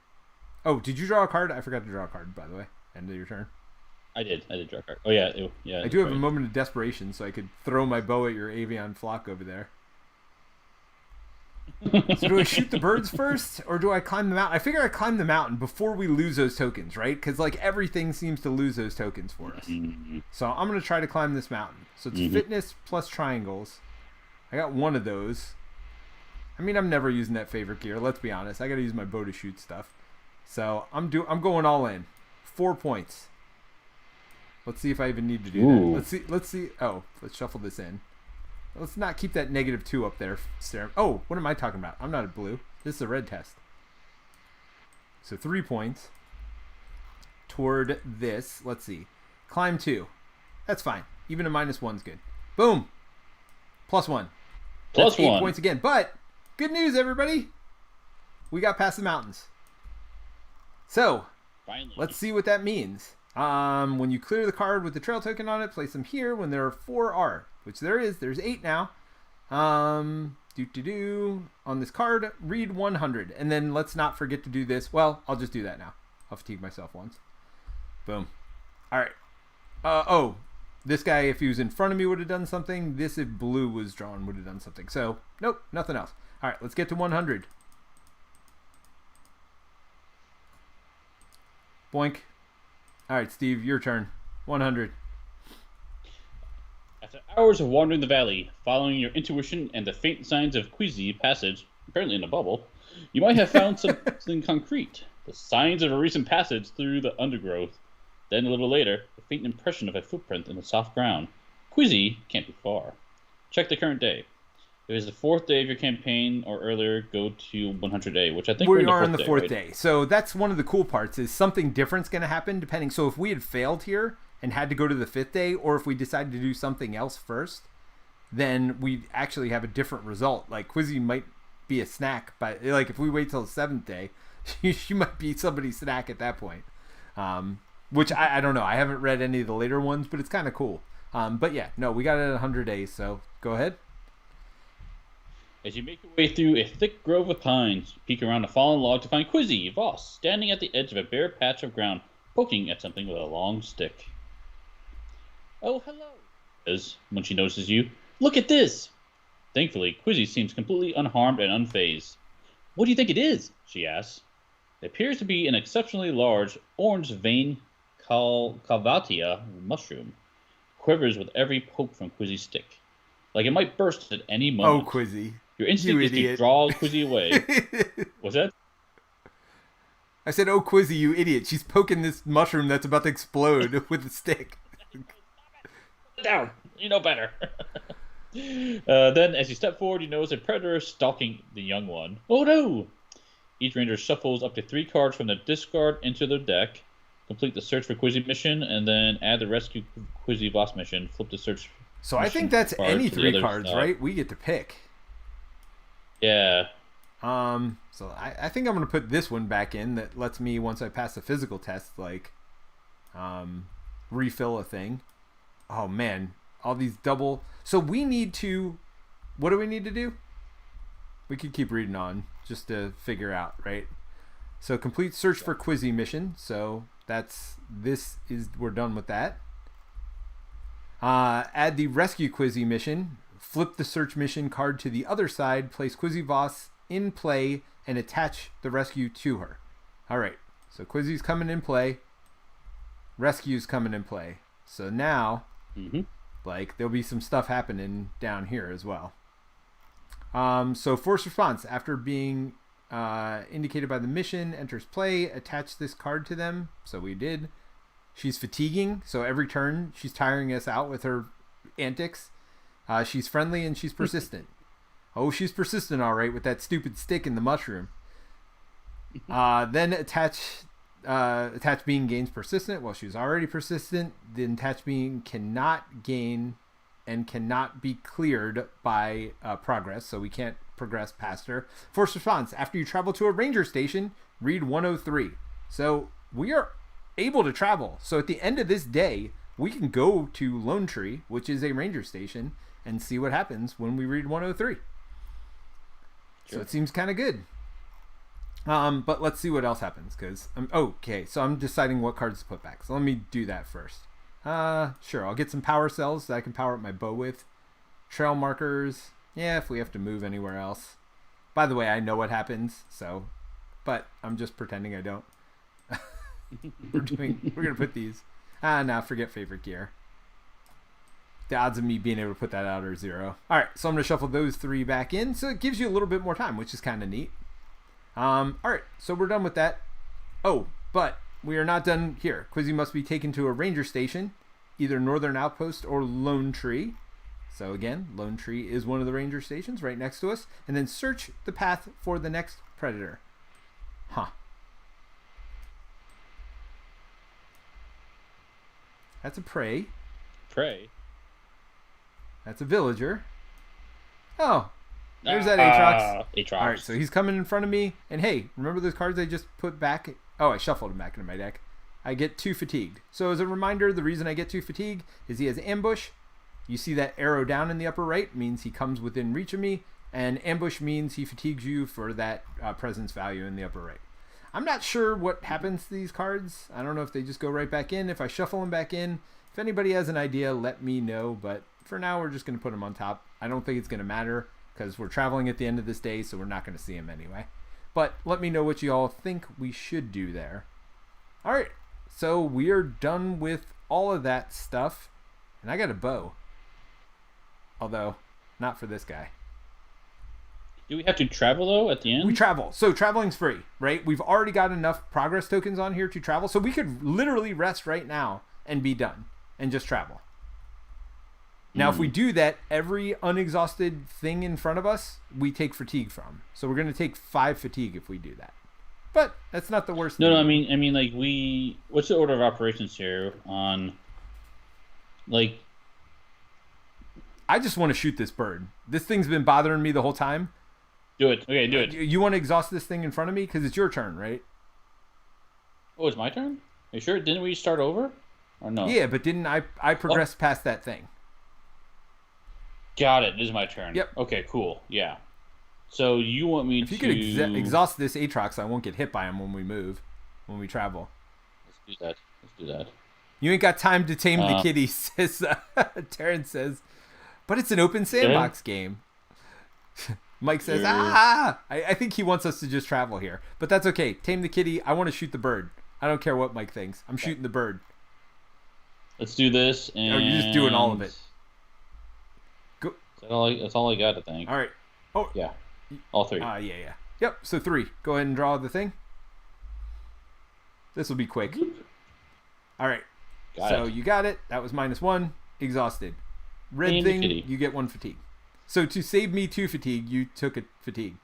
Oh, did you draw a card? I forgot to draw a card, by the way. End of your turn. I did draw a card. Oh yeah, yeah. I do have a moment of desperation, so I could throw my bow at your avian flock over there. So do I shoot the birds first, or do I climb the mountain? I figure I climb the mountain before we lose those tokens, right? Because like everything seems to lose those tokens for us. Mm-hmm. So I'm gonna try to climb this mountain. So it's fitness plus triangles. I got one of those. I mean, I'm never using that favorite gear. Let's be honest. I gotta use my bow to shoot stuff. So I'm going all in. 4 points. Let's see if I even need to do that. Let's see. Oh, let's shuffle this in. Let's not keep that -2 up there. Oh, what am I talking about? I'm not a blue. This is a red test. So 3 points toward this. Let's see. Climb 2. That's fine. Even a -1's good. Boom. +1. That's 8 points again. But good news, everybody. We got past the mountains. So finally, let's see what that means. When you clear the card with the trail token on it, place them here. When there are 4 R, which there's 8 now. On this card, read 100, and then let's not forget to do this. Well, I'll just do that now. I'll fatigue myself once. Boom. All right. This guy, if he was in front of me, would have done something. This, if blue was drawn, would have done something. So, nope, nothing else. All right, let's get to 100. Boink. All right, Steve, your turn. 100. After hours of wandering the valley, following your intuition and the faint signs of queasy passage, apparently in a bubble, you might have found something concrete. The signs of a recent passage through the undergrowth. Then a little later, a faint impression of a footprint in the soft ground. Queasy can't be far. Check the current day. If it is the 4th day of your campaign or earlier, go to 100A, which I think we are in the 4th right? day. So that's one of the cool parts is something different's going to happen depending. So if we had failed here and had to go to the 5th day, or if we decided to do something else first, then we actually have a different result. Like Quizzy might be a snack, but like if we wait till the 7th day, she might be somebody's snack at that point. Which I don't know. I haven't read any of the later ones, but it's kind of cool. But yeah, no, we got it at 100 days. So go ahead. As you make your way through a thick grove of pines, you peek around a fallen log to find Quizzy Voss standing at the edge of a bare patch of ground, poking at something with a long stick. Oh, hello, says when she notices you. Look at this! Thankfully, Quizzy seems completely unharmed and unfazed. What do you think it is? She asks. It appears to be an exceptionally large, orange-veined Calvatia mushroom. It quivers with every poke from Quizzy's stick, like it might burst at any moment. Oh, Quizzy. Your instinct is to draw Quizzy away. What's that? I said, oh, Quizzy, you idiot. She's poking this mushroom that's about to explode with a stick. Down. You know better. Then, as you step forward, you notice a predator stalking the young one. Oh, no! Each ranger shuffles up to 3 cards from their discard into their deck. Complete the search for Quizzy mission, and then add the rescue Quizzy boss mission. Flip the search. So I think that's any 3 cards, right? We get to pick. Yeah. So I think I'm gonna put this one back in. That lets me, once I pass the physical test, like, refill a thing. Oh man, all these double. So we need to. What do we need to do? We could keep reading on just to figure out, right? So complete search for Quizzy mission. So we're done with that. Add the rescue Quizzy mission. Flip the search mission card to the other side. Place Quizzy Voss in play and attach the rescue to her. All right. So Quizzy's coming in play. Rescue's coming in play. So now, there'll be some stuff happening down here as well. So force response after being indicated by the mission enters play. Attach this card to them. So we did. She's fatiguing. So every turn she's tiring us out with her antics. She's friendly and she's persistent. Oh, she's persistent, all right, with that stupid stick and the mushroom. Then attach being gains persistent. Well, she was already persistent. Then attach being cannot gain and cannot be cleared by progress, so we can't progress past her. Force response after you travel to a ranger station, read 103. So we are able to travel. So at the end of this day, we can go to Lone Tree, which is a ranger station, and see what happens when we read 103. So it seems kind of good. But let's see what else happens, because so I'm deciding what cards to put back. So let me do that first. Sure, I'll get some power cells that I can power up my bow with. Trail markers. Yeah, if we have to move anywhere else. By the way, I know what happens, but I'm just pretending I don't. We're gonna put these. Now forget favorite gear. The odds of me being able to put that out are 0. All right, so I'm gonna shuffle those 3 back in, so it gives you a little bit more time, which is kind of neat. All right, so we're done with that. Oh, but we are not done here. Quizzy must be taken to a ranger station, either Northern Outpost or Lone Tree. So again, Lone Tree is one of the ranger stations right next to us. And then search the path for the next predator. That's a prey. Prey? That's a villager. Oh, there's that Aatrox. Aatrox. All right, so he's coming in front of me. And hey, remember those cards I just put back? Oh, I shuffled them back into my deck. I get 2 fatigued. So as a reminder, the reason I get 2 fatigued is he has ambush. You see that arrow down in the upper right means he comes within reach of me. And ambush means he fatigues you for that presence value in the upper right. I'm not sure what happens to these cards. I don't know if they just go right back in. If I shuffle them back in, if anybody has an idea, let me know. But for now, we're just going to put them on top. I don't think it's going to matter because we're traveling at the end of this day, so we're not going to see them anyway. But let me know what you all think we should do there. All right, so we are done with all of that stuff. And I got a bow. Although, not for this guy. Do we have to travel, though, at the end? We travel. So traveling's free, right? We've already got enough progress tokens on here to travel. So we could literally rest right now and be done and just travel. Now, if we do that, every unexhausted thing in front of us, we take fatigue from. So we're going to take 5 fatigue if we do that. But that's not the worst thing. No, I mean, like, what's the order of operations here on, like... I just want to shoot this bird. This thing's been bothering me the whole time. Do it. Okay, do it. You want to exhaust this thing in front of me? Because it's your turn, right? Oh, it's my turn? Are you sure? Didn't we start over? Or no? Yeah, but didn't I progress past that thing? Got it. It is my turn. Yep. Okay, cool. Yeah. So you want me to... If you could exhaust this Aatrox, I won't get hit by him when we travel. Let's do that. You ain't got time to tame the kitty, says Terence says. But it's an open sandbox game. Mike says, I think he wants us to just travel here. But that's okay. Tame the kitty. I want to shoot the bird. I don't care what Mike thinks. I'm shooting the bird. Let's do this. And... Oh, you're just doing all of it. Go. That's all I got, I think. All right. Oh. Yeah. All 3. Yeah. Yep, so 3. Go ahead and draw the thing. This will be quick. All right. So you got it. That was -1. Exhausted. Red thing, you get 1 fatigue. So to save me 2 fatigue, you took a fatigue.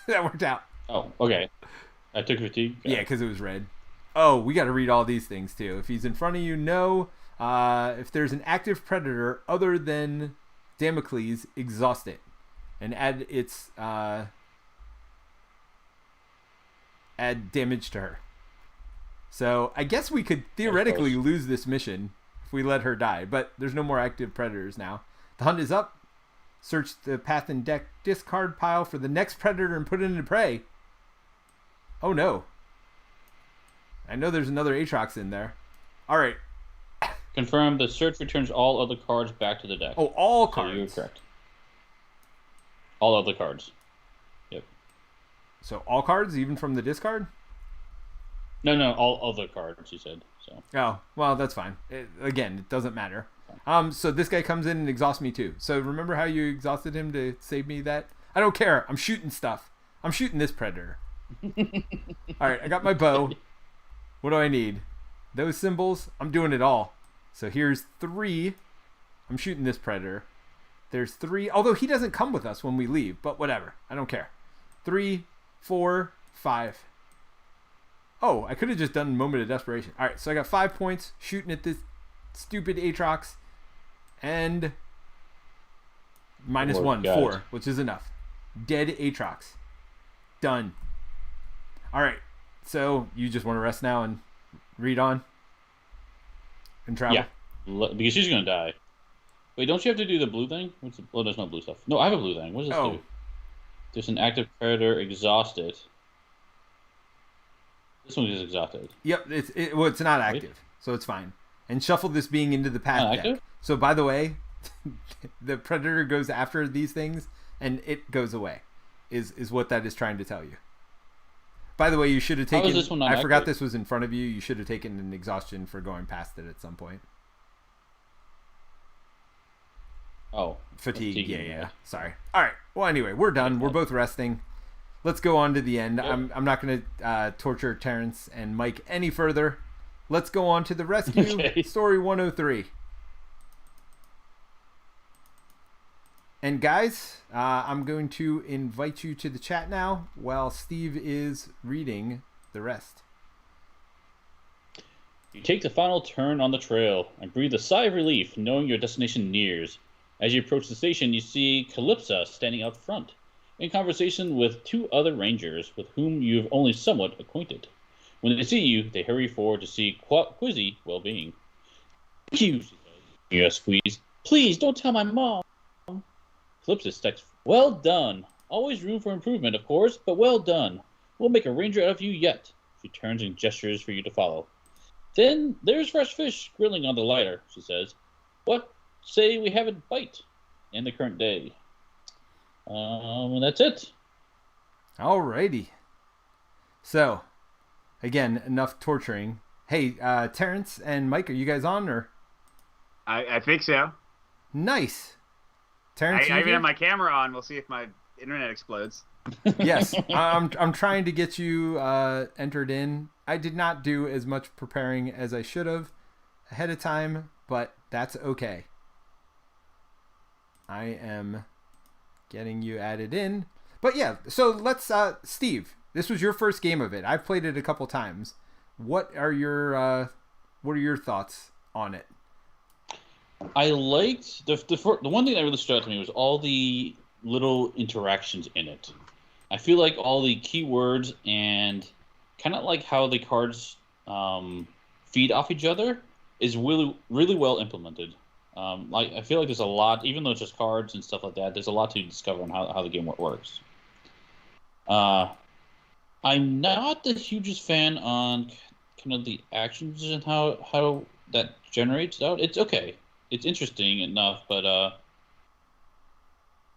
That worked out. Oh, okay. I took fatigue? Okay. Yeah, because it was red. Oh, we got to read all these things too. If he's in front of you, no. If there's an active predator other than Damocles, exhaust it. And add its... add damage to her. So I guess we could theoretically lose this mission if we let her die. But there's no more active predators now. The hunt is up. Search the path and deck discard pile for the next predator and put it into prey. Oh no. I know there's another Aatrox in there. Alright. Confirm the search returns all other cards back to the deck. Oh, all cards. So you're correct. All other cards. Yep. So all cards, even from the discard? No, all other cards, you said. So. Oh, well, that's fine. It doesn't matter. So this guy comes in and exhausts me too. So remember how you exhausted him to save me that? I don't care. I'm shooting stuff. I'm shooting this predator. Alright, I got my bow. What do I need? Those symbols? I'm doing it all. So here's 3. I'm shooting this predator. There's 3. Although he doesn't come with us when we leave, but whatever. I don't care. 3, 4, 5. Oh, I could have just done Moment of Desperation. Alright, so I got 5 points shooting at this stupid Aatrox. And -1, 4, which is enough. Dead Aatrox. Done. Alright, so you just want to rest now and read on? And travel? Yeah, because she's going to die. Wait, don't you have to do the blue thing? There's no blue stuff. No, I have a blue thing. What does this do? There's an active predator exhausted. This one is exhausted. Yep, it's not active, so it's fine. And shuffle this being into the path deck. So by the way, the predator goes after these things and it goes away. Is what that is trying to tell you. By the way, you should have taken... How is this one not I forgot active? this was in front of you. You should have taken an exhaustion for going past it at some point. Oh. Fatigue. Yeah. Sorry. All right. Well, anyway, we're done. We're both resting. Let's go on to the end. Yep. I'm not going to torture Terence and Mike any further. Let's go on to the rescue. Okay. Story 103. And guys, I'm going to invite you to the chat now while Steve is reading the rest. You take the final turn on the trail and breathe a sigh of relief knowing your destination nears. As you approach the station, you see Calypsa standing out front, in conversation with 2 other rangers with whom you have only somewhat acquainted. When they see you, they hurry forward to see Quizzy well-being. Thank you, she says. Yes, Squeeze. Please, don't tell my mom. Calypso texts, well done. Always room for improvement, of course, but well done. We'll make a ranger out of you yet. She turns and gestures for you to follow. Then there's fresh fish grilling on the lighter, she says. What say we have a bite in the current day? And that's it. Alrighty. So, again, enough torturing. Hey, Terence and Mike, are you guys on, or? I think so. Nice. Terence, I even have my camera on. We'll see if my internet explodes. Yes, I'm trying to get you entered in. I did not do as much preparing as I should have ahead of time, but that's okay. I am getting you added in. But yeah, so let's Steve, this was your first game of it. I've played it a couple times. What are your thoughts on it? I liked the one thing that really stood out to me was all the little interactions in it. I feel like all the keywords and kind of like how the cards feed off each other is really, really well implemented. Like I feel like there's a lot, even though it's just cards and stuff like that. There's a lot to discover on how the game works. I'm not the hugest fan on kind of the actions and how that generates out. It's okay. It's interesting enough, but I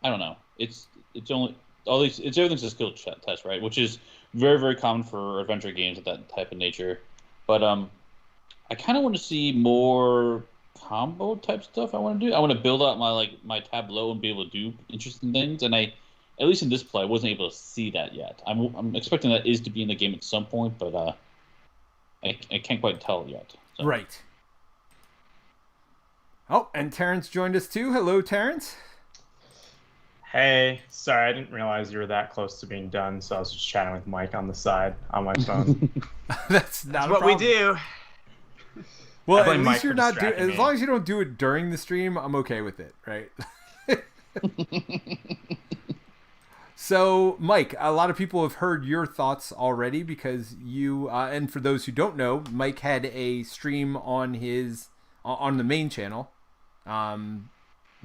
don't know. It's only all these. It's everything's a skill test, right? Which is very, very common for adventure games of that type of nature. But I kind of want to see more combo type stuff. I want to do. I want to build out my tableau and be able to do interesting things. And at least in this play, I wasn't able to see that yet. I'm expecting that is to be in the game at some point, but I can't quite tell yet. So. Right. Oh, and Terence joined us too. Hello, Terence. Hey, sorry, I didn't realize you were that close to being done, so I was just chatting with Mike on the side on my phone. That's not what we do. Well, at least you're not doing. As long as you don't do it during the stream, I'm okay with it, right? So, Mike, a lot of people have heard your thoughts already because you, and for those who don't know, Mike had a stream on the main channel,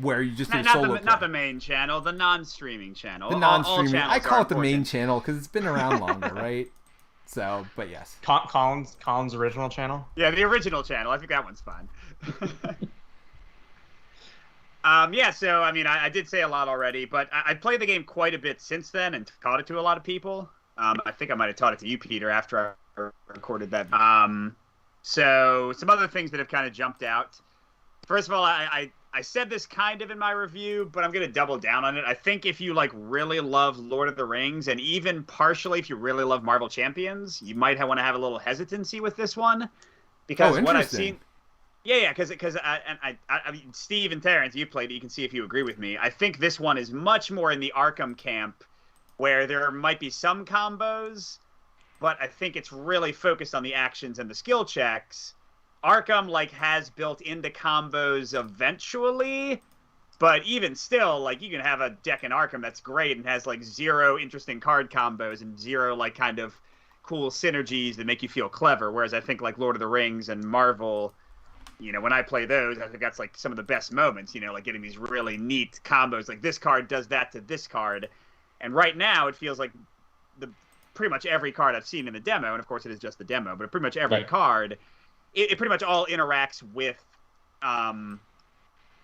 where you just do not solo not play. the main channel, the non-streaming channel. The All non-streaming. channels I call are it the main important. channel because it's been around longer, right? So, but yes. Colin's original channel. Yeah, the original channel. I think that one's fine. Yeah, so, I mean, I did say a lot already, but I played the game quite a bit since then and taught it to a lot of people. I think I might have taught it to you, Peter, after I recorded that. So, some other things that have kind of jumped out. First of all, I said this kind of in my review, but I'm going to double down on it. I think if you, like, really love Lord of the Rings, and even partially if you really love Marvel Champions, you might want to have a little hesitancy with this one. Because what I've seen... Yeah, because I mean, Steve and Terence, you played it. You can see if you agree with me. I think this one is much more in the Arkham camp, where there might be some combos, but I think it's really focused on the actions and the skill checks. Arkham, like, has built into combos eventually, but even still, like, you can have a deck in Arkham that's great and has, like, 0 interesting card combos and 0, like, kind of cool synergies that make you feel clever, whereas I think, like, Lord of the Rings and Marvel... You know, when I play those, I think that's, like, some of the best moments, you know, like getting these really neat combos. Like, this card does that to this card. And right now, it feels like pretty much every card I've seen in the demo, and of course it is just the demo, but pretty much every card, it pretty much all interacts with,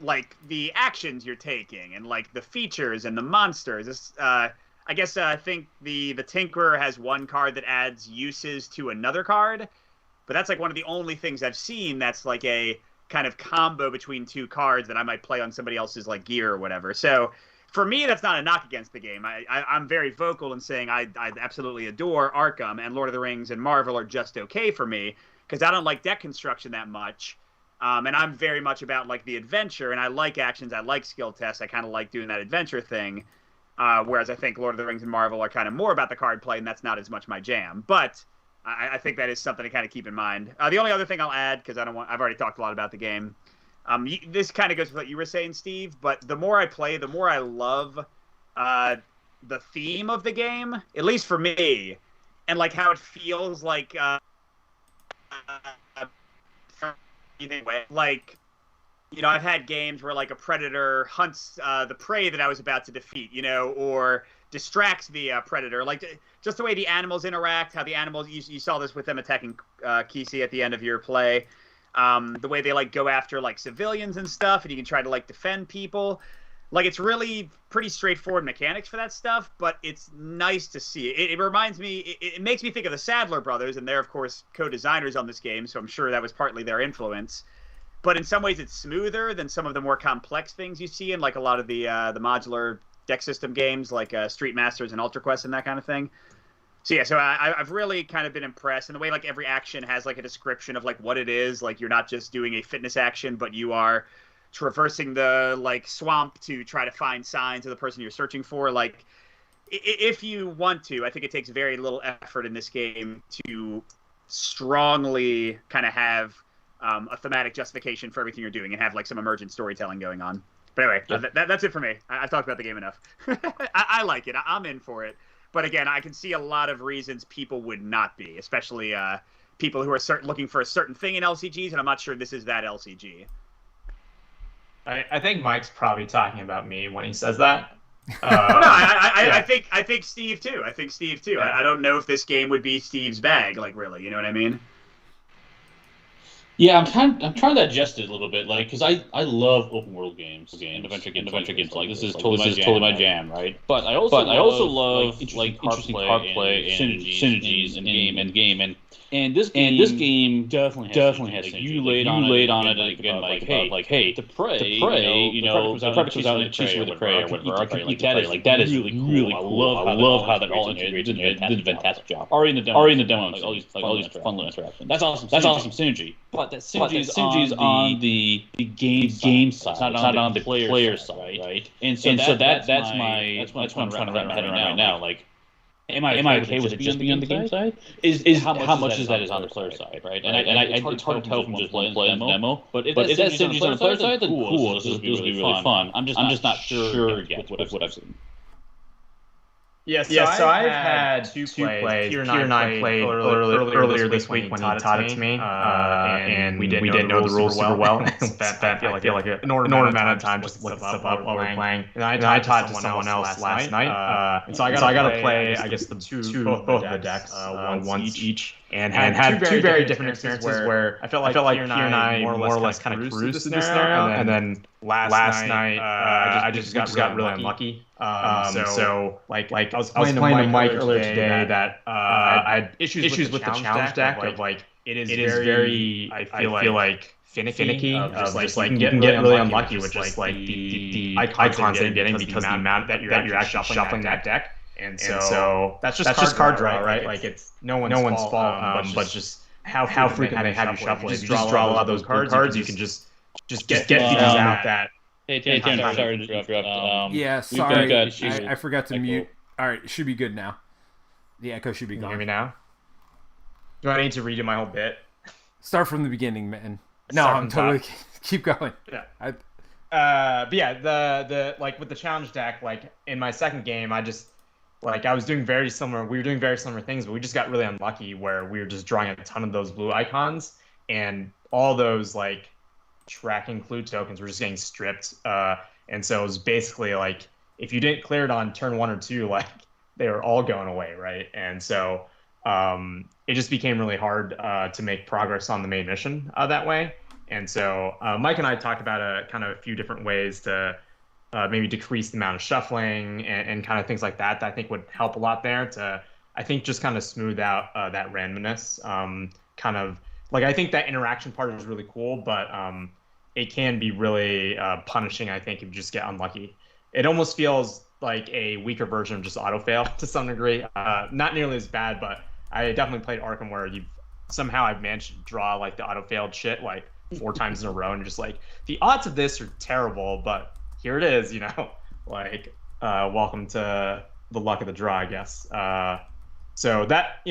like, the actions you're taking and, like, the features and the monsters. I guess I think the Tinkerer has one card that adds uses to another card. But that's, like, one of the only things I've seen that's, like, a kind of combo between 2 cards that I might play on somebody else's, like, gear or whatever. So, for me, that's not a knock against the game. I'm very vocal in saying I absolutely adore Arkham, and Lord of the Rings and Marvel are just okay for me, because I don't like deck construction that much. And I'm very much about, like, the adventure, and I like actions, I like skill tests, I kind of like doing that adventure thing. Whereas I think Lord of the Rings and Marvel are kind of more about the card play, and that's not as much my jam. But... I think that is something to kind of keep in mind. The only other thing I'll add, because I've already talked a lot about the game. This kind of goes with what you were saying, Steve. But the more I play, the more I love the theme of the game, at least for me, and like how it feels like. Like, you know, I've had games where, like, a predator hunts the prey that I was about to defeat, you know, or distracts the predator. Like, just the way the animals interact, how the animals, you saw this with them attacking Kesey at the end of your play. The way they, like, go after, like, civilians and stuff, and you can try to, like, defend people. Like, it's really pretty straightforward mechanics for that stuff, but it's nice to see. It reminds me, it makes me think of the Sadler brothers, and they're, of course, co-designers on this game, so I'm sure that was partly their influence. But in some ways, it's smoother than some of the more complex things you see in, like, a lot of the modular deck system games, like Street Masters and Ultra Quest and that kind of thing. So, yeah, so I've really kind of been impressed. And the way, like, every action has, like, a description of, like, what it is. Like, you're not just doing a fitness action, but you are traversing the, like, swamp to try to find signs of the person you're searching for. Like, if you want to, I think it takes very little effort in this game to strongly kind of have a thematic justification for everything you're doing and have, like, some emergent storytelling going on. But anyway, that's it for me. I've talked about the game enough. I like it. I'm in for it. But again, I can see a lot of reasons people would not be, especially people who are looking for a certain thing in LCGs, and I'm not sure this is that LCG. I think Mike's probably talking about me when he says that. I think Steve too. Yeah. I don't know if this game would be Steve's bag, like, really. You know what I mean? Yeah, I'm trying to digest it a little bit, like, because I love open world games, adventure games. Like, this is totally my jam, right? But I also love like interesting card play and synergies in game. And this game definitely has synergy. You laid on it again, like, hey, the prey, you know, the predator comes out and chase you with the prey or whatever. Like, that is really cool. I love how that all integrates. Did a fantastic job. Already in the demo, like all these fun little interactions. That's awesome synergy. But that synergy is on the game side, not on the player side, right? And so that's what I'm trying to wrap my head around right now. Like, am I okay with it just being on the game side? Is how much is that is on the player side, right? And it's hard to tell from just playing the demo. But if that synergy's on the player side, then cool. This will be really fun. I'm just not sure yet with what I've seen. So I've had two plays. Peter and I played earlier this week when he taught it to me, and we didn't know the rules super well. Spent I feel like an inordinate amount of time just looking stuff up while we're playing. And I taught to someone else last night. And so I got to play, I guess, both of the decks, once each. And had two very different experiences where I felt like Peter and I more or less kind of cruised through the scenario, and then last night I just got really unlucky. So I was playing to Mike earlier today that I had issues with the challenge deck of like it is very I feel like finicky of just like you can get really unlucky with just like the icons that you're getting because the amount that you're actually shuffling that deck. And so that's just card draw, right? Like it's no one's fault, but just how frequently they have you shuffle. If you just draw a lot of those cards, you can just get figures out that. Hey, Terence, sorry to interrupt. Yeah, sorry. I forgot to mute. All right, it should be good now. The echo should be gone. Can you hear me now? Do I need to redo my whole bit? Start from the beginning, man. No, I'm totally... Keep going. Yeah. But yeah, the like with the challenge deck, like in my second game, I just... Like, I was doing very similar... We were doing very similar things, but we just got really unlucky where we were just drawing a ton of those blue icons, and all those, like, tracking clue tokens were just getting stripped. And so it was basically, like, if you didn't clear it on turn 1 or 2, like, they were all going away, right? And so it just became really hard to make progress on the main mission that way. And so Mike and I talked about a few different ways to... maybe decrease the amount of shuffling and kind of things like that I think would help a lot there to, I think, just kind of smooth out that randomness. Kind of like, I think that interaction part is really cool, but it can be really punishing, I think, if you just get unlucky. It almost feels like a weaker version of just auto fail to some degree. Not nearly as bad, but I definitely played Arkham where I've managed to draw like the auto failed shit like 4 times in a row, and you're just like, the odds of this are terrible, but here it is, like, welcome to the luck of the draw, I guess. So that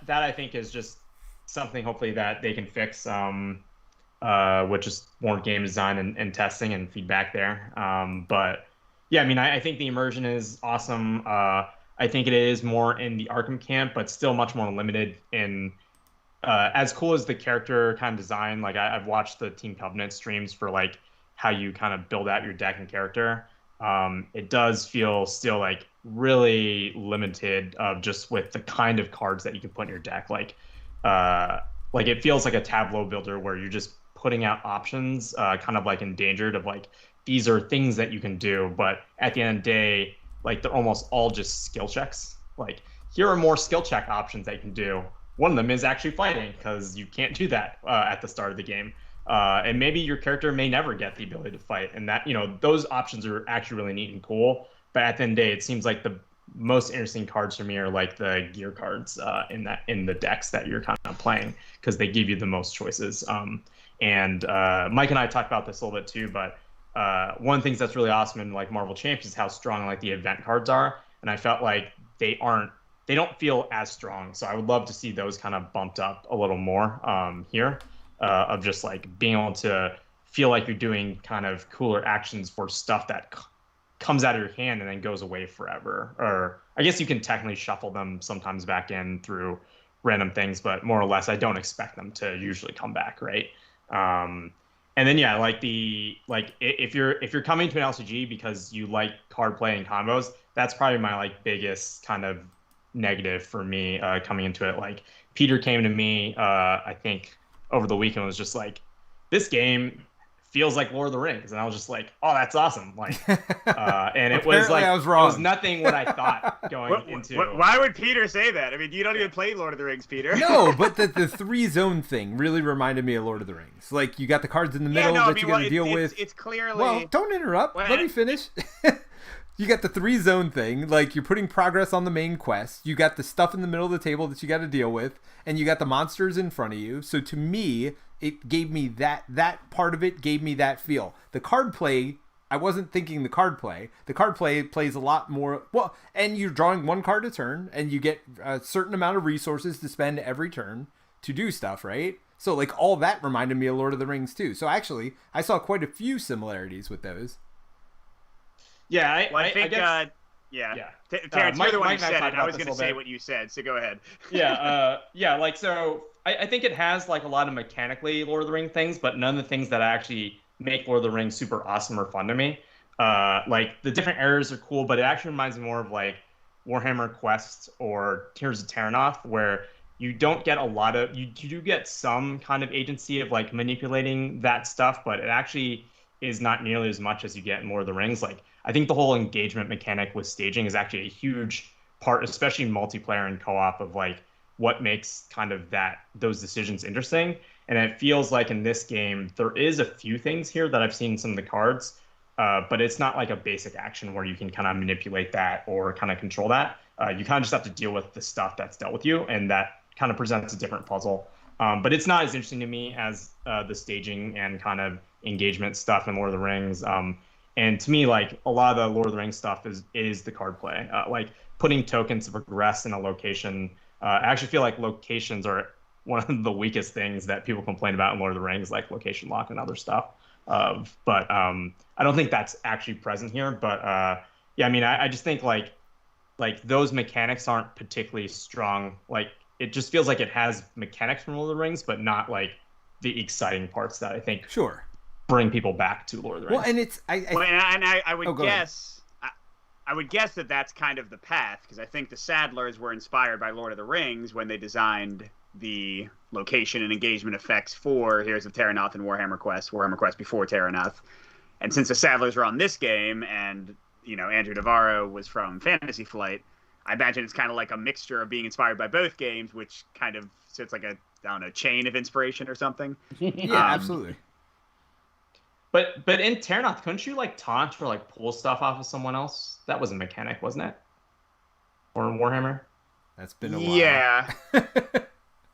I think is just something hopefully that they can fix with just more game design and testing and feedback there. But yeah, I mean, I think the immersion is awesome. I think it is more in the Arkham camp, but still much more limited in as cool as the character kind of design. Like I've watched the Team Covenant streams for like how you kind of build out your deck and character. It does feel still like really limited just with the kind of cards that you can put in your deck. Like it feels like a tableau builder where you're just putting out options, kind of like endangered of like, these are things that you can do, but at the end of the day, like they're almost all just skill checks. Like, here are more skill check options that you can do. One of them is actually fighting, because you can't do that at the start of the game. And maybe your character may never get the ability to fight, and that, those options are actually really neat and cool. But at the end of the day, it seems like the most interesting cards for me are like the gear cards in the decks that you're kind of playing, because they give you the most choices. And Mike and I talked about this a little bit too, but one of the things that's really awesome in like Marvel Champions is how strong like the event cards are, and I felt like they don't feel as strong. So I would love to see those kind of bumped up a little more here. Of just like being able to feel like you're doing kind of cooler actions for stuff that comes out of your hand and then goes away forever. Or I guess you can technically shuffle them sometimes back in through random things, but more or less I don't expect them to usually come back, right? And then yeah, if you're coming to an LCG because you like card play and combos, that's probably my like biggest kind of negative for me coming into it. Like Peter came to me, I think over the weekend, was just like, this game feels like Lord of the Rings, and I was just like, oh, that's awesome. Like, and it was like, I was wrong. It was nothing what I thought going into. Why would Peter say that? I mean, you don't even play Lord of the Rings, Peter. No, but the 3-zone thing really reminded me of Lord of the Rings. Like, you got the cards in the middle you got to deal with. It's clearly. Well, don't interrupt. Let me finish. You got the 3-zone thing, like you're putting progress on the main quest. You got the stuff in the middle of the table that you got to deal with, and you got the monsters in front of you. So to me, it gave me that part of it gave me that feel. The card play, I wasn't thinking the card play. The card play plays a lot more, well, and you're drawing one card a turn, and you get a certain amount of resources to spend every turn to do stuff, right? So like all that reminded me of Lord of the Rings too. So actually, I saw quite a few similarities with those. Yeah, I think guess... Yeah. Yeah. Terence, you're the one who Mike and I said talked it. I about was this a going to little say bit. what you said, so go ahead. Like, so I think it has like a lot of mechanically Lord of the Ring things, but none of the things that actually make Lord of the Rings super awesome or fun to me. Like the different eras are cool, but it actually reminds me more of like Warhammer Quest or Tears of Terranoth, where you don't get a lot of you do get some kind of agency of like manipulating that stuff, but it actually is not nearly as much as you get in Lord of the Rings. Like I think the whole engagement mechanic with staging is actually a huge part, especially in multiplayer and co-op, of like what makes kind of those decisions interesting. And it feels like in this game there is a few things here that I've seen in some of the cards, but it's not like a basic action where you can kind of manipulate that or kind of control that. You kind of just have to deal with the stuff that's dealt with you, and that kind of presents a different puzzle. But it's not as interesting to me as the staging and kind of engagement stuff in Lord of the Rings. And to me, like a lot of the Lord of the Rings stuff is the card play, like putting tokens to progress in a location. I actually feel like locations are one of the weakest things that people complain about in Lord of the Rings, like location lock and other stuff. But I don't think that's actually present here. But yeah, I mean, I just think like those mechanics aren't particularly strong. Like it just feels like it has mechanics from Lord of the Rings, but not like the exciting parts that I think bring people back to Lord of the Rings. Well, and it's I would go guess I would guess that that's kind of the path, because I think the Sadlers were inspired by Lord of the Rings when they designed the location and engagement effects for Heroes of Terranoth and Warhammer Quest before Terranoth. And since the Sadlers were on this game, and Andrew Navarro was from Fantasy Flight, I imagine it's kind of like a mixture of being inspired by both games, which kind of so it's like a chain of inspiration or something. Yeah, absolutely. But in Terranoth, couldn't you like taunt or like pull stuff off of someone else? That was a mechanic, wasn't it? Or in Warhammer? That's been a while. Yeah.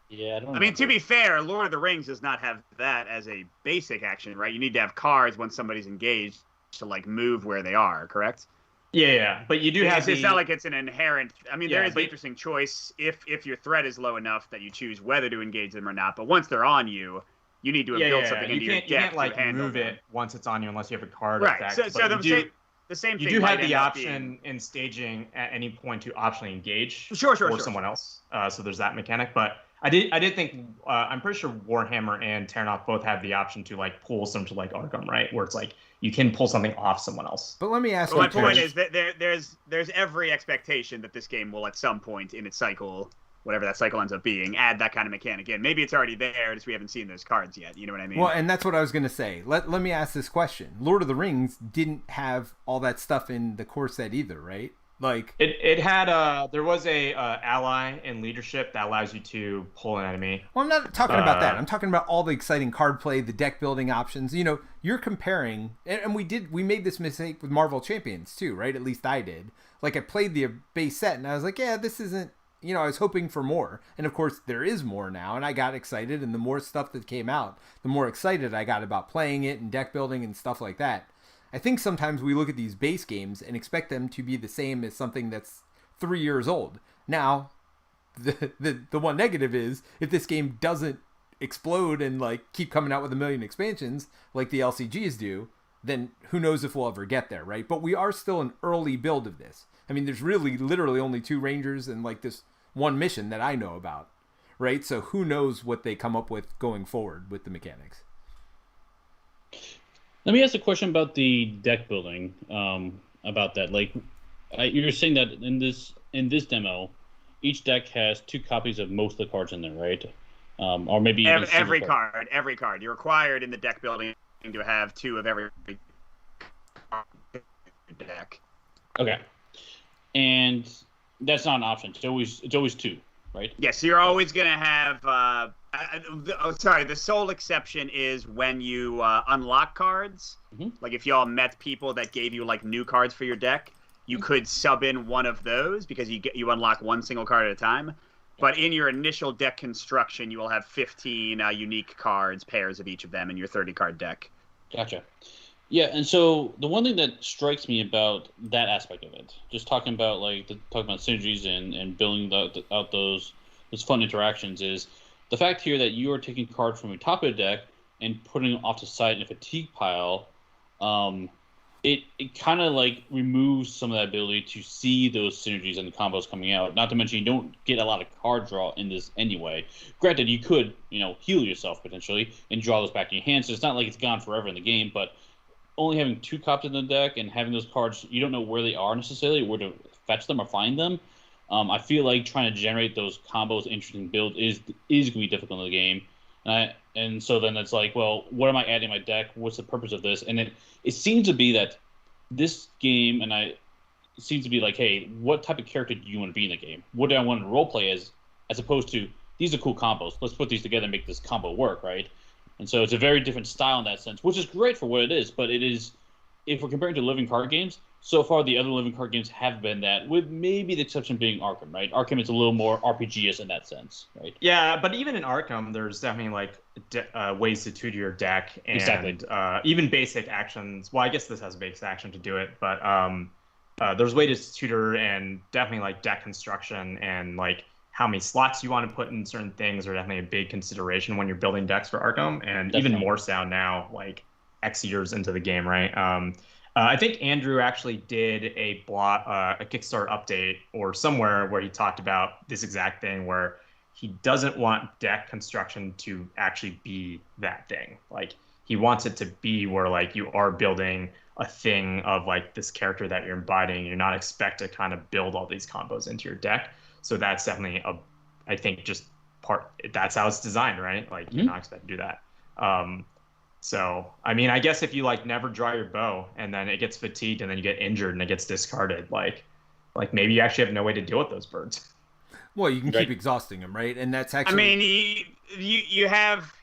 Yeah, I mean, to be fair, Lord of the Rings does not have that as a basic action, right? You need to have cards when somebody's engaged to like move where they are, correct? Yeah. But you do have it's not like it's an inherent. I mean, there is an but interesting choice if your threat is low enough that you choose whether to engage them or not. But once they're on you, you need to have built something into your deck. You can't like to handle move them. it once it's on you unless you have a card Right. effect. So the same thing. You do might have the end up option in staging at any point to optionally engage Sure. someone else. So there's that mechanic. But I did think I'm pretty sure Warhammer and Terranoth both have the option to like pull some to like Arkham, right? Where it's like you can pull something off someone else. But let me ask Well, you. my point is that there's every expectation that this game will at some point in its cycle, whatever that cycle ends up being, add that kind of mechanic in. Maybe it's already there, just we haven't seen those cards yet. You know what I mean? Well, and that's what I was going to say. Let me ask this question. Lord of the Rings didn't have all that stuff in the core set either, right? Like it had there was a ally in leadership that allows you to pull an enemy. Well, I'm not talking about that. I'm talking about all the exciting card play, the deck building options. You're comparing, and we made this mistake with Marvel Champions too, right? At least I did. Like I played the base set, and I was like, yeah, this isn't. I was hoping for more, and of course there is more now, and I got excited. And the more stuff that came out, the more excited I got about playing it and deck building and stuff like that. I think sometimes we look at these base games and expect them to be the same as something that's 3 years old. Now, the one negative is if this game doesn't explode and like keep coming out with a million expansions like the LCGs do, then who knows if we'll ever get there, right? But we are still an early build of this. I mean, there's really literally only 2 Rangers and like this one mission that I know about, right? So who knows what they come up with going forward with the mechanics. Let me ask a question about the deck building. About that, like you're saying that in this demo, each deck has 2 copies of most of the cards in there, right? Or maybe even every card. You're required in the deck building to have 2 of every deck. Okay, and that's not an option. It's always 2, right? Yes, you're always gonna have. The sole exception is when you unlock cards. Mm-hmm. Like if y'all met people that gave you like new cards for your deck, you could sub in one of those because you unlock one single card at a time. But in your initial deck construction, you will have 15 unique cards, pairs of each of them in your 30-card deck. Gotcha. Yeah, and so the one thing that strikes me about that aspect of it, just talking about synergies and building out those fun interactions, is the fact here that you are taking cards from the top of the deck and putting them off to the side in a fatigue pile. it kind of like removes some of that ability to see those synergies and the combos coming out. Not to mention you don't get a lot of card draw in this anyway. Granted, you could heal yourself potentially and draw those back in your hand, so it's not like it's gone forever in the game. But only having 2 copies in the deck and having those cards, you don't know where they are necessarily, where to fetch them or find them. I feel like trying to generate those combos, interesting build is going to be difficult in the game. And so then it's like, well, what am I adding to my deck? What's the purpose of this? And it seems to be that this game, it seems to be like, hey, what type of character do you want to be in the game? What do I want to roleplay as opposed to, these are cool combos. Let's put these together and make this combo work, right? And so it's a very different style in that sense, which is great for what it is. But it is, if we're comparing to living card games, so far the other living card games have been that, with maybe the exception being Arkham, right? Arkham is a little more RPG-ish in that sense, right? Yeah, but even in Arkham, there's definitely like ways to tutor your deck, and Exactly. Even basic actions. Well, I guess this has a basic action to do it, but there's ways to tutor, and definitely like deck construction and like how many slots you want to put in certain things are definitely a big consideration when you're building decks for Arkham, and Definitely. even more so now, like X years into the game, right? I think Andrew actually did a Kickstarter update or somewhere where he talked about this exact thing, where he doesn't want deck construction to actually be that thing. Like, he wants it to be where like you are building a thing of like this character that you're embodying. You're not expect to kind of build all these combos into your deck. So that's definitely I think just that's how it's designed, right? Like, you're not expected to do that. So, I mean, I guess if you like never draw your bow and then it gets fatigued and then you get injured and it gets discarded, like maybe you actually have no way to deal with those birds. Well, you can Right. keep exhausting them, right? And that's actually. I mean, you have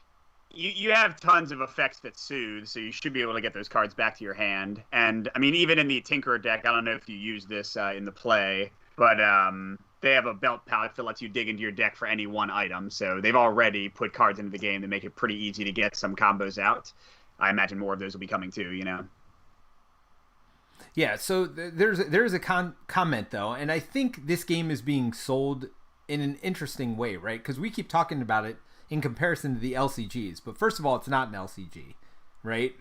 tons of effects that soothe, so you should be able to get those cards back to your hand. And I mean, even in the Tinkerer deck, I don't know if you use this in the play, but they have a belt pouch that lets you dig into your deck for any one item. So they've already put cards into the game that make it pretty easy to get some combos out. I imagine more of those will be coming too, Yeah, so there's a comment though, and I think this game is being sold in an interesting way, right? Because we keep talking about it in comparison to the LCGs, but first of all, it's not an LCG, right?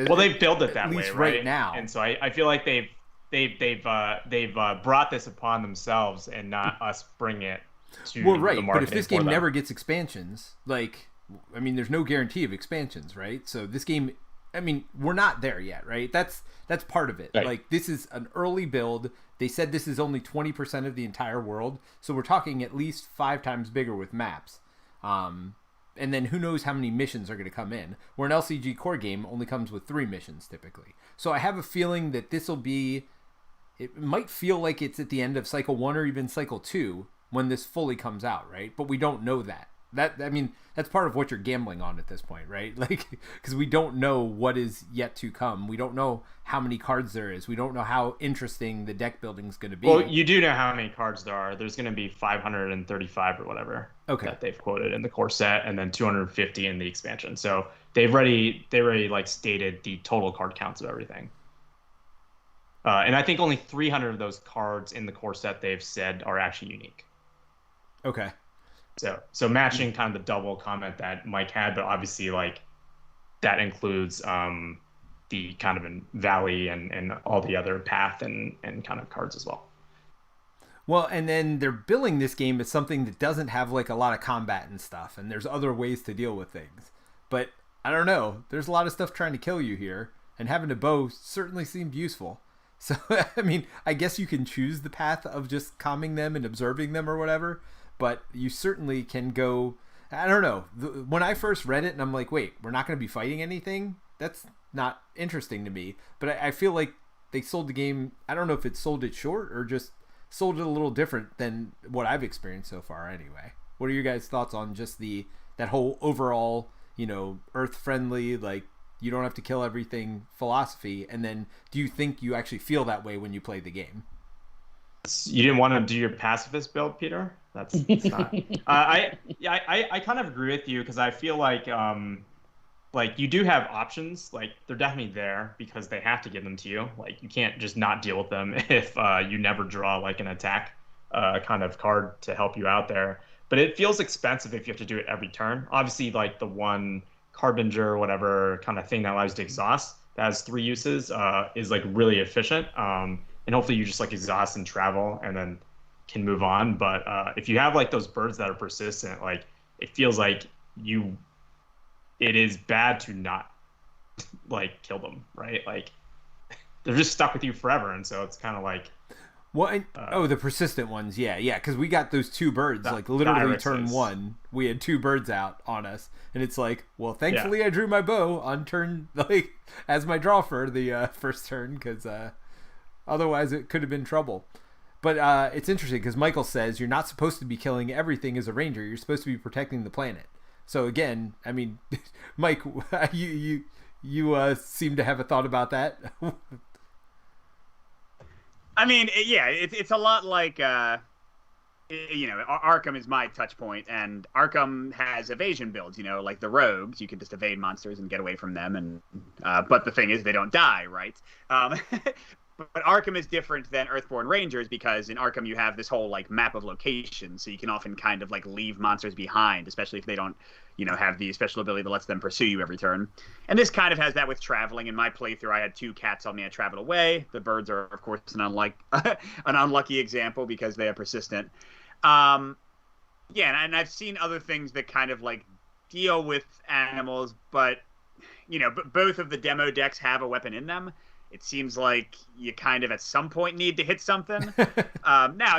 Well, they've built it that At way, least right? right now. And so I feel like they've brought this upon themselves and not us bring it to Well, right, the but marketing if this for game them. never gets expansions, like, I mean, there's no guarantee of expansions, right? So this game, I mean, we're not there yet, right? That's part of it. Right. Like, this is an early build. They said this is only 20% of the entire world, so we're talking at least 5 times bigger with maps. And then who knows how many missions are going to come in, where an LCG core game only comes with 3 missions typically. So I have a feeling that this will be, it might feel like it's at the end of cycle 1 or even cycle 2 when this fully comes out, right? But we don't know that. I mean, that's part of what you're gambling on at this point, right? Like, because we don't know what is yet to come. We don't know how many cards there is. We don't know how interesting the deck building is going to be. Well, you do know how many cards there are. There's going to be 535 or whatever. Okay. That they've quoted in the core set, and then 250 in the expansion. So they already like stated the total card counts of everything. And I think only 300 of those cards in the core set they've said are actually unique. Okay. So matching kind of the double comment that Mike had, but obviously like that includes the kind of in Valley and all the other path and kind of cards as well. Well, and then they're billing this game as something that doesn't have like a lot of combat and stuff, and there's other ways to deal with things. But I don't know. There's a lot of stuff trying to kill you here, and having a bow certainly seemed useful. So, I mean, I guess you can choose the path of just calming them and observing them or whatever, but you certainly can go, I don't know. When I first read it and I'm like, wait, we're not going to be fighting anything? That's not interesting to me. But I feel like they sold the game, I don't know if it sold it short or just sold it a little different than what I've experienced so far anyway. What are your guys' thoughts on just that whole overall, earth-friendly, like, you don't have to kill everything philosophy, and then do you think you actually feel that way when you play the game? You didn't want to do your pacifist build, Peter? That's not. I kind of agree with you, because I feel like you do have options. Like, they're definitely there because they have to give them to you. Like, you can't just not deal with them if you never draw like an attack kind of card to help you out there. But it feels expensive if you have to do it every turn. Obviously, like the one Harbinger or whatever kind of thing that allows you to exhaust, that has 3 uses, is like really efficient. And hopefully you just like exhaust and travel and then can move on. But if you have like those birds that are persistent, like it feels like it is bad to not like kill them, right? Like they're just stuck with you forever, and so it's kind of like the persistent ones, yeah, because we got those 2 birds, like literally turn 1, we had 2 birds out on us, and it's like, well, thankfully I drew my bow on turn, like, as my draw for the first turn, because otherwise it could have been trouble. But it's interesting because Michael says you're not supposed to be killing everything as a ranger. You're supposed to be protecting the planet. So again, I mean, Mike, you seem to have a thought about that. I mean, yeah, it's a lot like, Arkham is my touch point, and Arkham has evasion builds, like the rogues. You can just evade monsters and get away from them, and but the thing is, they don't die, right? But Arkham is different than Earthborn Rangers because in Arkham you have this whole like map of locations, so you can often kind of like leave monsters behind, especially if they don't, have the special ability that lets them pursue you every turn. And this kind of has that with traveling. In my playthrough, I had 2 cats on me. I traveled away. The birds are, of course, an unlucky example because they are persistent. And I've seen other things that kind of like deal with animals, but both of the demo decks have a weapon in them. It seems like you kind of at some point need to hit something. Now,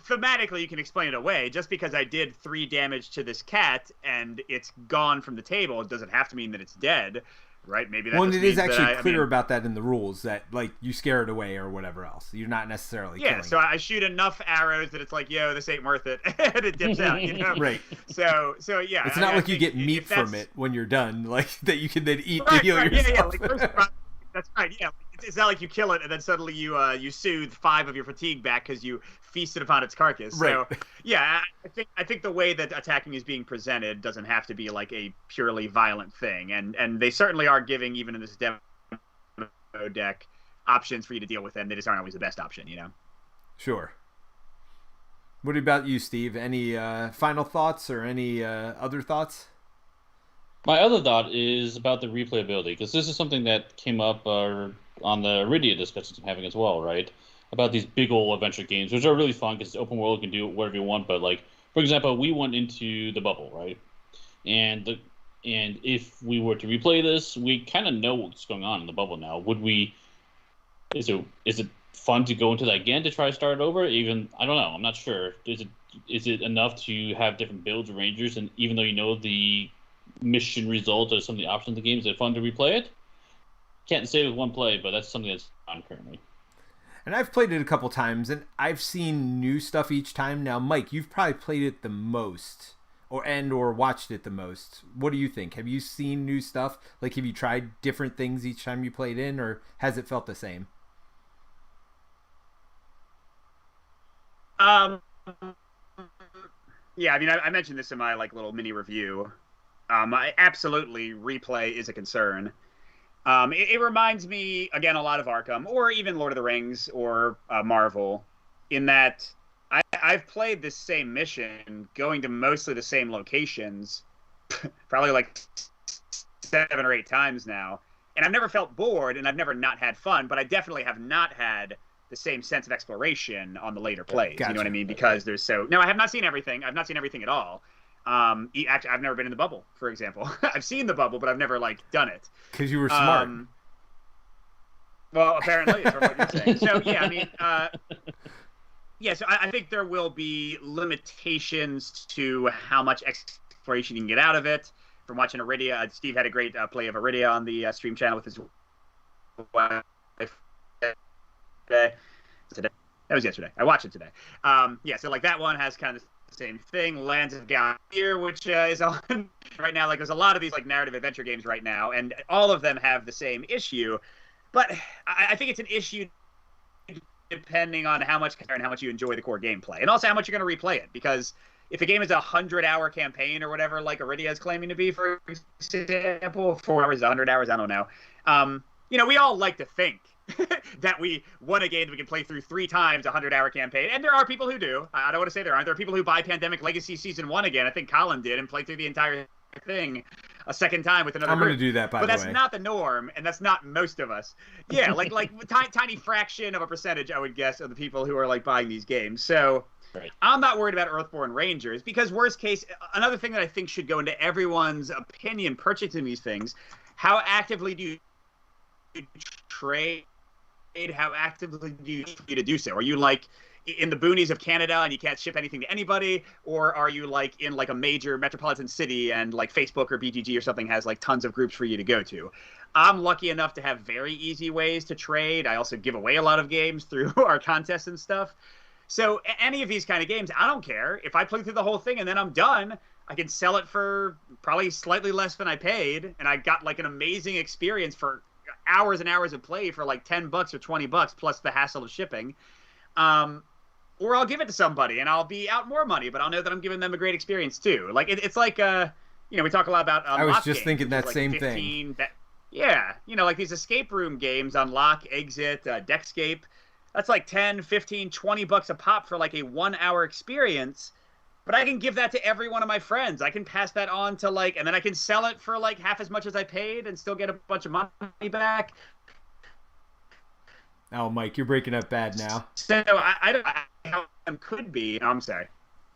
thematically you can explain it away. Just because I did 3 damage to this cat and it's gone from the table, it doesn't have to mean that it's dead, right? Maybe that well, and it is actually clear about that in the rules that like you scare it away or whatever else. You're not necessarily killing so it. I shoot enough arrows that it's like, yo, this ain't worth it, and it dips out, Right. So yeah. It's not like you get meat from it when you're done, like that you can then eat to heal yourself. That's right. Yeah, it's not like you kill it and then suddenly you soothe 5 of your fatigue back because you feasted upon its carcass. Right. So yeah, I think the way that attacking is being presented doesn't have to be like a purely violent thing, and they certainly are giving, even in this demo deck, options for you to deal with them. They just aren't always the best option, Sure. What about you, Steve? Any final thoughts or any other thoughts? My other thought is about the replayability, because this is something that came up on the Iridia discussions I'm having as well, right? About these big old adventure games, which are really fun because it's open world, you can do whatever you want. But like, for example, we went into the bubble, right? And if we were to replay this, we kind of know what's going on in the bubble now. Would we? Is it fun to go into that again to try to start over? Even I don't know. I'm not sure. Is it enough to have different builds of Rangers, and even though you know the mission result or some of the options of the game, is it fun to replay it? Can't say with one play, but that's something that's on currently. And I've played it a couple times, and I've seen new stuff each time. Now, Mike, you've probably played it the most, or watched it the most. What do you think? Have you seen new stuff? Like, have you tried different things each time you played in, or has it felt the same? Yeah, I mean, I mentioned this in my like little mini review. Absolutely, replay is a concern. It reminds me, again, a lot of Arkham, or even Lord of the Rings, or Marvel, in that I've played this same mission, going to mostly the same locations, probably like 7 or 8 times now, and I've never felt bored, and I've never not had fun, but I definitely have not had the same sense of exploration on the later plays. Gotcha. You know what I mean? Because there's no, I have not seen everything. I've not seen everything at all. Actually, I've never been in the bubble, for example. I've seen the bubble, but I've never like done it. Because you were smart. Well, apparently, from what you're saying. So yeah, I mean, so I think there will be limitations to how much exploration you can get out of it. From watching Iridia, Steve had a great play of Iridia on the stream channel with his wife today. That was yesterday. I watched it today. So like that one has kind of the same thing. Lands of Gallier, which is on right now. Like there's a lot of these like narrative adventure games right now, and all of them have the same issue. But I think it's an issue depending on how much you enjoy the core gameplay, and also how much you're going to replay it. Because if a game is a 100-hour campaign or whatever, like Iridia is claiming to be, for example, 4 hours, 100 hours, I don't know. We all like to think that we won a game that we can play through 3 times a 100-hour campaign. And there are people who do. I don't want to say there aren't. There are people who buy Pandemic Legacy Season 1 again. I think Colin did, and played through the entire thing a second time with another I'm group. going to do that, by the way. But that's not the norm, and that's not most of us. Yeah, like tiny fraction of a percentage, I would guess, of the people who are like buying these games. So Right. I'm not worried about Earthborn Rangers because worst case, another thing that I think should go into everyone's opinion purchasing these things, how actively do you trade? How actively do you to do so? Are you like in the boonies of Canada and you can't ship anything to anybody, or are you like in like a major metropolitan city and like Facebook or BGG or something has like tons of groups for you to go to? I'm lucky enough to have very easy ways to trade. I also give away a lot of games through our contests and stuff. So any of these kind of games, I don't care. If I play through the whole thing and then I'm done, I can sell it for probably slightly less than I paid, and I got like an amazing experience for hours and hours of play for like $10 or $20 plus the hassle of shipping. Or I'll give it to somebody and I'll be out more money, but I'll know that I'm giving them a great experience too. Like it's like we talk a lot about I was just games, thinking that like same thing. Yeah, like these escape room games, Unlock, Exit, Deckscape. That's like 10, 15, $20 a pop for like a 1 hour experience. But I can give that to every one of my friends. I can pass that on to and then I can sell it for like half as much as I paid and still get a bunch of money back. Oh, Mike, you're breaking up bad now. So I could be. No, I'm sorry.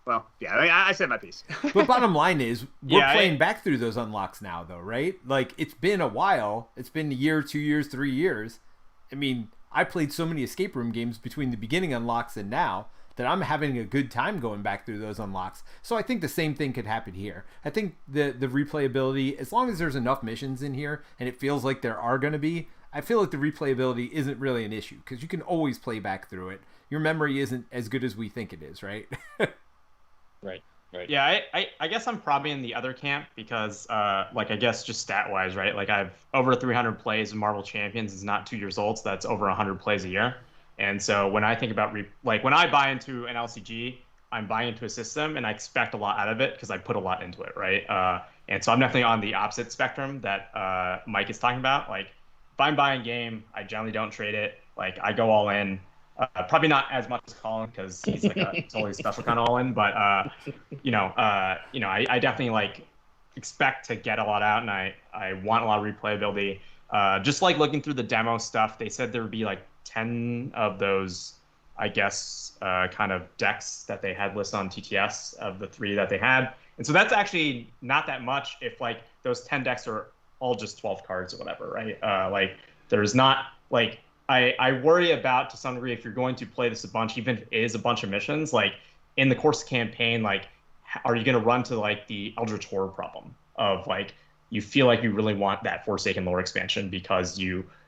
Well, yeah, I said my piece. But bottom line is, we're playing back through those unlocks now, though, right? Like, it's been a while. It's been a year, 2 years, 3 years. I mean, I played so many escape room games between the beginning unlocks and now that I'm having a good time going back through those unlocks. So I think the same thing could happen here. I think the replayability, as long as there's enough missions in here, and it feels like there are going to be, I feel like the replayability isn't really an issue, because you can always play back through it. Your memory isn't as good as we think it is, right? Right. Yeah, I guess I'm probably in the other camp because, I guess just stat-wise, right? Like, I've over 300 plays in Marvel Champions. Is not 2 years old, so that's over 100 plays a year. And so when I think about, when I buy into an LCG, I'm buying into a system, and I expect a lot out of it because I put a lot into it, right? And so I'm definitely on the opposite spectrum that Mike is talking about. Like, if I'm buying a game, I generally don't trade it. Like, I go all in. Probably not as much as Colin because he's like a totally special kind of all in, but I definitely expect to get a lot out, and I want a lot of replayability. Just looking through the demo stuff, they said there would be 10 of those, I guess, kind of decks that they had listed on TTS of the 3 that they had, and so that's actually not that much if those 10 decks are all just 12 cards or whatever, right? There's not I worry about, to some degree, if you're going to play this a bunch, even if it is a bunch of missions, in the course of campaign, are you going to run to the Eldritch Horror problem of you feel like you really want that Forsaken lore expansion because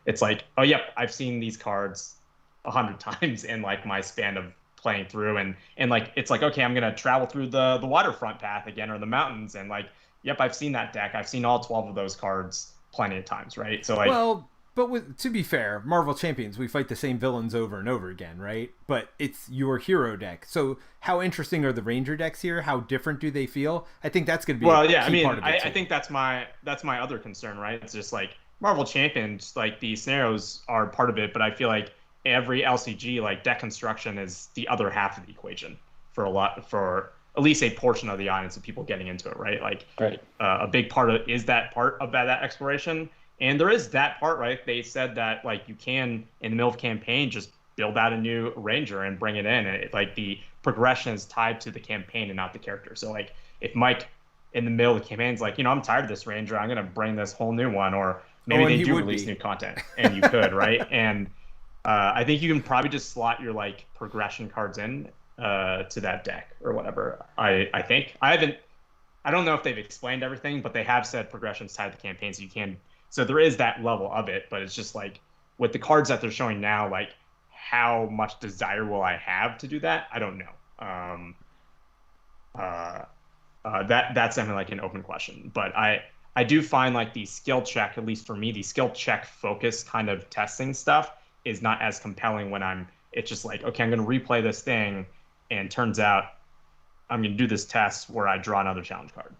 it's oh yep, I've seen these cards 100 times in my span of playing through, and it's okay, I'm going to travel through the waterfront path again or the mountains, and yep, I've seen that deck, I've seen all 12 of those cards plenty of times, right? So well, but to be fair, Marvel Champions, we fight the same villains over and over again, right? But it's your hero deck. So how interesting are the Ranger decks here? How different do they feel? I think that's going to be a key part of it too. I think that's my other concern, right? It's just Marvel Champions, the scenarios are part of it, but I feel like every LCG, deck construction is the other half of the equation for at least a portion of the audience of people getting into it, right? Right. A big part of that exploration. And there is that part, right? They said that you can, in the middle of campaign, just build out a new Ranger and bring it in. And the progression is tied to the campaign and not the character. So if Mike in the middle of the campaign is I'm tired of this Ranger, I'm going to bring this whole new one, or maybe they do release new content, and you could, right? And I think you can probably just slot your progression cards in to that deck or whatever. I think I don't know if they've explained everything, but they have said progression's tied to the campaign, so you can. So there is that level of it, but it's just with the cards that they're showing now, how much desire will I have to do that? I don't know. That's definitely an open question. But I do find the skill check, at least for me, the skill check focus kind of testing stuff is not as compelling when it's just okay, I'm going to replay this thing, and turns out I'm going to do this test where I draw another challenge card.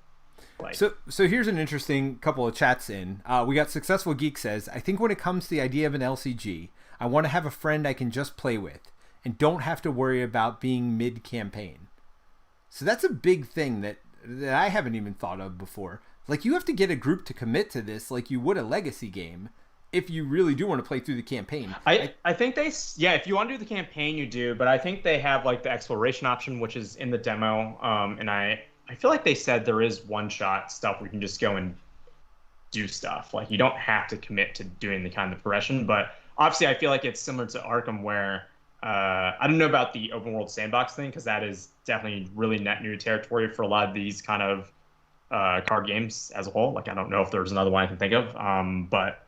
So here's an interesting couple of chats in. We got Successful Geek says, I think when it comes to the idea of an LCG, I want to have a friend I can just play with and don't have to worry about being mid-campaign. So that's a big thing that I haven't even thought of before. like you have to get a group to commit to this like you would a legacy game if you really do want to play through the campaign. I think if you want to do the campaign, you do, but I think they have like the exploration option, which is in the demo. And I feel like they said there is one-shot stuff where you can just go and do stuff. Like you don't have to commit to doing the kind of progression, but obviously I feel like it's similar to Arkham where I don't know about the open world sandbox thing, because that is definitely really net new territory for a lot of these kind of card games as a whole. Like I don't know if there's another one I can think of, but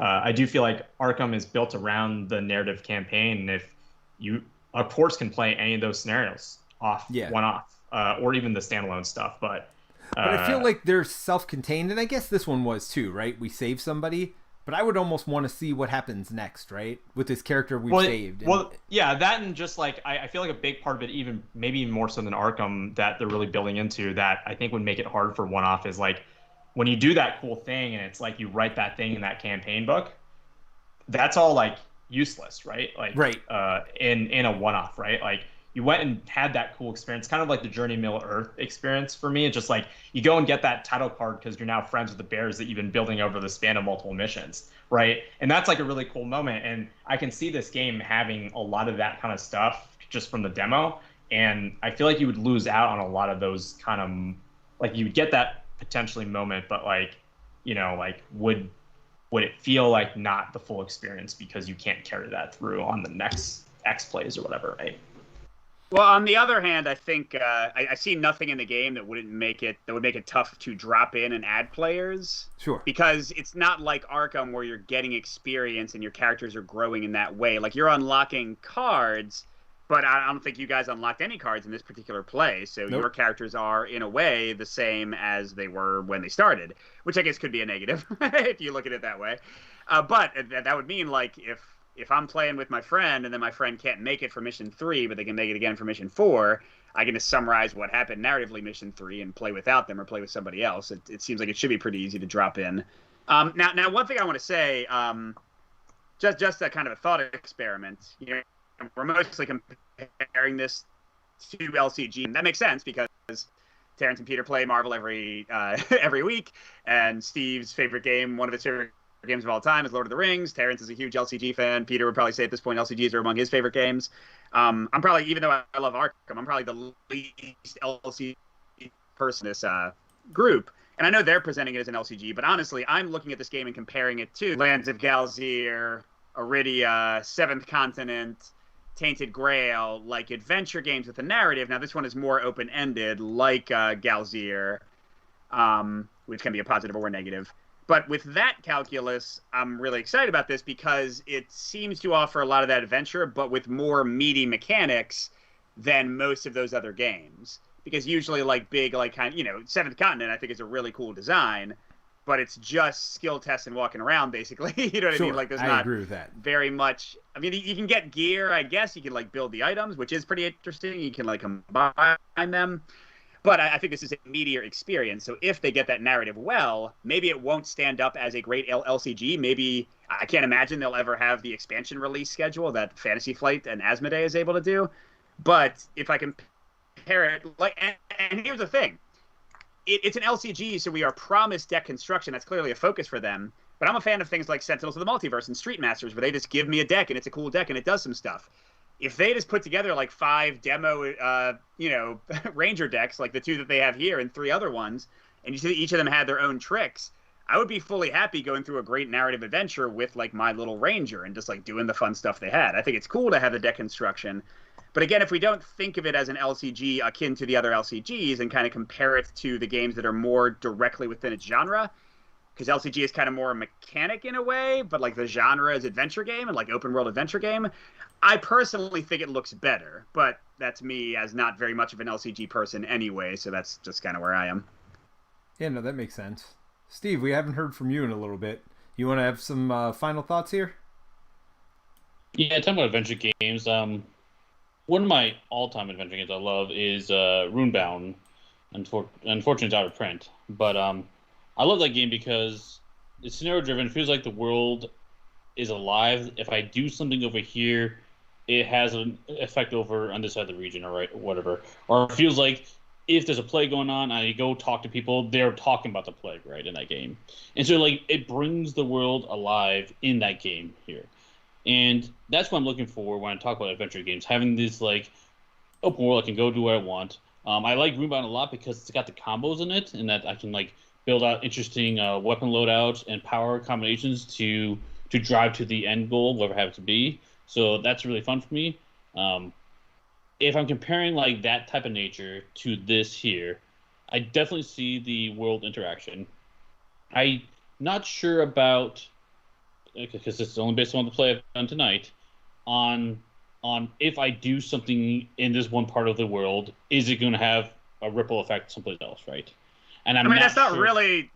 I do feel like Arkham is built around the narrative campaign, and if you, of course, can play any of those scenarios one off, or even the standalone stuff. But I feel like they're self-contained, and I guess this one was too, right? We save somebody, but I would almost want to see what happens next, right? With this character we've saved. Yeah, that and just like I feel like a big part of it, maybe even more so than Arkham, that they're really building into that I think would make it hard for one-off is like, when you do that cool thing and it's like you write that thing in that campaign book, that's all like useless, right? Like in a one-off, right? Like you went and had that cool experience, kind of like the Journey Middle Earth experience for me. It's just like you go and get that title card because you're now friends with the bears that you've been building over the span of multiple missions, right? And that's like a really cool moment. And I can see this game having a lot of that kind of stuff just from the demo. And I feel like you would lose out on a lot of those kind of, like you would get that potentially moment, but like, you know, like would it feel like not the full experience because you can't carry that through on the next X plays or whatever, right? Well, on the other hand, I think I see nothing in the game that would make it tough to drop in and add players. Sure. Because it's not like Arkham where you're getting experience and your characters are growing in that way. Like you're unlocking cards, but I don't think you guys unlocked any cards in this particular play. So your characters are, in a way, the same as they were when they started, which I guess could be a negative if you look at it that way. But that would mean, like, if I'm playing with my friend and then my friend can't make it for Mission 3, but they can make it again for Mission 4, I can just summarize what happened narratively Mission 3 and play without them or play with somebody else. It seems like it should be pretty easy to drop in. Now, one thing I want to say, just a kind of a thought experiment, you know, we're mostly comparing this to LCG, and that makes sense because Terence and Peter play Marvel every week, and Steve's favorite game, one of his favorite games of all time, is Lord of the Rings. Terence is a huge LCG fan. Peter would probably say at this point LCGs are among his favorite games. I'm probably, even though I love Arkham, I'm probably the least LCG person in this group. And I know they're presenting it as an LCG, but honestly, I'm looking at this game and comparing it to Lands of Galzir, Iridia, Seventh Continent, Tainted Grail, like adventure games with a narrative. Now, this one is more open-ended, like Galzir, which can be a positive or negative. But with that calculus, I'm really excited about this because it seems to offer a lot of that adventure, but with more meaty mechanics than most of those other games. Because usually, like, big, like, kind of, you know, Seventh Continent, I think, is a really cool design, but it's just skill tests and walking around, basically. You know what I mean? Like, there's not agree with that. Very much. I mean, you can get gear, I guess. You can, like, build the items, which is pretty interesting. You can, like, combine them. But I think this is a meatier experience. So if they get that narrative well, maybe it won't stand up as a great LCG. Maybe, I can't imagine they'll ever have the expansion release schedule that Fantasy Flight and Asmodee is able to do. But if I compare it, like, and here's the thing. It's an LCG, so we are promised deck construction. That's clearly a focus for them. But I'm a fan of things like Sentinels of the Multiverse and Street Masters, where they just give me a deck, and it's a cool deck, and it does some stuff. If they just put together, like, 5 demo, Ranger decks, like the 2 that they have here and 3 other ones, and you see each of them had their own tricks, I would be fully happy going through a great narrative adventure with, like, my little Ranger and just, like, doing the fun stuff they had. I think it's cool to have the deck construction. But again, if we don't think of it as an LCG akin to the other LCGs and kind of compare it to the games that are more directly within its genre, because LCG is kind of more a mechanic in a way, but like the genre is adventure game and like open world adventure game, I personally think it looks better. But that's me as not very much of an LCG person anyway, so that's just kind of where I am. Yeah, no, that makes sense. Steve, we haven't heard from you in a little bit. You want to have some final thoughts here? Yeah, talking about adventure games, one of my all-time adventure games I love is Runebound. Unfortunately, it's out of print. But I love that game because it's scenario-driven. It feels like the world is alive. If I do something over here, it has an effect over on this side of the region or whatever. Or it feels like if there's a plague going on, I go talk to people, they're talking about the plague, right, in that game. And so, like, it brings the world alive in that game here. And that's what I'm looking for when I talk about adventure games, having this, like, open world I can go do what I want. I like Runebound a lot because it's got the combos in it, and that I can, like, build out interesting weapon loadouts and power combinations to drive to the end goal, whatever it happens to be. So that's really fun for me. If I'm comparing like that type of nature to this here, I definitely see the world interaction. I'm not sure about, because this is only based on the play I've done tonight, on if I do something in this one part of the world, is it going to have a ripple effect someplace else, right? And I mean, that's not really.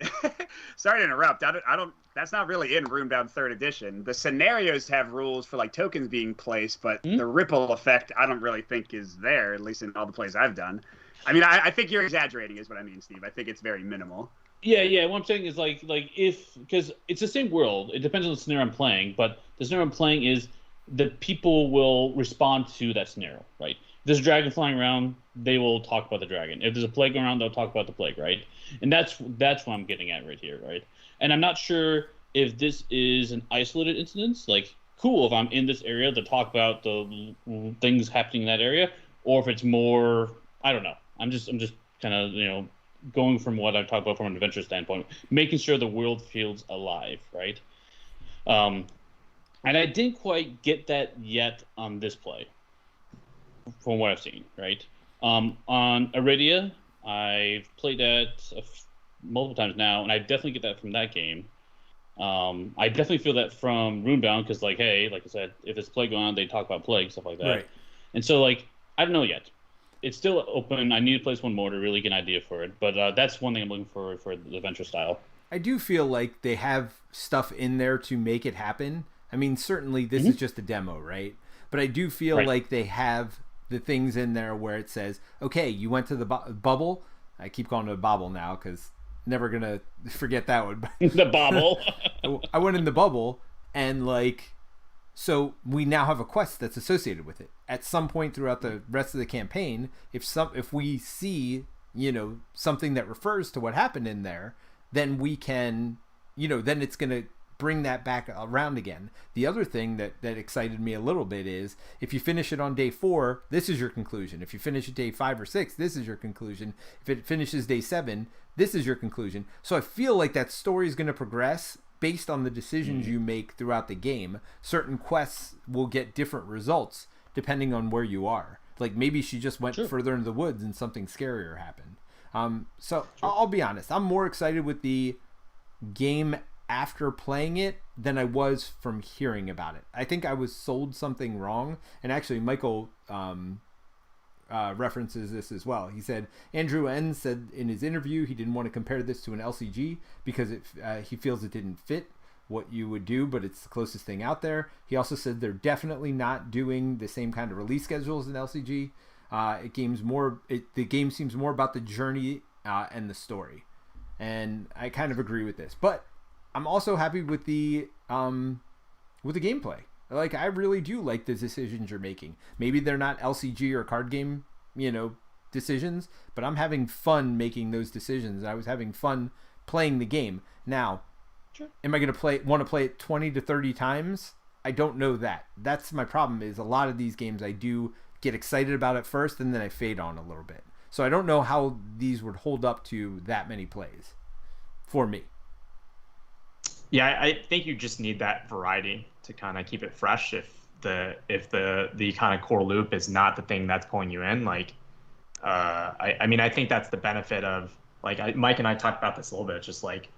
Sorry to interrupt. I don't. That's not really in Runebound 3rd Edition. The scenarios have rules for like tokens being placed, but the ripple effect, I don't really think is there. At least in all the plays I've done. I mean, I think you're exaggerating, is what I mean, Steve. I think it's very minimal. Yeah. What I'm saying is like if, because it's the same world. It depends on the scenario I'm playing, but the scenario I'm playing is the people will respond to that scenario, right? If there's a dragon flying around, they will talk about the dragon. If there's a plague around, they'll talk about the plague, right? And that's what I'm getting at right here, right? And I'm not sure if this is an isolated incident, like, cool, if I'm in this area to talk about the things happening in that area, or if it's more, I don't know. I'm just kind of, going from what I talked about from an adventure standpoint, making sure the world feels alive, right? And I didn't quite get that yet on this play, from what I've seen, right? On Iridia, I've played that multiple times now, and I definitely get that from that game. I definitely feel that from Runebound, because, like, hey, like I said, if there's plague going on, they talk about plague, stuff like that. Right. And so, like, I don't know yet. It's still open. I need to place one more to really get an idea for it. But that's one thing I'm looking for the adventure style. I do feel like they have stuff in there to make it happen. I mean, certainly this is just a demo, right? But I do feel like they have the things in there where it says, okay, you went to the bubble. I keep calling it a bobble now because never going to forget that one. The bobble. I went in the bubble, and, like, so we now have a quest that's associated with it. At some point throughout the rest of the campaign, if we see, something that refers to what happened in there, then we can, then it's going to bring that back around again. The other thing that excited me a little bit is if you finish it on day 4, this is your conclusion. If you finish it day 5 or 6, this is your conclusion. If it finishes day 7, this is your conclusion. So I feel like that story is going to progress based on the decisions you make throughout the game. Certain quests will get different results depending on where you are. Like, maybe she just went further into the woods and something scarier happened. I'll be honest, I'm more excited with the game after playing it than I was from hearing about it. I think I was sold something wrong, and actually Michael references this as well. He said Andrew N said in his interview he didn't want to compare this to an LCG because he feels it didn't fit what you would do, but it's the closest thing out there. He also said they're definitely not doing the same kind of release schedule as an LCG. The game seems more about the journey and the story, and I kind of agree with this. But I'm also happy with the gameplay. Like, I really do like the decisions you're making. Maybe they're not LCG or card game, decisions, but I'm having fun making those decisions. I was having fun playing the game. Now, am I going to want to play it 20 to 30 times? I don't know that. That's my problem, is a lot of these games I do get excited about at first and then I fade on a little bit. So I don't know how these would hold up to that many plays for me. Yeah, I think you just need that variety to kind of keep it fresh. If the kind of core loop is not the thing that's pulling you in, like, I mean, I think that's the benefit of, like, Mike and I talked about this a little bit. Just like,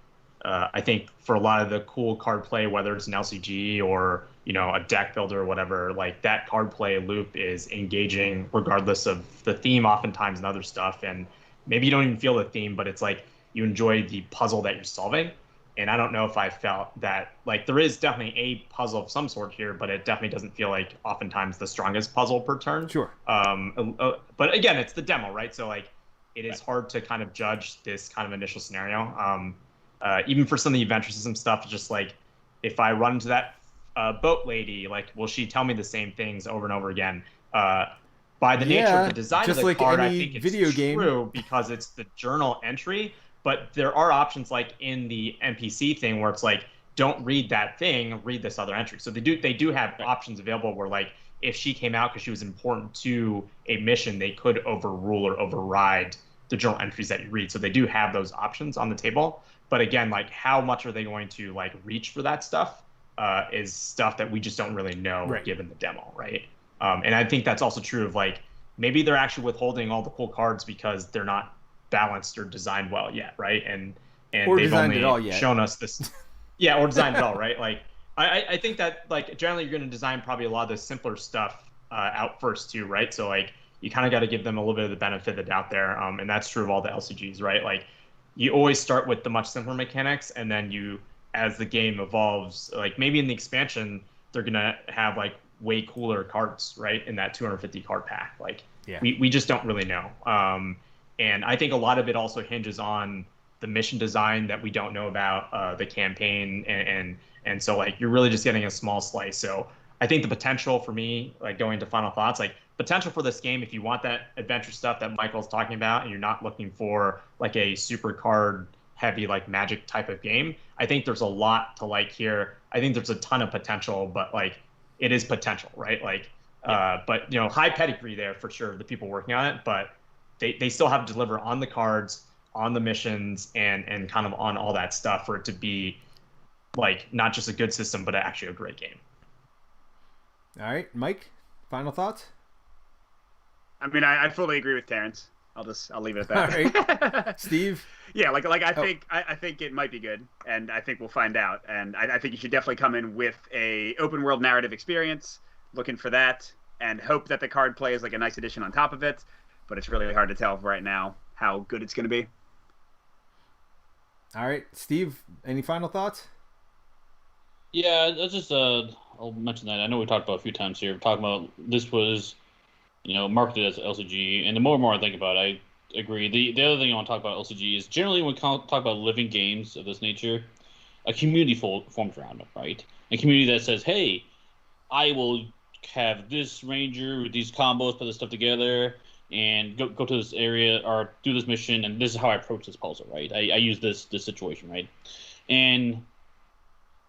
I think for a lot of the cool card play, whether it's an LCG or a deck builder or whatever, like, that card play loop is engaging regardless of the theme, oftentimes, and other stuff. And maybe you don't even feel the theme, but it's like you enjoy the puzzle that you're solving. And I don't know if I felt that, like, there is definitely a puzzle of some sort here, but it definitely doesn't feel like oftentimes the strongest puzzle per turn. Sure. But again, it's the demo, right? So, like, it is hard to kind of judge this kind of initial scenario. Even for some of the adventure system stuff, just like, if I run into that boat lady, like, will she tell me the same things over and over again? by the nature of the design just of the like card, I any think it's video game. true because it's the journal entry. But there are options like in the NPC thing where it's like, don't read that thing, read this other entry. So they do have options available where like if she came out because she was important to a mission, they could overrule or override the journal entries that you read. So they do have those options on the table. But again, like how much are they going to like reach for that stuff is stuff that we just don't really know given the demo, right? And I think that's also true of like maybe they're actually withholding all the cool cards because they're not balanced or designed well yet, right? And or they've only yet. shown us this, yeah, or designed it all, right? Like I think that like generally you're going to design probably a lot of the simpler stuff out first too, right? So like you kind of got to give them a little bit of the benefit of the doubt there, and that's true of all the LCGs, right? Like you always start with the much simpler mechanics, and then you, as the game evolves, like maybe in the expansion they're gonna have like way cooler cards, right, in that 250 card pack. Like we just don't really know. And I think a lot of it also hinges on the mission design that we don't know about, the campaign, and so like you're really just getting a small slice. So I think the potential for me, like going to final thoughts, like potential for this game, if you want that adventure stuff that Michael's talking about, and you're not looking for like a super card heavy like Magic type of game, I think there's a lot to like here. I think there's a ton of potential, but like it is potential, right? Like, but you know, high pedigree there for sure, the people working on it, but they still have to deliver on the cards, on the missions, and kind of on all that stuff for it to be like not just a good system, but actually a great game. All right, Mike, final thoughts? I mean, I fully agree with Terence. I'll leave it at that. All right. Steve? Yeah, I think it might be good, and I think we'll find out. And I think you should definitely come in with a open world narrative experience, looking for that, and hope that the card play is like a nice addition on top of it. But it's really hard to tell right now how good it's going to be. All right, Steve, any final thoughts? Yeah, that's just I'll mention that. I know we talked about it a few times here. We're talking about this was, you know, marketed as LCG, and the more and more I think about it, I agree. The other thing I want to talk about LCG is generally when we talk about living games of this nature, a community forms around them, right? A community that says, hey, I will have this ranger with these combos, put this stuff together, and go to this area or do this mission, and this is how I approach this puzzle, right? I use this situation, right? And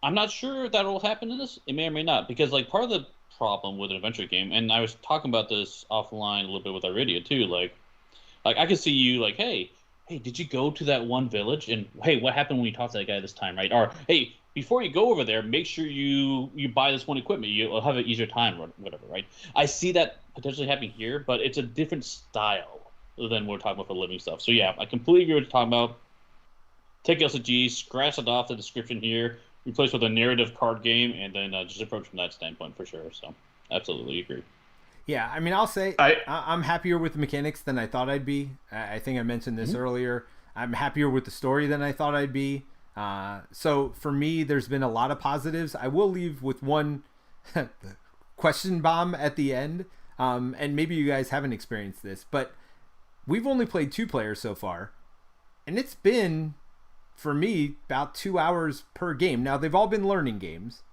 I'm not sure if that will happen in this. It may or may not, because like part of the problem with an adventure game, and I was talking about this offline a little bit with Iridia too, like I could see you like, hey, did you go to that one village? And hey, what happened when you talked to that guy this time, right? Or hey, before you go over there, make sure you buy this one equipment. You'll have an easier time or whatever, right? I see that potentially happening here, but it's a different style than we're talking about for living stuff. So yeah, I completely agree with what you're talking about. Take LCG, scratch it off the description here, replace with a narrative card game, and then just approach from that standpoint for sure. So absolutely agree. Yeah, I mean, I'll say I'm happier with the mechanics than I thought I'd be. I think I mentioned this earlier. I'm happier with the story than I thought I'd be. So for me, there's been a lot of positives. I will leave with one question bomb at the end. And maybe you guys haven't experienced this, but we've only played 2 players so far. And it's been, for me, about 2 hours per game. Now, they've all been learning games.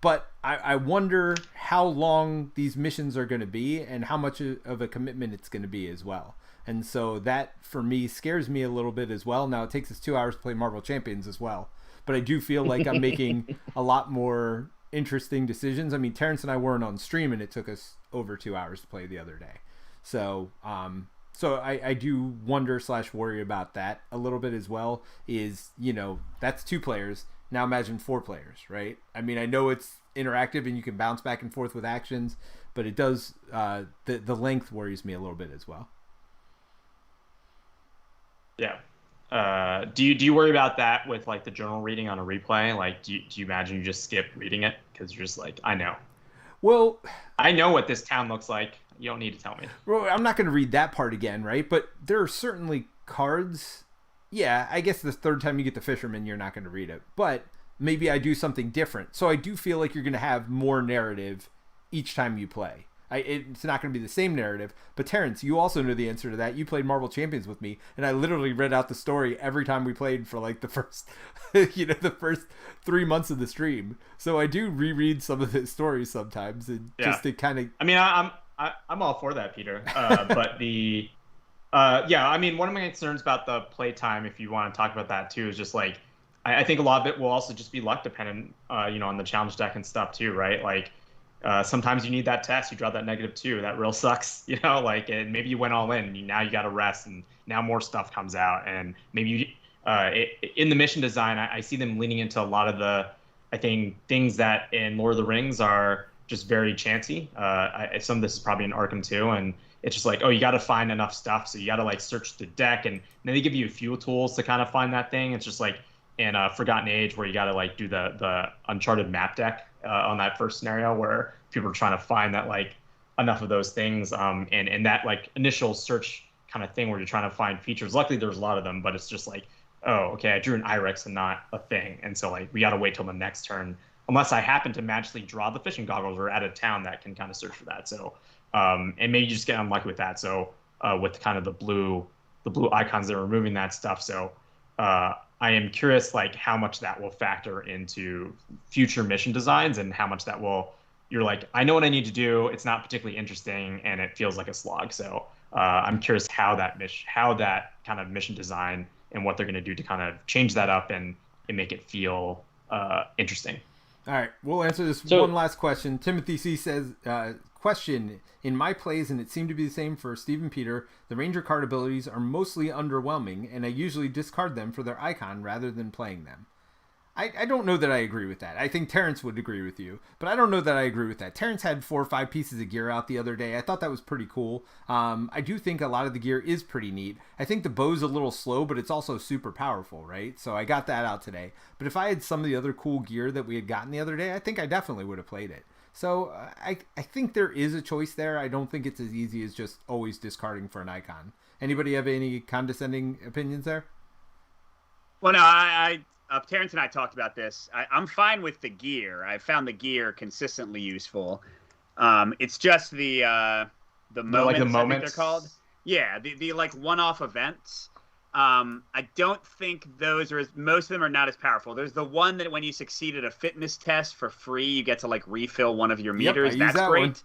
But I wonder how long these missions are going to be and how much of a commitment it's going to be as well. And so that, for me, scares me a little bit as well. Now, it takes us 2 hours to play Marvel Champions as well. But I do feel like I'm making a lot more interesting decisions. I mean, Terence and I weren't on stream, and it took us over 2 hours to play the other day. So I do wonder / worry about that a little bit as well. Is, you know, that's 2 players. Now imagine 4 players, right? I mean, I know it's interactive and you can bounce back and forth with actions, but it does, the length worries me a little bit as well. Yeah. Do you worry about that with like the journal reading on a replay? Like, do you imagine you just skip reading it because you're just like, I know. Well, I know what this town looks like. You don't need to tell me. Well, I'm not going to read that part again, right? But there are certainly cards. Yeah, I guess the third time you get the fisherman, you're not going to read it. But maybe I do something different. So I do feel like you're going to have more narrative each time you play. It's not going to be the same narrative. But Terence, you also know the answer to that. You played Marvel Champions with me, and I literally read out the story every time we played for like the first, the first 3 months of the stream. So I do reread some of the stories sometimes, and just to kind of. I mean, I'm all for that, Peter. But yeah, I mean, one of my concerns about the playtime, if you want to talk about that too, is just like, I think a lot of it will also just be luck dependent, on the challenge deck and stuff too, right? Like, sometimes you need that test, you draw that -2, that real sucks, like, and maybe you went all in, now you got to rest, and now more stuff comes out, and maybe in the mission design, I see them leaning into a lot of I think, things that in Lord of the Rings are just very chancy. Some of this is probably in Arkham too, and it's just like, oh, you got to find enough stuff, so you got to like search the deck, and then they give you a few tools to kind of find that thing. It's just like in Forgotten Age, where you got to like do the Uncharted map deck on that first scenario, where people are trying to find that like enough of those things, and that like initial search kind of thing where you're trying to find features. Luckily, there's a lot of them, but it's just like, oh, okay, I drew an Irex and not a thing, and so like we got to wait till the next turn, unless I happen to magically draw the fishing goggles or at a town that can kind of search for that. So, and maybe you just get unlucky with that. So, with kind of the blue icons, they're removing that stuff. So, I am curious, like, how much that will factor into future mission designs, and how much that you're like, I know what I need to do. It's not particularly interesting, and it feels like a slog. So, I'm curious how that kind of mission design and what they're going to do to kind of change that up and make it feel interesting. All right, we'll answer this one last question. Timothy C says, question, in my plays, and it seemed to be the same for Steve and Peter, the Ranger card abilities are mostly underwhelming, and I usually discard them for their icon rather than playing them. I don't know that I agree with that. I think Terence would agree with you, but I don't know that I agree with that. Terence had 4 or 5 pieces of gear out the other day. I thought that was pretty cool. I do think a lot of the gear is pretty neat. I think the bow's a little slow, but it's also super powerful, right? So I got that out today. But if I had some of the other cool gear that we had gotten the other day, I think I definitely would have played it. So I think there is a choice there. I don't think it's as easy as just always discarding for an icon. Anybody have any condescending opinions there? Well, no, Terence and I talked about this. I'm fine with the gear. I found the gear consistently useful. It's just the moments, like the moments, I think they're called. Yeah, the like one-off events. I don't think those are most of them are not as powerful. There's the one that when you succeed at a fitness test for free, you get to like refill one of your meters. Yep, that's great.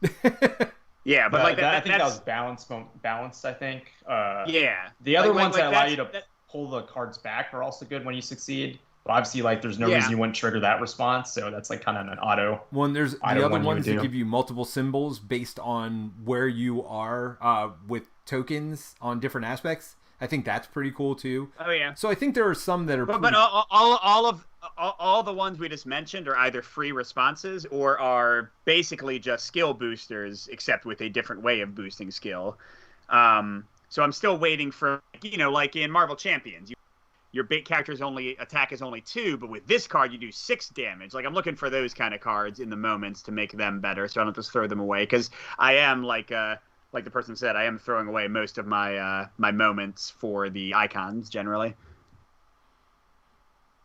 Yeah, but like that, I think that was balanced. I think. Yeah. The other ones that allow you to pull the cards back are also good when you succeed. But obviously, like, there's no reason you wouldn't trigger that response, so that's like kind of an auto. Well, there's the other ones that give you multiple symbols based on where you are with tokens on different aspects. I think that's pretty cool too. Oh yeah. So I think there are some that are. But all the ones we just mentioned are either free responses or are basically just skill boosters, except with a different way of boosting skill. So I'm still waiting for, like in Marvel Champions, your big character's attack is only 2, but with this card you do 6 damage. Like, I'm looking for those kind of cards in the moments to make them better, so I don't just throw them away. Because I am like the person said, I am throwing away most of my my moments for the icons generally.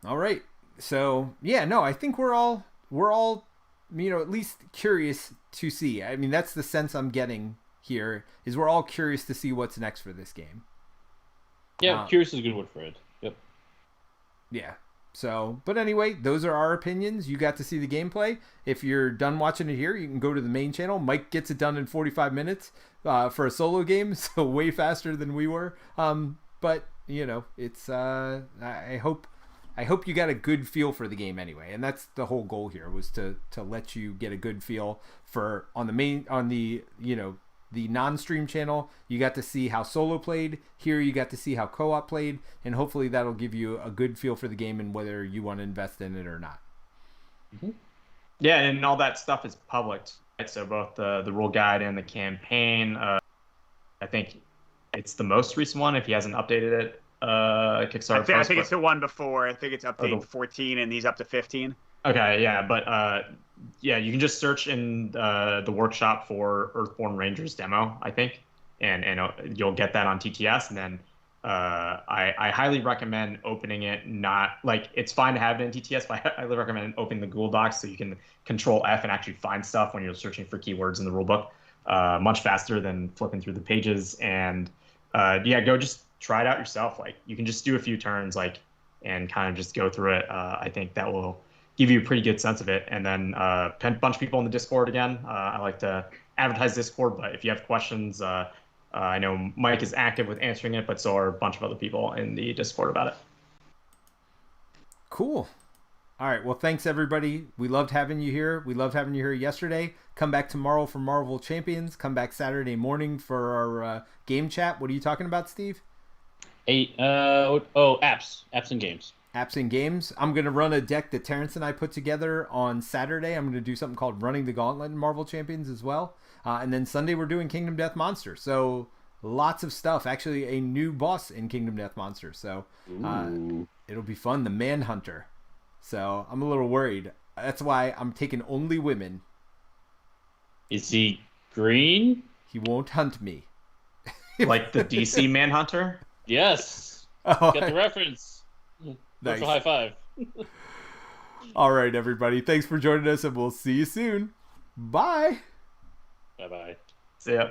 All right, so yeah, no, I think we're all at least curious to see. I mean, that's the sense I'm getting here, is we're all curious to see what's next for this game. Yeah, curious is a good word for it. Yep. Yeah. So, but anyway, those are our opinions. You got to see the gameplay. If you're done watching it here, you can go to the main channel. Mike gets it done in 45 minutes for a solo game, so way faster than we were. But it's I hope you got a good feel for the game anyway, and that's the whole goal here, was to let you get a good feel for the non-stream channel. You got to see how solo played. Here you got to see how co-op played, and hopefully that'll give you a good feel for the game and whether you want to invest in it or not. Mm-hmm. Yeah, and all that stuff is public, right? So both the rule guide and the campaign. I think it's the most recent one, if he hasn't updated it. Kickstarter. I think it's the one before. I think it's update 14, and he's up to 15. Okay, yeah, but yeah, you can just search in the workshop for Earthborn Rangers demo, I think, and you'll get that on TTS. And then I highly recommend opening it. Not like, it's fine to have it in TTS, but I highly recommend opening the Google Docs so you can Control F and actually find stuff when you're searching for keywords in the rulebook. Much faster than flipping through the pages. And yeah, go just try it out yourself. Like, you can just do a few turns, like, and kind of just go through it. I think that will give you a pretty good sense of it. And then a bunch of people in the Discord again. I like to advertise Discord, but if you have questions, I know Mike is active with answering it, but so are a bunch of other people in the Discord about it. Cool. All right. Well, thanks everybody. We loved having you here. We loved having you here yesterday. Come back tomorrow for Marvel Champions. Come back Saturday morning for our game chat. What are you talking about, Steve? Apps and games. Apps and games. I'm going to run a deck that Terence and I put together on Saturday. I'm going to do something called Running the Gauntlet in Marvel Champions as well. And then Sunday we're doing Kingdom Death Monster. So lots of stuff. Actually, a new boss in Kingdom Death Monster. So it'll be fun. The Manhunter. So I'm a little worried. That's why I'm taking only women. Is he green? He won't hunt me. Like the DC Manhunter? Yes. Oh, Get the reference. Nice. Virtual high five. All right, everybody. Thanks for joining us, and we'll see you soon. Bye. Bye-bye. See ya.